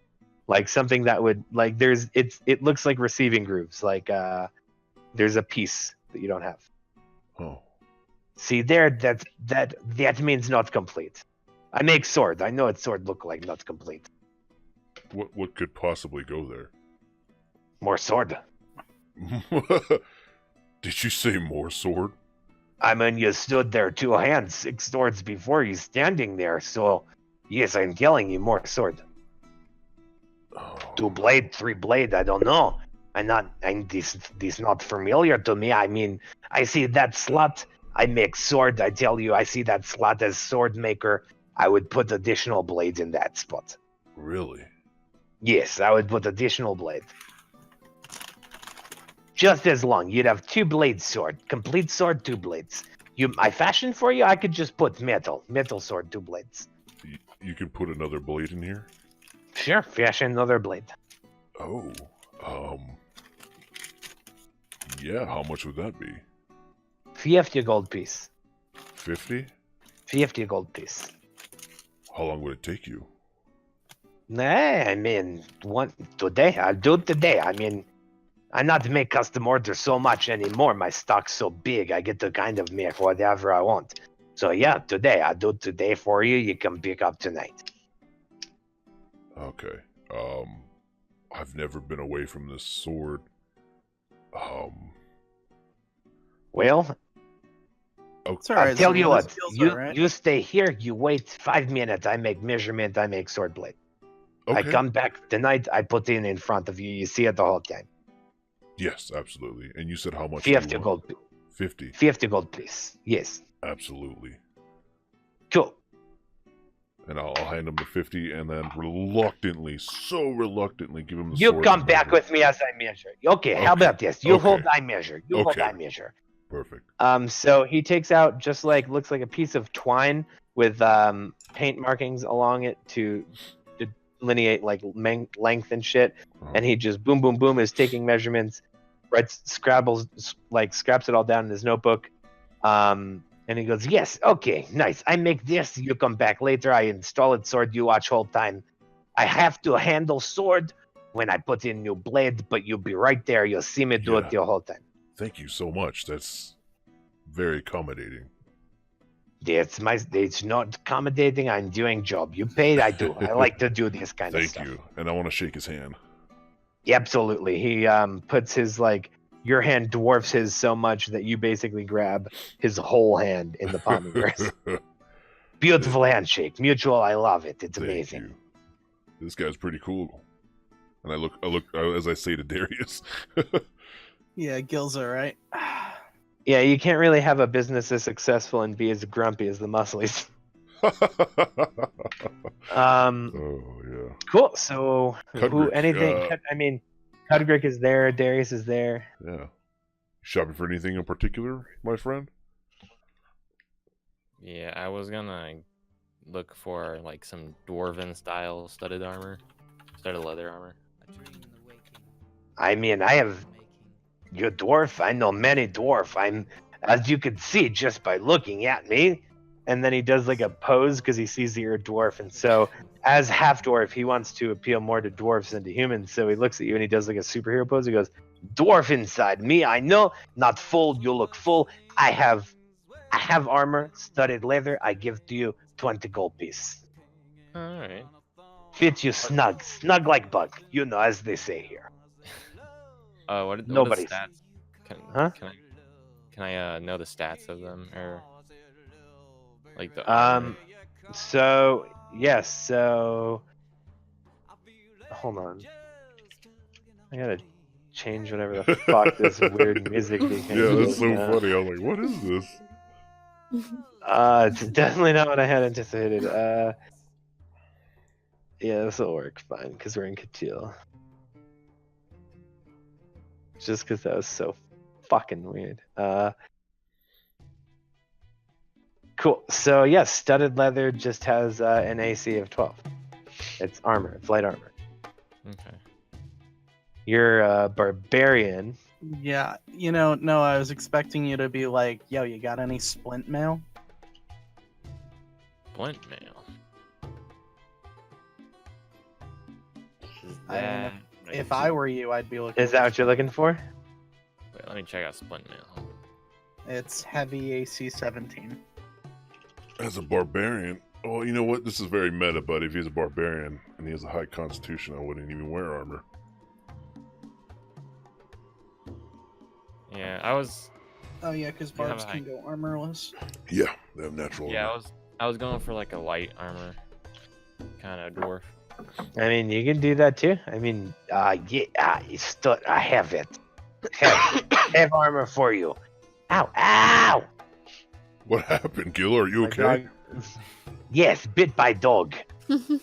like something that would like it looks like receiving grooves, like there's a piece that you don't have. Oh, See there, that means not complete. I make sword. I know what sword look like not complete. what could possibly go there? More sword. Did you say more sword? I mean, you stood there 2 hands, 6 swords before you standing there, so yes, I'm telling you, more sword. Oh. 2 blade, 3 blade, I don't know. This not familiar to me. I mean, I see that slot, I make sword, I tell you, I see that slot as sword maker, I would put additional blades in that spot. Really? Yes, I would put additional blade. Just as long. You'd have 2 blade sword. Complete sword, 2 blades. I fashion for you, I could just put metal sword, 2 blades. You can put another blade in here? Sure, fashion another blade. Oh, yeah, how much would that be? 50 gold piece. 50? 50 gold piece. How long would it take you? Nah, I mean, today. I'll do it today. I mean, I not make custom orders so much anymore. My stock's so big, I get to kind of make whatever I want. So yeah, today. I'll do it today for you. You can pick up tonight. Okay. I've never been away from this sword. Well, It's all right. I'll tell you Zelonis what. feels You all right. you stay here. You wait 5 minutes. I make measurement. I make sword blade. Okay. I come back tonight. I put in front of you. You see it the whole time. Yes, absolutely. And you said how much? do you 50 want? gold. 50. 50 gold, please. Yes. Absolutely. Cool. And I'll hand him the 50 and then reluctantly, so reluctantly, give him the You sword. come to back measure. with me as I measure. Okay, how Okay. about this? You Okay. hold, I measure. You hold, Okay. I measure. Perfect. So he takes out just like looks like a piece of twine with paint markings along it to delineate like length and shit. And he just boom, boom, boom is taking measurements, scraps it all down in his notebook. And he goes, yes, okay, nice. I make this. You come back later. I install it. Sword. You watch whole time. I have to handle sword when I put in new blade, but you'll be right there. You'll see me do it the whole time. Thank you so much. That's very accommodating. It's not accommodating. I'm doing job. You paid, I do. I like to do this kind of Thank stuff. you. And I want to shake his hand. Absolutely. He puts his your hand dwarfs his so much that you basically grab his whole hand in the palm of yours. Beautiful handshake. Mutual. I love it. It's amazing. Thank you. This guy's pretty cool. And I look as I say to Darius. Yeah, Gil's alright. Yeah, you can't really have a business as successful and be as grumpy as the Musclies. Oh yeah. Cool. So Cudrick, Cudrick is there. Darius is there. Yeah. Shopping for anything in particular, my friend? Yeah, I was gonna look for like some dwarven style studded leather armor. I have you dwarf. I know many dwarf. As you can see just by looking at me. And then he does like a pose because he sees that you're a dwarf. And so as half dwarf, he wants to appeal more to dwarfs than to humans. So he looks at you and he does like a superhero pose. He goes, dwarf inside me. I know, not full. You look full. I have armor, studded leather. I give to you 20 gold piece. All right. Fit you snug like bug. You know, as they say here. What are the Nobody's. stats? Can I know the stats of them or like the armor? So yes, so hold on. I gotta change whatever the fuck this weird music became. Yeah, that's so funny. I was like, what is this? It's definitely not what I had anticipated. Yeah, this will work fine because we're in Katil. Just because that was so fucking weird. Cool. So yes, studded leather just has an AC of 12. It's armor. It's light armor. Okay. You're a barbarian. Yeah, no, I was expecting you to be like, yo, you got any splint mail? Splint mail. Is I mean, that... If I were you, I'd be looking. Is that what you're looking for? Wait, let me check out splint mail. It's heavy AC 17. As a barbarian, well, you know what? This is very meta, but if he's a barbarian and he has a high constitution, I wouldn't even wear armor. Yeah, I was. Oh yeah, because You have barbs a can go armorless. Yeah, they have natural Yeah, armor. I was going for like a light armor kind of dwarf. I mean, you can do that too. I mean, I have it. Have armor for you. Ow, ow! What happened, Gil? Are you My okay? dog- Yes, bit by dog.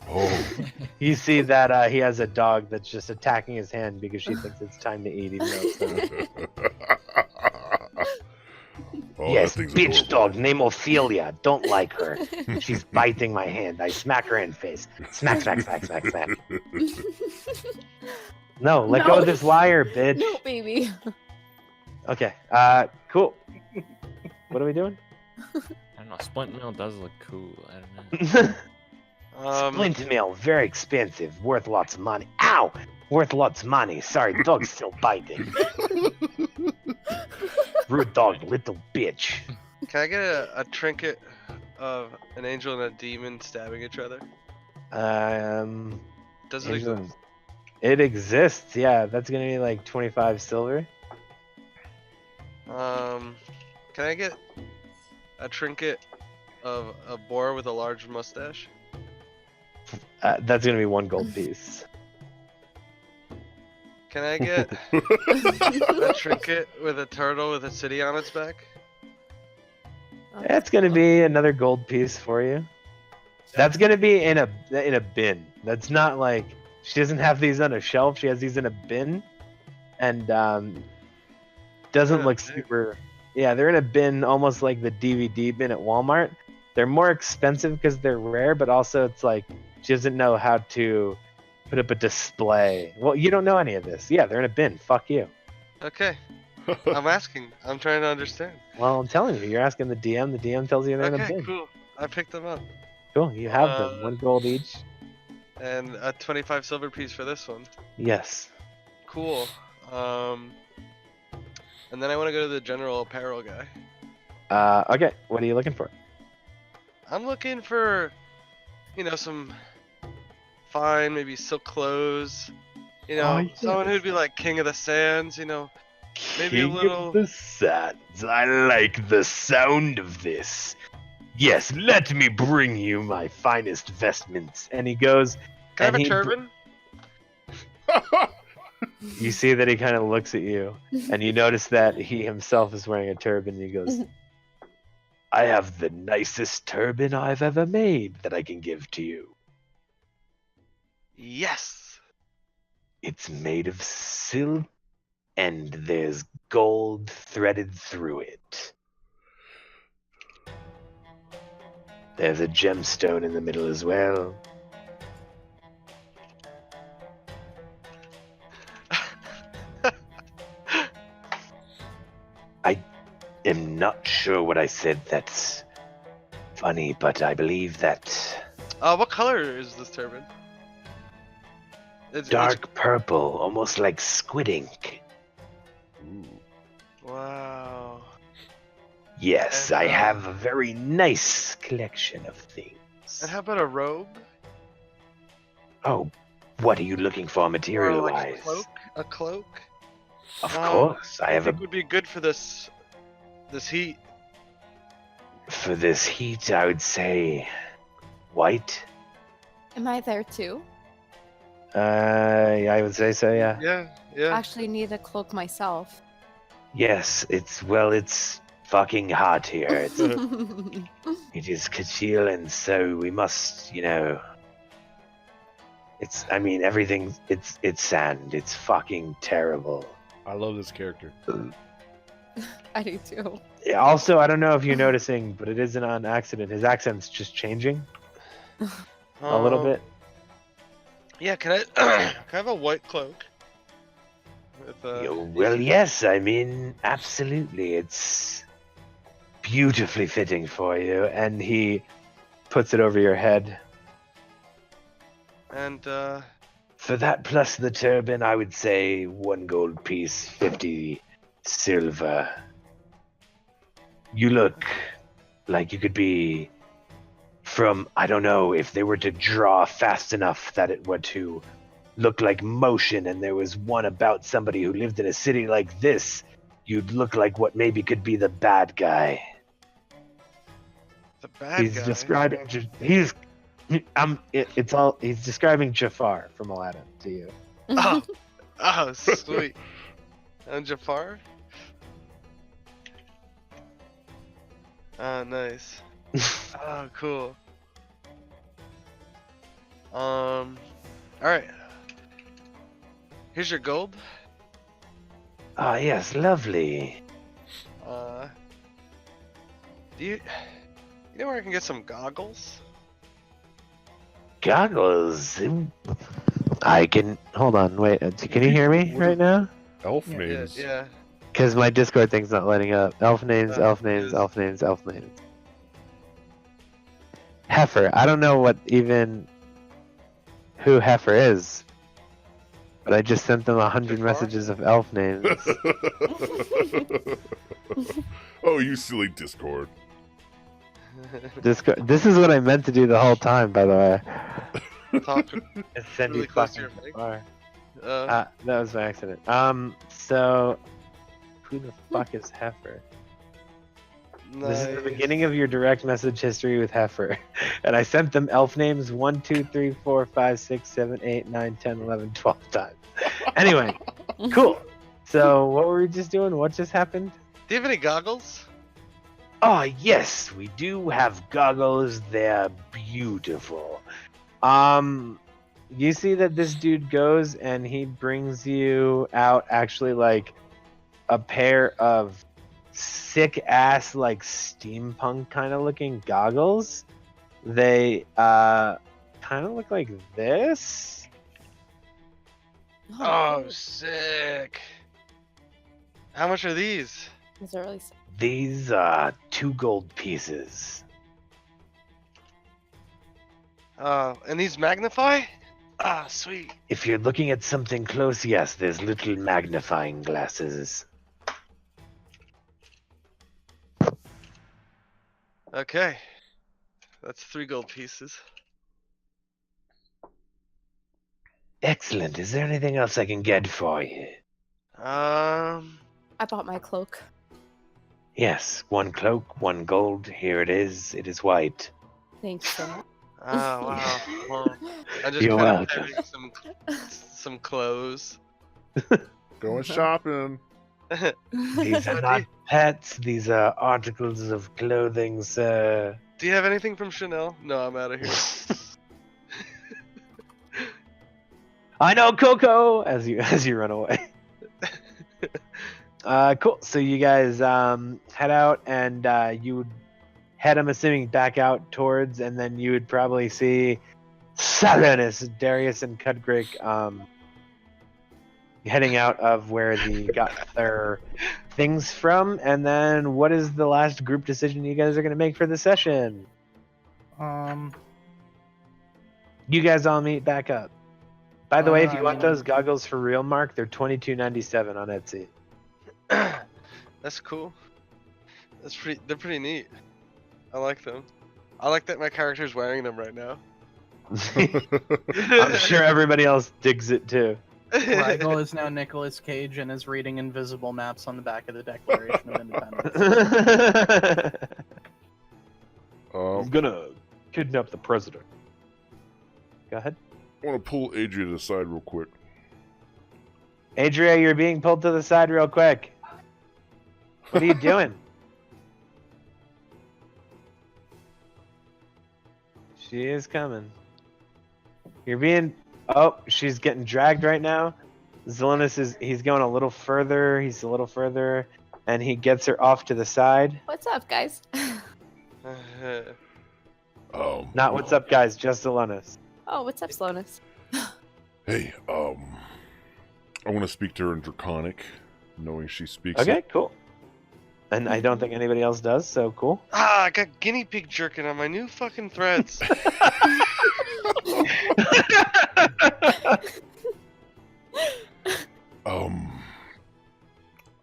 Oh, You see that he has a dog that's just attacking his hand because she thinks it's time to eat, even though it's not. oh Yes, that thing's bitch adorable. dog, name Ophelia. Don't like her. She's biting my hand. I smack her in face. Smack, smack, smack, smack, smack. No, let go No. of this wire, bitch. No, baby. Okay, cool. What are we doing? I don't know. Splint mail does look cool. I don't know. Splint mail, very expensive, worth lots of money. Ow! Worth lots of money. Sorry, dog's still biting. Rude dog, little bitch. Can I get a trinket of an angel and a demon stabbing each other? Does it Angel- exist? It exists, yeah. That's gonna be like 25 silver. Can I get a trinket of a boar with a large mustache? That's gonna be 1 gold piece. Can I get a trinket with a turtle with a city on its back? That's gonna be another gold piece for you. That's gonna be in a bin. That's not like she doesn't have these on a shelf. She has these in a bin, and doesn't Yeah, look bin. super. Yeah, they're in a bin, almost like the DVD bin at Walmart. They're more expensive because they're rare, but also it's like she doesn't know how to put up a display. Well, you don't know any of this. Yeah, they're in a bin. Fuck you. Okay. I'm asking. I'm trying to understand. Well, I'm telling you, you're asking the DM. The DM tells you they're in a Okay, bin. cool. I picked them up. Cool. You have them. 1 gold each. And a 25 silver piece for this one. Yes. Cool. And then I want to go to the general apparel guy. Okay. What are you looking for? I'm looking for, some fine, maybe silk clothes. Someone who'd be like King of the Sands, maybe a little. King of the Sands. I like the sound of this. Yes, let me bring you my finest vestments. And he goes. Can I have and a he turban? You see that he kind of looks at you, and you notice that he himself is wearing a turban. And he goes, I have the nicest turban I've ever made that I can give to you. Yes. It's made of silk, and there's gold threaded through it. There's a gemstone in the middle as well. I am not sure what I said that's funny, but I believe that What color is this turban? It's dark purple, almost like squid ink. Wow. Yes, And, I have a very nice collection of things. And how about a robe? Oh, what are you looking for Or material-wise? like a cloak? A cloak? Of course, I have think would be good for this heat. For this heat, I would say white. Am I there too? I would say so, yeah. Yeah. I actually need a cloak myself. Yes, it's fucking hot here. It is Kachil, and so we must, everything, it's sand. It's fucking terrible. I love this character. I do too. Yeah, also, I don't know if you're noticing, but it isn't on accident. His accent's just changing a little bit. Yeah, can I can I have a white cloak? With, Well, yes, absolutely. It's beautifully fitting for you. And he puts it over your head. And For that plus the turban, I would say 1 gold piece, 50 silver. You look like you could be from, I don't know, if they were to draw fast enough that it were to look like motion and there was one about somebody who lived in a city like this, you'd look like what maybe could be the bad guy. the bad He's guy. describing, he's describing Jafar from Aladdin to you. Oh, sweet. And Jafar? Oh, nice. Oh, cool. Alright. Here's your gold. Ah, yes, lovely. Do you know where I can get some goggles? Goggles. I can, hold on, wait, can you hear me right now? Elf Yeah. names. Yeah. Because my Discord thing's not letting up. Elf names, Oh, elf names, yes. elf names, elf names. Heifer. I don't know who Heifer is, but I just sent them 100 Jafar? messages of elf names. Oh, you silly Discord. Discord. This is what I meant to do the whole time, by the way. Talk. Is send Really you close to fucking your mic. Jafar. Uh, That was by accident. So, who the fuck is Heifer? This is the nice. beginning of your direct message history with Heifer. And I sent them elf names 1, 2, 3, 4, 5, 6, 7, 8, 9, 10, 11, 12 times. Anyway, cool. So what were we just doing? What just happened? Do you have any goggles? Oh, yes, we do have goggles. They're beautiful. You see that this dude goes and he brings you out actually like a pair of sick ass like steampunk kind of looking goggles. They kind of look like this. Oh, sick. How much are these? Those are really sick. These are 2 gold pieces. And these magnify? Ah, sweet. If you're looking at something close, yes, there's little magnifying glasses. Okay. That's 3 gold pieces. Excellent. Is there anything else I can get for you? I bought my cloak. Yes, 1 cloak, 1 gold. Here it is. It is white. Thank you so much. Oh, wow. Well, I just You're kind of welcome. having some clothes. Going shopping. These are not pets. These are articles of clothing, sir. Do you have anything from Chanel? No, I'm out of here. I know, Coco. As you run away. Cool. So you guys head out, and you would head, I'm assuming, back out towards, and then you would probably see Salonus, Darius, and Cudgrick heading out of where they got their things from. And then what is the last group decision you guys are going to make for the session? You guys all meet back up. By the way, if you want those goggles for real, Mark, they're $22.97 on Etsy. That's cool. They're pretty neat. I like them. I like that my character's wearing them right now. I'm sure everybody else digs it too. Rigel is now Nicolas Cage and is reading invisible maps on the back of the Declaration of Independence. I'm gonna kidnap the president. Go ahead. I want to pull Adria to the side real quick. Adria, you're being pulled to the side real quick. What are you doing? She is coming. You're being... Oh, she's getting dragged right now. Zelonus he's going a little further. He's a little further. And he gets her off to the side. What's up, guys? Not what's up, guys. Just Zelonus. Oh, what's up, Slowness? Hey, I want to speak to her in Draconic, knowing she speaks. Okay, cool. And I don't think anybody else does, so cool. I got guinea pig jerkin on my new fucking threads.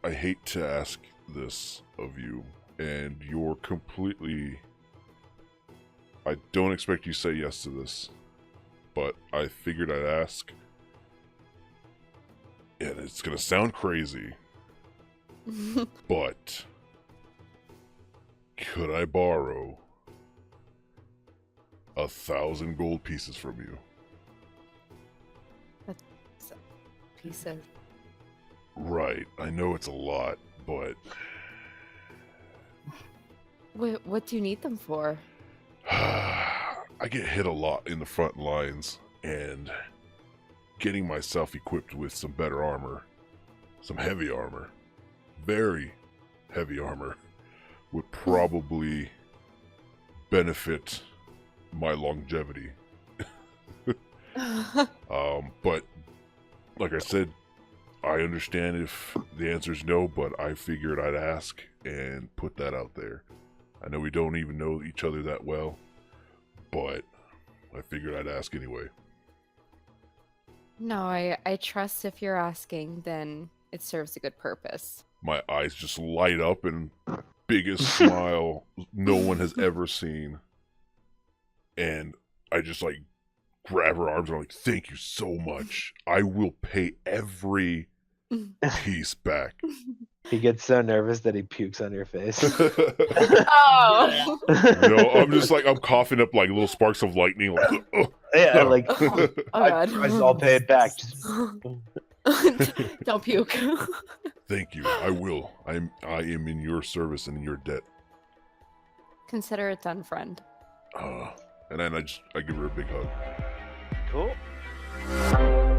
I hate to ask this of you, and you're completely... I don't expect you to say yes to this, but I figured I'd ask. And it's gonna sound crazy, but could I borrow 1,000 gold pieces from you? That's a piece of... Right, I know it's a lot, but... What do you need them for? I get hit a lot in the front lines, and getting myself equipped with some better armor, some heavy armor, very heavy armor, would probably benefit my longevity. But like I said, I understand if the answer is no, but I figured I'd ask and put that out there. I know we don't even know each other that well, but I figured I'd ask anyway. No, I trust if you're asking, then it serves a good purpose. My eyes just light up and biggest smile no one has ever seen. And I just like grab her arms and I'm like, thank you so much. I will pay every piece back. He gets so nervous that he pukes on your face. Oh! No, I'm just like, I'm coughing up like little sparks of lightning. Like, Yeah, like, Oh, I God. promise I'll pay it back. Just... Don't puke. thank you. I will. I am in your service and in your debt. Consider it done, friend. And then I give her a big hug. Cool.